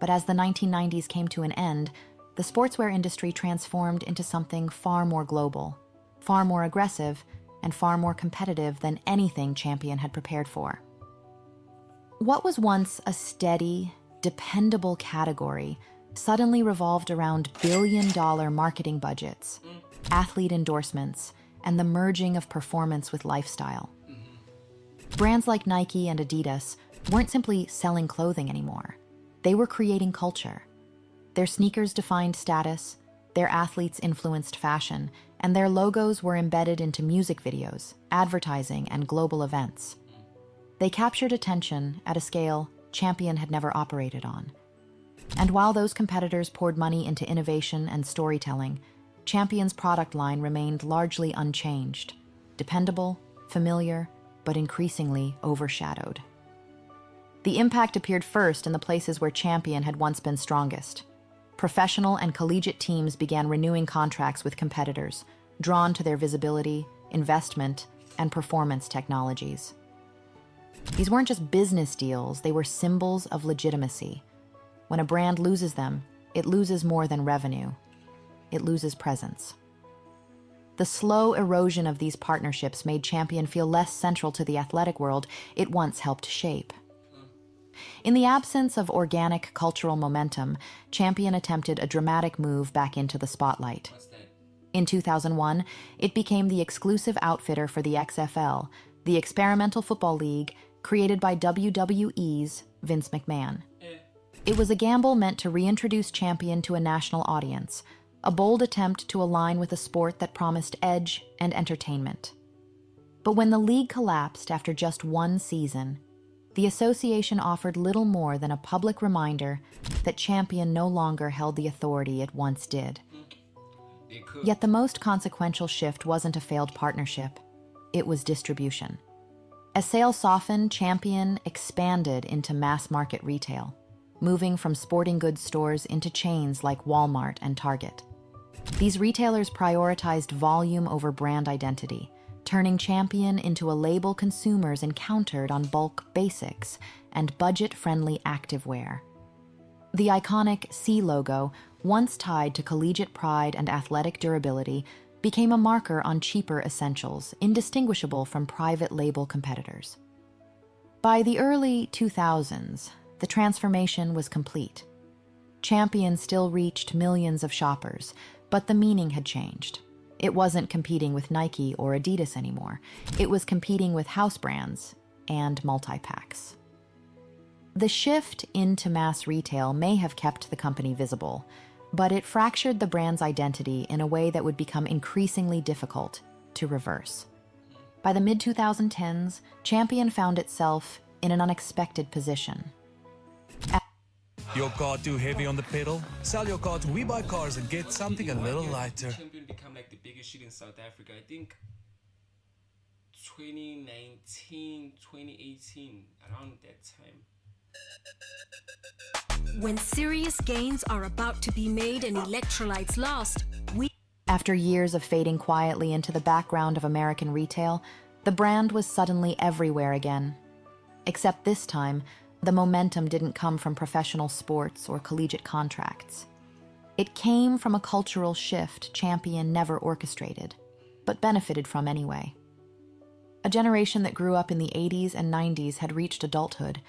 But as the 1990s came to an end, the sportswear industry transformed into something far more global, far more aggressive, and far more competitive than anything Champion had prepared for. What was once a steady, dependable category suddenly revolved around billion-dollar marketing budgets, athlete endorsements, and the merging of performance with lifestyle. Brands like Nike and Adidas weren't simply selling clothing anymore. They were creating culture. Their sneakers defined status, their athletes influenced fashion, and their logos were embedded into music videos, advertising, and global events. They captured attention at a scale Champion had never operated on. And while those competitors poured money into innovation and storytelling, Champion's product line remained largely unchanged, dependable, familiar, but increasingly overshadowed. The impact appeared first in the places where Champion had once been strongest: Professional and collegiate teams began renewing contracts with competitors, drawn to their visibility, investment, and performance technologies. These weren't just business deals, they were symbols of legitimacy. When a brand loses them, it loses more than revenue. It loses presence. The slow erosion of these partnerships made Champion feel less central to the athletic world it once helped shape. In the absence of organic cultural momentum, Champion attempted a dramatic move back into the spotlight. In 2001, it became the exclusive outfitter for the XFL, the experimental football league created by WWE's Vince McMahon. It was a gamble meant to reintroduce Champion to a national audience, a bold attempt to align with a sport that promised edge and entertainment. But when the league collapsed after just one season, the association offered little more than a public reminder that Champion no longer held the authority it once did. Yet the most consequential shift wasn't a failed partnership, it was distribution. As sales softened, Champion expanded into mass market retail, moving from sporting goods stores into chains like Walmart and Target. These retailers prioritized volume over brand identity, turning Champion into a label consumers encountered on bulk basics and budget-friendly activewear. The iconic C logo, once tied to collegiate pride and athletic durability, became a marker on cheaper essentials, indistinguishable from private label competitors. By the early 2000s, the transformation was complete. Champion still reached millions of shoppers, but the meaning had changed. It wasn't competing with Nike or Adidas anymore. It was competing with house brands and multi-packs. The shift into mass retail may have kept the company visible, but it fractured the brand's identity in a way that would become increasingly difficult to reverse. By the mid-2010s, Champion found itself in an unexpected position. Your car too heavy on the pedal? Sell your car to We Buy Cars and get something a little lighter. Champion become like the biggest shit in South Africa. I think 2019, 2018, around that time. When serious gains are about to be made and electrolytes lost, After years of fading quietly into the background of American retail, the brand was suddenly everywhere again. Except this time, the momentum didn't come from professional sports or collegiate contracts. It came from a cultural shift Champion never orchestrated, but benefited from anyway. A generation that grew up in the 80s and 90s had reached adulthood,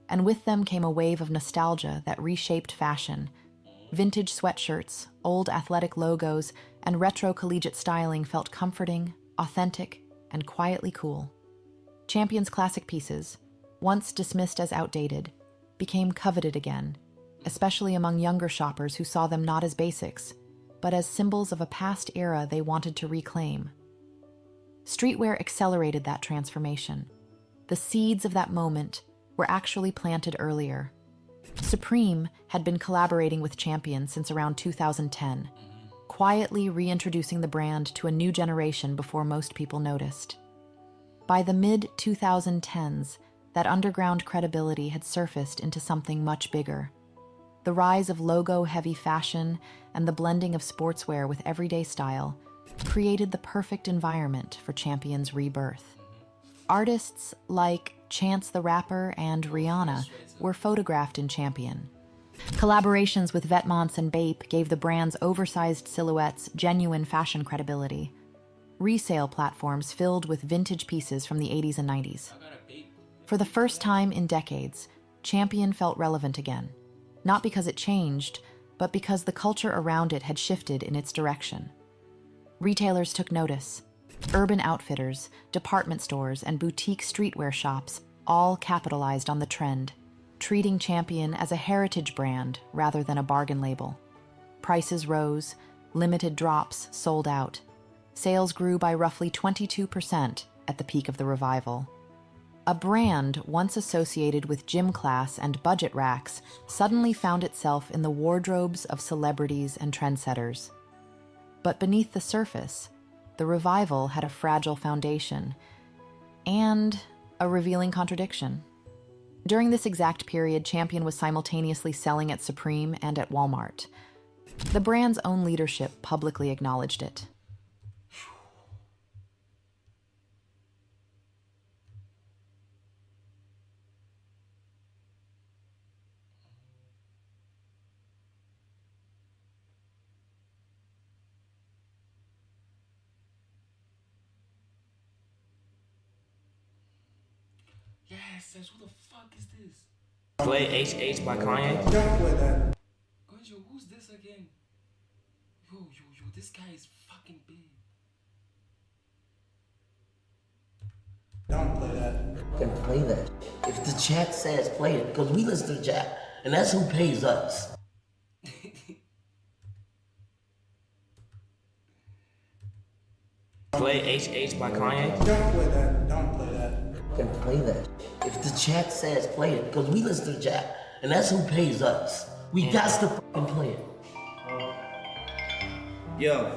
and with them came a wave of nostalgia that reshaped fashion. Vintage sweatshirts, old athletic logos, and retro collegiate styling felt comforting, authentic, and quietly cool. Champion's classic pieces, once dismissed as outdated, became coveted again, especially among younger shoppers who saw them not as basics, but as symbols of a past era they wanted to reclaim. Streetwear accelerated that transformation. The seeds of that moment were actually planted earlier. Supreme had been collaborating with Champion since around 2010, quietly reintroducing the brand to a new generation before most people noticed. By the mid-2010s, that underground credibility had surfaced into something much bigger. The rise of logo-heavy fashion and the blending of sportswear with everyday style created the perfect environment for Champion's rebirth. Artists like Chance the Rapper and Rihanna were photographed in Champion. Collaborations with Vetements and Bape gave the brand's oversized silhouettes genuine fashion credibility. Resale platforms filled with vintage pieces from the 80s and 90s. For the first time in decades, Champion felt relevant again, not because it changed, but because the culture around it had shifted in its direction. Retailers took notice. Urban Outfitters, department stores, and boutique streetwear shops all capitalized on the trend, treating Champion as a heritage brand rather than a bargain label. Prices rose, limited drops sold out. Sales grew by roughly 22% at the peak of the revival. A brand once associated with gym class and budget racks suddenly found itself in the wardrobes of celebrities and trendsetters. But beneath the surface, the revival had a fragile foundation and a revealing contradiction. During this exact period, Champion was simultaneously selling at Supreme and at Walmart. The brand's own leadership publicly acknowledged it. Yes, says who the fuck is this? Play HH by Kanye. Don't play that. Yo, who's this again? Yo, this guy is fucking big. Don't play that. Then play that. If the chat says play it, because we listen to chat, and that's who pays us. Play HH by Kanye. Don't play that. Don't play that. Then play that. If the chat says play it, because we listen to chat, and that's who pays us. We got to fucking play it. Yo.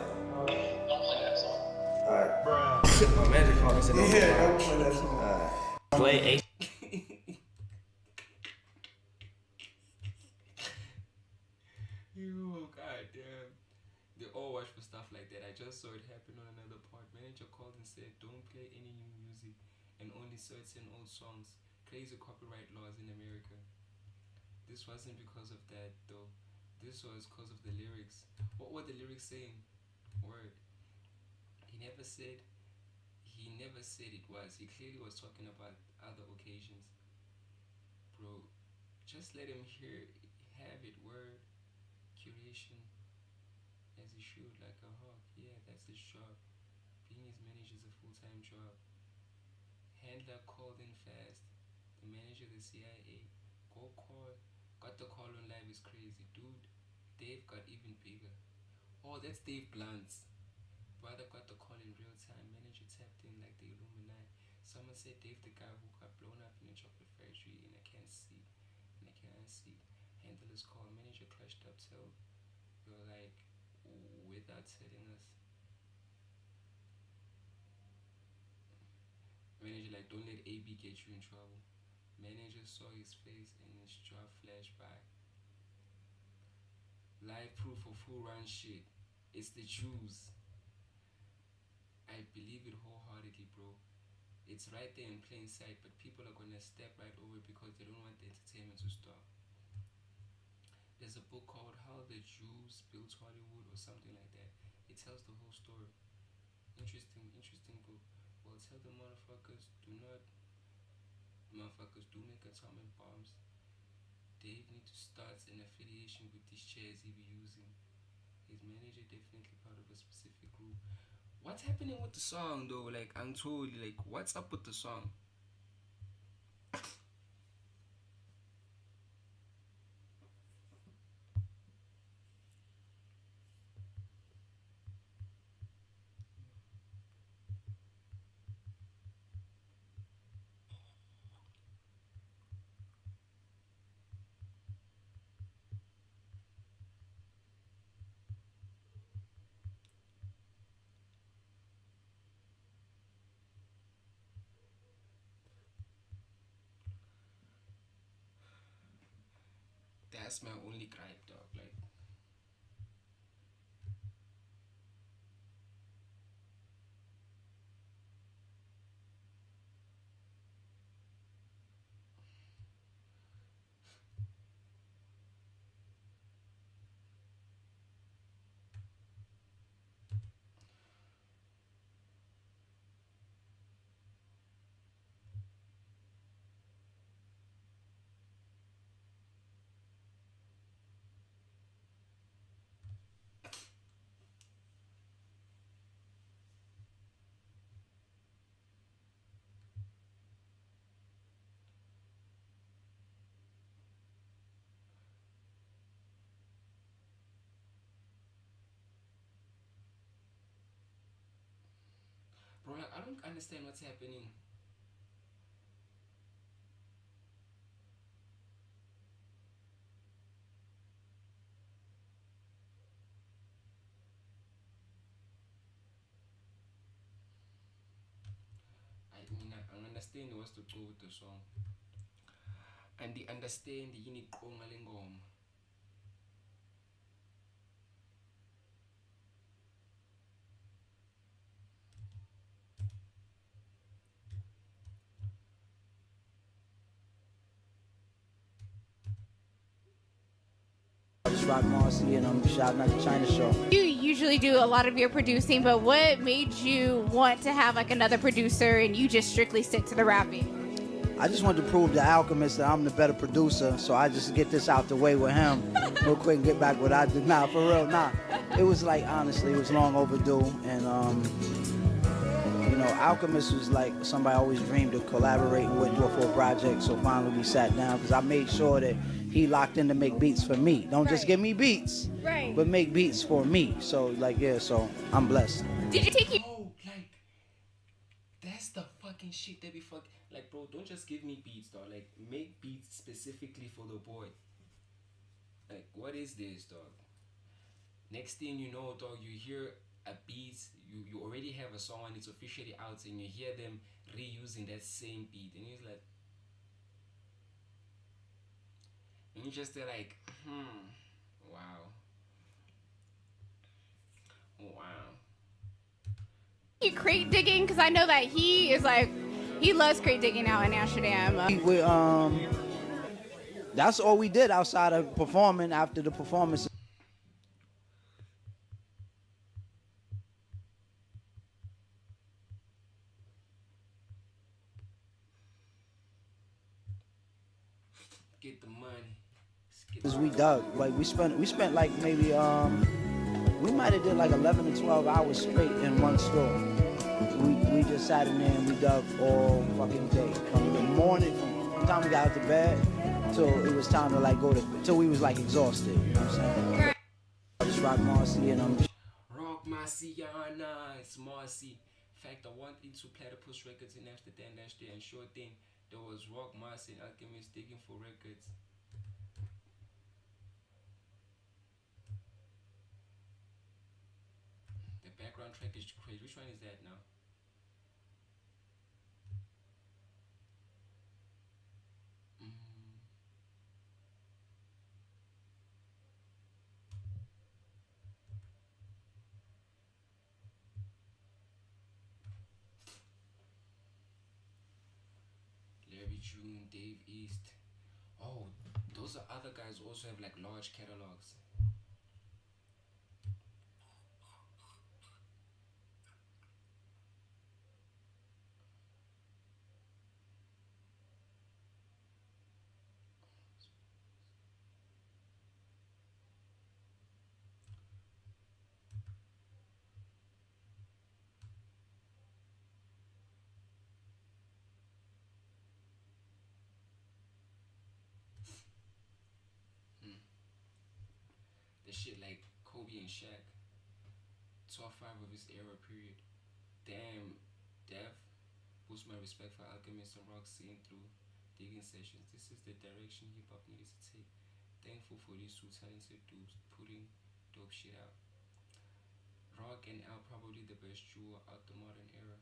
Alright. My manager called me and said, don't play that song. Alright. Play H. Yo, goddamn. They all watch for stuff like that. I just saw it happen on another part. Manager called and said, don't play any new music and only certain old songs. Crazy copyright laws in America. This wasn't because of that though. This was because of the lyrics. What were the lyrics saying? Word. He never said it was. He clearly was talking about other occasions. Bro, just let him have it. Word. Curation. As he should, like a hawk. Yeah, that's his job. Being his manager is a full-time job. Handler called in fast. The manager of the CIA. Go call. Got the call on live is crazy. Dude, Dave got even bigger. Oh, that's Dave Blunt's. Brother got the call in real time. Manager tapped in like the Illuminati. Someone said Dave the guy who got blown up in a chocolate factory in a can seat. Handler's call. Manager clutched up till you're like without telling us. Manager like, don't let AB get you in trouble. Manager saw his face and his jaw flashed by. Live proof of who runs shit. It's the Jews. I believe it wholeheartedly, bro. It's right there in plain sight, but people are gonna step right over it because they don't want the entertainment to stop. There's a book called How the Jews Built Hollywood or something like that. It tells the whole story. Interesting book. Well, tell the motherfuckers do make atomic bombs. Dave need to start an affiliation with these chairs he be using. His manager definitely part of a specific group. What's happening with the song though? Like, I'm totally like, what's up with the song? That's my only gripe, dog. Like, bro, I don't understand what's happening. I understand what's to go with the song. And the understand the unique ngoma. just rock Marcy and I'm shouting out the China Show. You usually do a lot of your producing, but what made you want to have like another producer and you just strictly stick to the rapping? I just wanted to prove to Alchemist that I'm the better producer, so I just get this out the way with him real quick and get back what I did. Nah, for real, nah. It was like, honestly, it was long overdue, and you know, Alchemist was like somebody I always dreamed of collaborating with, do it for a project, so finally we sat down, because I made sure that he locked in to make beats for me. Don't just give me beats, but make beats for me. So, like, yeah, so I'm blessed. Did you take Oh, like, that's the fucking shit that be fucking... Like, bro, don't just give me beats, dog. Like, make beats specifically for the boy. Like, what is this, dog? Next thing you know, dog, you hear a beat, you already have a song and it's officially out, and you hear them reusing that same beat, and it's like... And you just like, wow. Wow. You crate digging? Because I know that he is like, he loves crate digging out in Amsterdam. That's all we did outside of performing after the performance. Get the money. Cause we dug, like we spent like maybe we might have did like 11 to 12 hours straight in one store. We just sat in there and we dug all fucking day, from the morning, from the time we got out to bed till it was time to like go to, till we was like exhausted. You know what I'm saying? I just rock Marcy and Rock Marciana, it's Marcy. In fact, I went into Platypus Records in Amsterdam last year, and sure thing, there was Rock Marcy and Alchemist digging for records. The background track is crazy. Which one is that now? Larry June, Dave East. Oh, those are other guys who also have like large catalogs. The shit like Kobe and Shaq. Top 5 of his era period. Damn, Dev. Boost my respect for Alchemist and Rock seeing through digging sessions. This is the direction hip hop needs to take. Thankful for these two talented dudes putting dope shit out. Rock and Al probably the best duo out the modern era.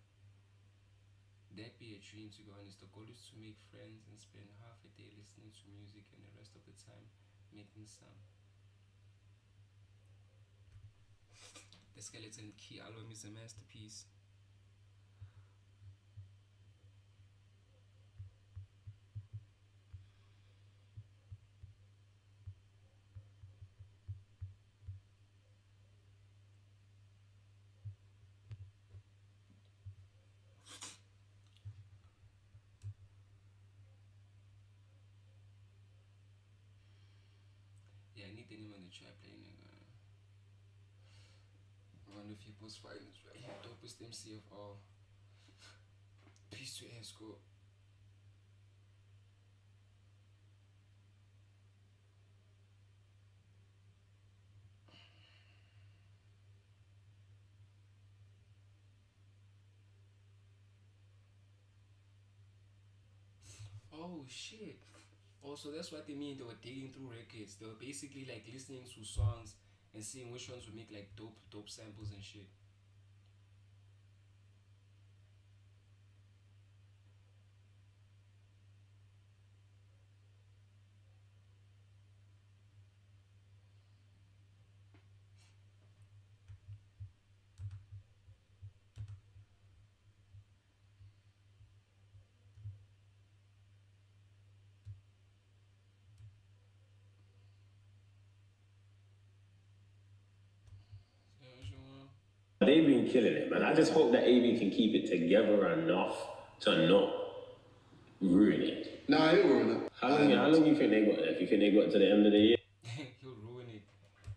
That'd be a dream, to be honest. The goal is to make friends and spend half a day listening to music and the rest of the time making sound. The Skeleton Key album is a masterpiece. Yeah, I need the name on the track playing. One of people's finest right here. Dopest MC of all. Peace to Esco. Oh shit. Also, that's what they mean. They were digging through records. They were basically like listening to songs and seeing which ones would make like dope samples and shit. They've been killing it, man. I just hope that AB can keep it together enough to not ruin it. Nah, he'll ruin it. How long do you think they got there? Do you think they got to the end of the year? He'll ruin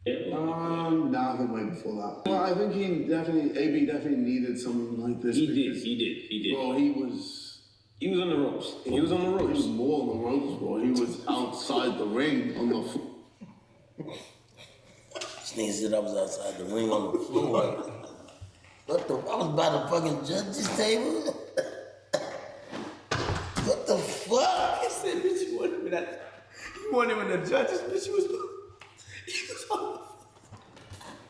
it. Nah, I think way before that. Well, I think AB definitely needed something like this. He did. Bro, he was on the ropes. He was on the ropes. He was more on the ropes, bro. He was outside the ring on the floor. This nigga said I was outside the ring on the floor. What the? I was by the fucking judge's table. What the fuck? He said, bitch, you wanted him in the judges, bitch, he was on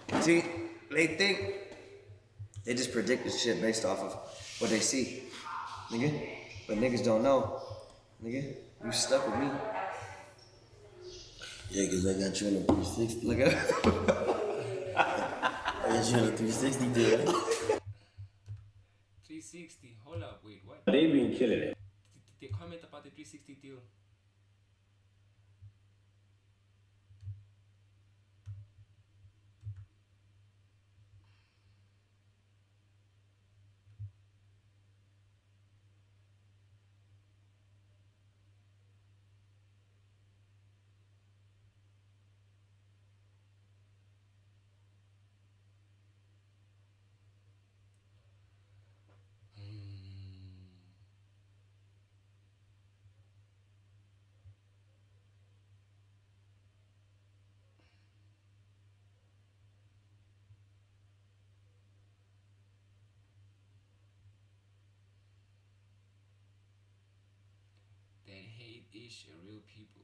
the. See, they think they just predict this shit based off of what they see, nigga. But niggas don't know, nigga. You stuck with me. Yeah, cause I got you in a 360. Look at I got you in a 360 deal. 360. Hold up, wait, what? They've been killing it. They comment about the 360 deal. Ish, a real people.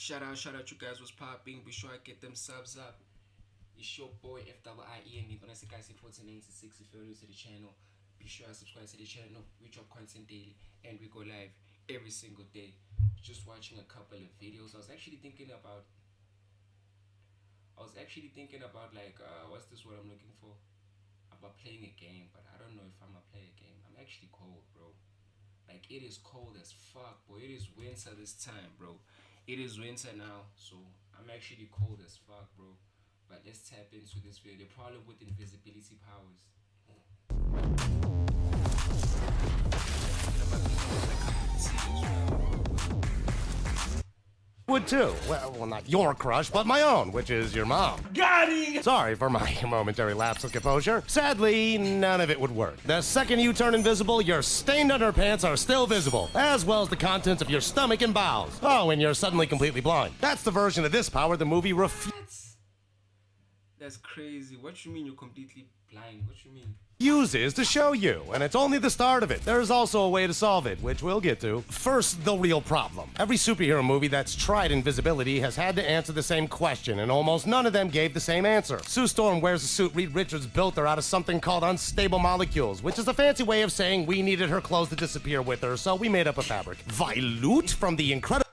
Shout out, you guys was popping. Be sure I get them subs up. It's your boy FIIE, and you're gonna see guys 1496. If you're new to the channel, be sure I subscribe to the channel. We drop content daily, and we go live every single day. Just watching a couple of videos. I was actually thinking about like what's this word I'm looking for? About playing a game, but I don't know if I'm gonna play a game. I'm actually cold, bro. Like it is cold as fuck, bro. It is winter this time, bro. It is winter now, so I'm actually cold as fuck, bro. But let's tap into this video. The problem with invisibility powers. Would too. Well, not your crush, but my own, which is your mom. Got it! Sorry for my momentary lapse of composure. Sadly, none of it would work. The second you turn invisible, your stained underpants are still visible, as well as the contents of your stomach and bowels. Oh, and you're suddenly completely blind. That's the version of this power the movie That's crazy. What you mean you're completely blind? What you mean? uses to show you, and it's only the start of it. There's also a way to solve it, which we'll get to. First, the real problem. Every superhero movie that's tried invisibility has had to answer the same question, and almost none of them gave the same answer. Sue Storm wears a suit Reed Richards built her out of something called unstable molecules, which is a fancy way of saying we needed her clothes to disappear with her, so we made up a fabric. Volute from the incredible...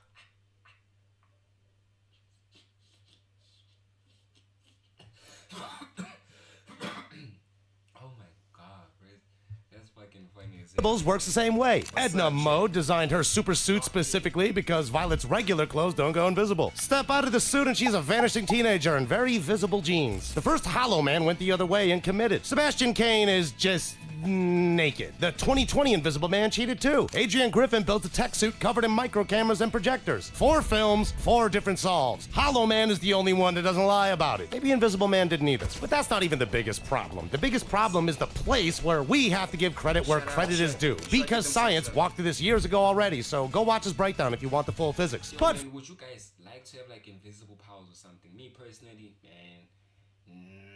works the same way. Edna Mode designed her super suit specifically because Violet's regular clothes don't go invisible. Step out of the suit and she's a vanishing teenager in very visible jeans. The first Hollow Man went the other way and committed. Sebastian Kane is just naked. The 2020 Invisible Man cheated too. Adrian Griffin built a tech suit covered in micro cameras and projectors. 4 films, 4 different solves. Hollow Man is the only one that doesn't lie about it. Maybe Invisible Man didn't either. But that's not even the biggest problem. The biggest problem is the place where we have to give credit where credit is due. Because science walked through this years ago already, so go watch his breakdown if you want the full physics. But would you guys like to have like invisible powers or something? Me personally, man, nah.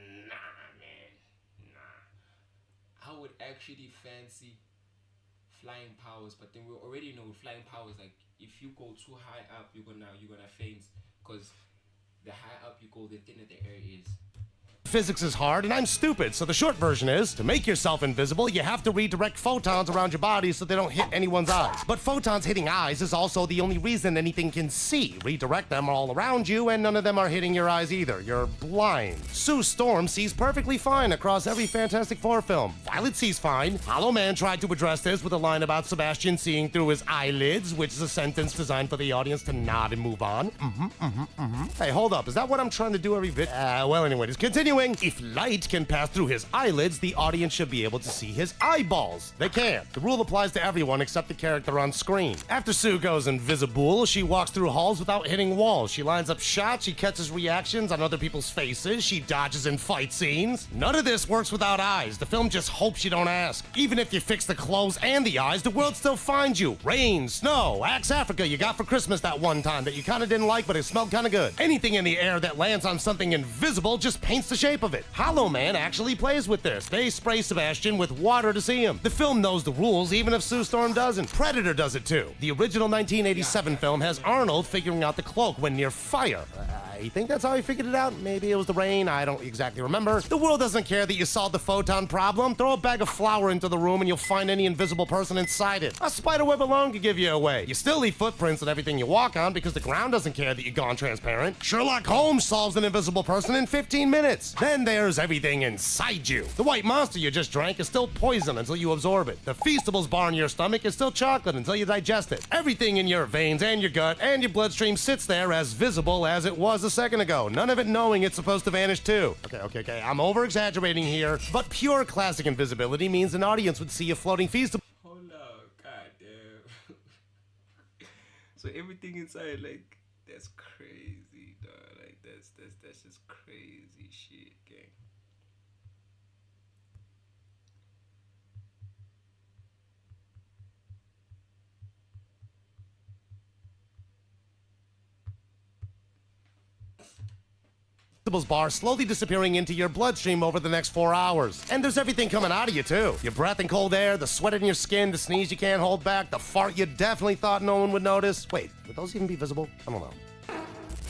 I would actually fancy flying powers, but then we already know flying powers, like if you go too high up, you're gonna faint, because the higher up you go, the thinner the air is. Physics is hard, and I'm stupid, so the short version is, to make yourself invisible, you have to redirect photons around your body so they don't hit anyone's eyes. But photons hitting eyes is also the only reason anything can see. Redirect them all around you, and none of them are hitting your eyes either. You're blind. Sue Storm sees perfectly fine across every Fantastic Four film. Violet sees fine. Hollow Man tried to address this with a line about Sebastian seeing through his eyelids, which is a sentence designed for the audience to nod and move on. Hey, hold up, is that what I'm trying to do every bit? Well, anyways, continuing. If light can pass through his eyelids, the audience should be able to see his eyeballs. They can't. The rule applies to everyone except the character on screen. After Sue goes invisible, she walks through halls without hitting walls. She lines up shots, she catches reactions on other people's faces, she dodges in fight scenes. None of this works without eyes. The film just hopes you don't ask. Even if you fix the clothes and the eyes, the world still finds you. Rain, snow, Axe Africa you got for Christmas that one time that you kind of didn't like, but it smelled kind of good. Anything in the air that lands on something invisible just paints the shape of it. Hollow Man actually plays with this. They spray Sebastian with water to see him. The film knows the rules, even if Sue Storm doesn't. Predator does it too. The original 1987 film has Arnold figuring out the cloak when near fire. I think that's how he figured it out. Maybe it was the rain. I don't exactly remember. The world doesn't care that you solved the photon problem. Throw a bag of flour into the room and you'll find any invisible person inside it. A spider web alone could give you away. You still leave footprints on everything you walk on because the ground doesn't care that you've gone transparent. Sherlock Holmes solves an invisible person in 15 minutes. Then there's everything inside you. The white monster you just drank is still poison until you absorb it. The Feastables bar in your stomach is still chocolate until you digest it. Everything in your veins and your gut and your bloodstream sits there as visible as it was a second ago. None of it knowing it's supposed to vanish too. Okay. I'm over-exaggerating here, but pure classic invisibility means an audience would see a floating Feastable. Hold up, goddamn. So everything inside, like, that's crazy, dog. Like, that's just crazy shit, gang. Bar slowly disappearing into your bloodstream over the next 4 hours. And there's everything coming out of you too. Your breath and cold air, the sweat in your skin, the sneeze you can't hold back, the fart you definitely thought no one would notice. Wait, would those even be visible? I don't know.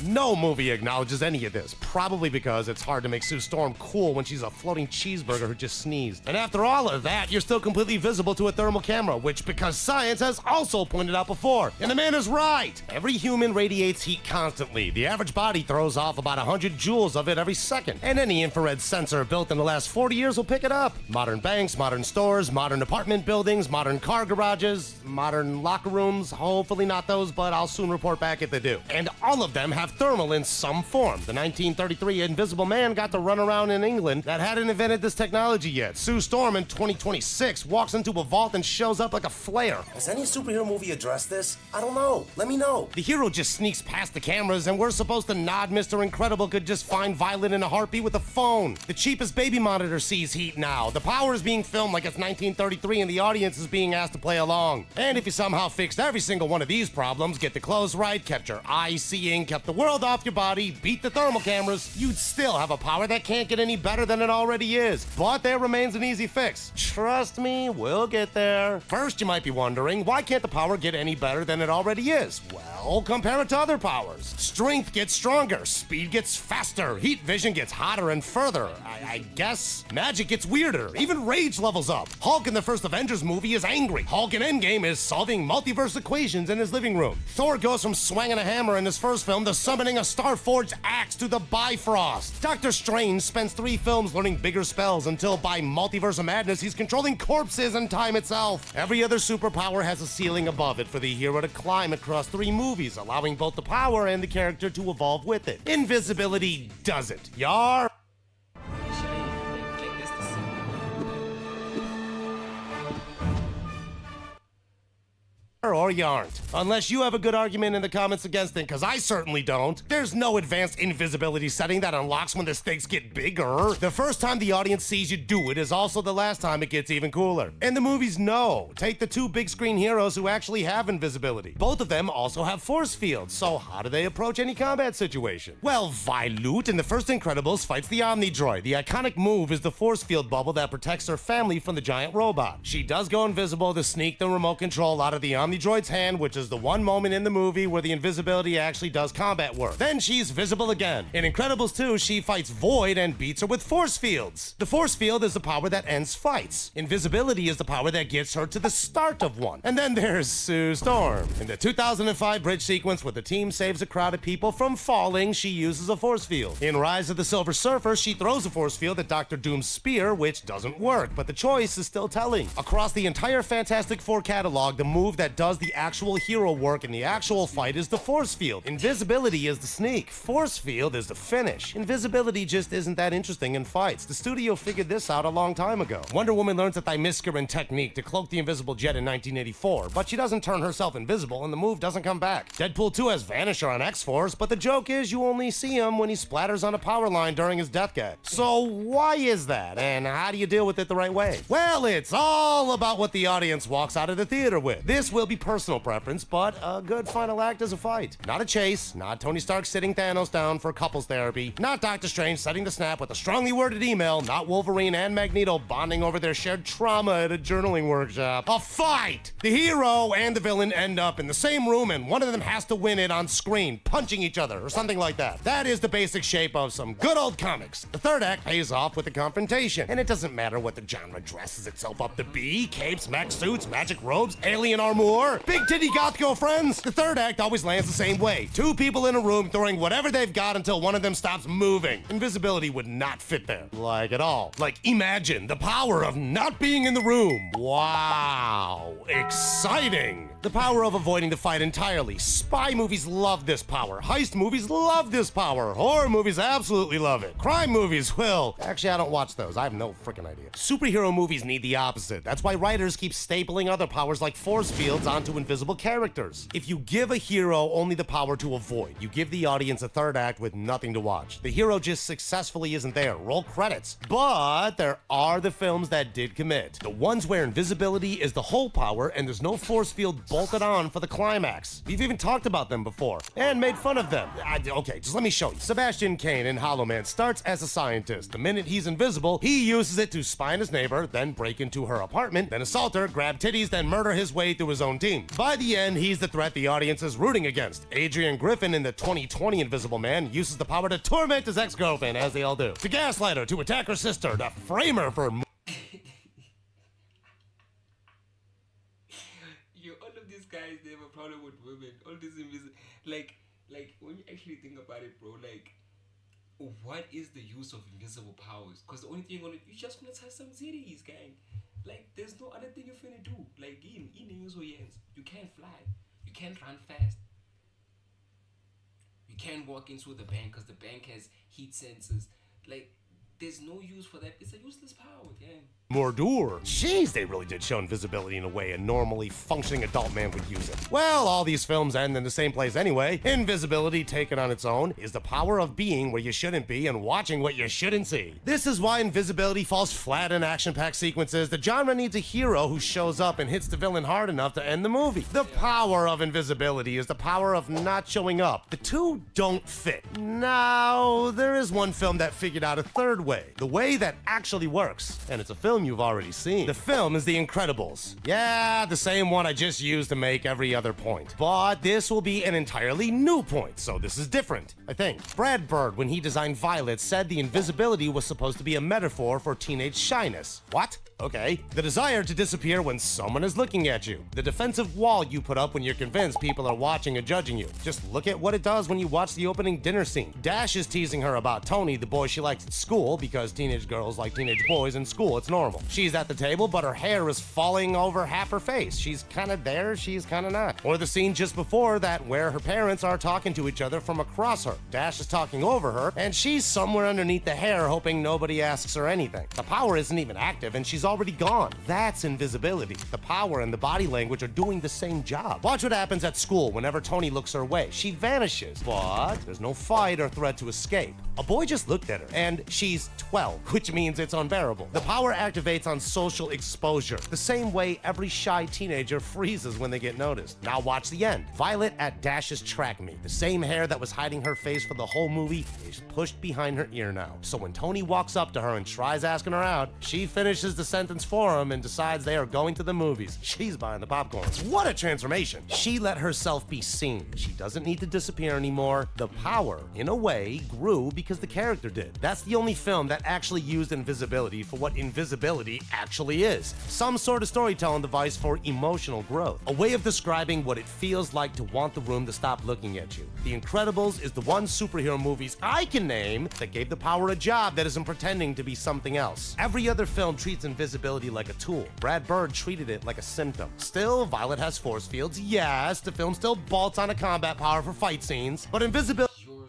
No movie acknowledges any of this, probably because it's hard to make Sue Storm cool when she's a floating cheeseburger who just sneezed. And after all of that, you're still completely visible to a thermal camera, which, because science has also pointed out before, and the man is right. Every human radiates heat constantly. The average body throws off about 100 joules of it every second, and any infrared sensor built in the last 40 years will pick it up. Modern banks, modern stores, modern apartment buildings, modern car garages, modern locker rooms, hopefully not those, but I'll soon report back if they do. And all of them have thermal in some form. The 1933 Invisible Man got to run around in England that hadn't invented this technology yet. Sue Storm in 2026 walks into a vault and shows up like a flare. Has any superhero movie addressed this? I don't know. Let me know. The hero just sneaks past the cameras and we're supposed to nod Mr. Incredible could just find Violet in a heartbeat with a phone. The cheapest baby monitor sees heat now. The power is being filmed like it's 1933 and the audience is being asked to play along. And if you somehow fixed every single one of these problems, get the clothes right, kept your eyes seeing, kept the world off your body, beat the thermal cameras, you'd still have a power that can't get any better than it already is. But there remains an easy fix. Trust me, we'll get there. First, you might be wondering, why can't the power get any better than it already is? Well, compare it to other powers. Strength gets stronger, speed gets faster, heat vision gets hotter and further. I guess magic gets weirder, even rage levels up. Hulk in the first Avengers movie is angry. Hulk in Endgame is solving multiverse equations in his living room. Thor goes from swinging a hammer in his first film to summoning a Starforged axe to the Bifrost. Doctor Strange spends 3 films learning bigger spells until by Multiverse of Madness he's controlling corpses and time itself. Every other superpower has a ceiling above it for the hero to climb across 3 movies, allowing both the power and the character to evolve with it. Invisibility doesn't. Yar? Or or you aren't. Unless you have a good argument in the comments against it, because I certainly don't. There's no advanced invisibility setting that unlocks when the stakes get bigger. The first time the audience sees you do it is also the last time it gets even cooler. And the movies know. Take the two big screen heroes who actually have invisibility. Both of them also have force fields, so how do they approach any combat situation? Well, Violet in the first Incredibles fights the Omnidroid. The iconic move is the force field bubble that protects her family from the giant robot. She does go invisible to sneak the remote control out of the Omnidroid's hand, which is the one moment in the movie where the invisibility actually does combat work. Then she's visible again. In Incredibles 2, she fights Void and beats her with force fields. The force field is the power that ends fights. Invisibility is the power that gets her to the start of one. And then there's Sue Storm. In the 2005 bridge sequence where the team saves a crowd of people from falling, she uses a force field. In Rise of the Silver Surfer, she throws a force field at Dr. Doom's spear, which doesn't work, but the choice is still telling. Across the entire Fantastic Four catalog, the move that does the actual hero work in the actual fight is the force field. Invisibility is the sneak. Force field is the finish. Invisibility just isn't that interesting in fights. The studio figured this out a long time ago. Wonder Woman learns a Themysciran technique to cloak the invisible jet in 1984, but she doesn't turn herself invisible and the move doesn't come back. Deadpool 2 has Vanisher on X-Force, but the joke is you only see him when he splatters on a power line during his death gag. So why is that, and how do you deal with it the right way? Well, it's all about what the audience walks out of the theater with. This will be personal preference, but a good final act is a fight. Not a chase, not Tony Stark sitting Thanos down for couples therapy, not Doctor Strange setting the snap with a strongly worded email, not Wolverine and Magneto bonding over their shared trauma at a journaling workshop. A fight! The hero and the villain end up in the same room and one of them has to win it on screen, punching each other or something like that. That is the basic shape of some good old comics. The third act pays off with the confrontation, and it doesn't matter what the genre dresses itself up to be. Capes, mech suits, magic robes, alien armor, big titty goth girlfriends. The third act always lands the same way. Two people in a room throwing whatever they've got until one of them stops moving. Invisibility would not fit there, like at all. Like, imagine the power of not being in the room. Wow, exciting. The power of avoiding the fight entirely. Spy movies love this power. Heist movies love this power. Horror movies absolutely love it. Crime movies, well, actually I don't watch those. I have no freaking idea. Superhero movies need the opposite. That's why writers keep stapling other powers like force fields onto invisible characters. If you give a hero only the power to avoid, you give the audience a third act with nothing to watch. The hero just successfully isn't there. Roll credits. But there are the films that did commit. The ones where invisibility is the whole power and there's no force field bolted on for the climax. We've even talked about them before and made fun of them. Okay, just let me show you. Sebastian Cain in Hollow Man starts as a scientist. The minute he's invisible, he uses it to spy on his neighbor, then break into her apartment, then assault her, grab titties, then murder his way through his own team. By the end, he's the threat the audience is rooting against. Adrian Griffin in the 2020 Invisible Man uses the power to torment his ex-girlfriend, as they all do, to gaslight her, to attack her sister, to frame her for guys, they have a problem with women. All this invisible, like when you actually think about it, bro, like, what is the use of invisible powers? Because the only thing you're just gonna touch some cities, gang. Like, there's no other thing you're finna do. Like, you can't fly, you can't run fast, you can't walk into the bank because the bank has heat sensors. Like, there's no use for that. It's a useless power, gang. Mordor. Jeez, they really did show invisibility in a way a normally functioning adult man would use it. Well, all these films end in the same place anyway. Invisibility, taken on its own, is the power of being where you shouldn't be and watching what you shouldn't see. This is why invisibility falls flat in action-packed sequences. The genre needs a hero who shows up and hits the villain hard enough to end the movie. The power of invisibility is the power of not showing up. The two don't fit. Now, there is one film that figured out a third way. The way that actually works. And it's a film you've already seen. The film is The Incredibles. Yeah, the same one I just used to make every other point. But this will be an entirely new point, so this is different, I think. Brad Bird, when he designed Violet, said the invisibility was supposed to be a metaphor for teenage shyness. What? Okay. The desire to disappear when someone is looking at you. The defensive wall you put up when you're convinced people are watching and judging you. Just look at what it does when you watch the opening dinner scene. Dash is teasing her about Tony, the boy she likes at school, because teenage girls like teenage boys in school. It's normal. She's at the table, but her hair is falling over half her face. She's kind of there, she's kind of not. Or the scene just before that where her parents are talking to each other from across her. Dash is talking over her, and she's somewhere underneath the hair hoping nobody asks her anything. The power isn't even active, and she's already gone. That's invisibility. The power and the body language are doing the same job. Watch what happens at school whenever Tony looks her way. She vanishes, but there's no fight or threat to escape. A boy just looked at her, and she's 12, which means it's unbearable. The power activates on social exposure, the same way every shy teenager freezes when they get noticed. Now watch the end. Violet at Dash's track meet. The same hair that was hiding her face for the whole movie is pushed behind her ear now. So when Tony walks up to her and tries asking her out, she finishes the sentence for him and decides they are going to the movies. She's buying the popcorn. What a transformation. She let herself be seen. She doesn't need to disappear anymore. The power, in a way, grew because the character did. That's the only film that actually used invisibility for what invisibility actually is. Some sort of storytelling device for emotional growth. A way of describing what it feels like to want the room to stop looking at you. The Incredibles is the one superhero movies I can name that gave the power a job that isn't pretending to be something else. Every other film treats invisibility like a tool. Brad Bird treated it like a symptom. Still, Violet has force fields. Yes, the film still bolts on a combat power for fight scenes, but invisibility... You're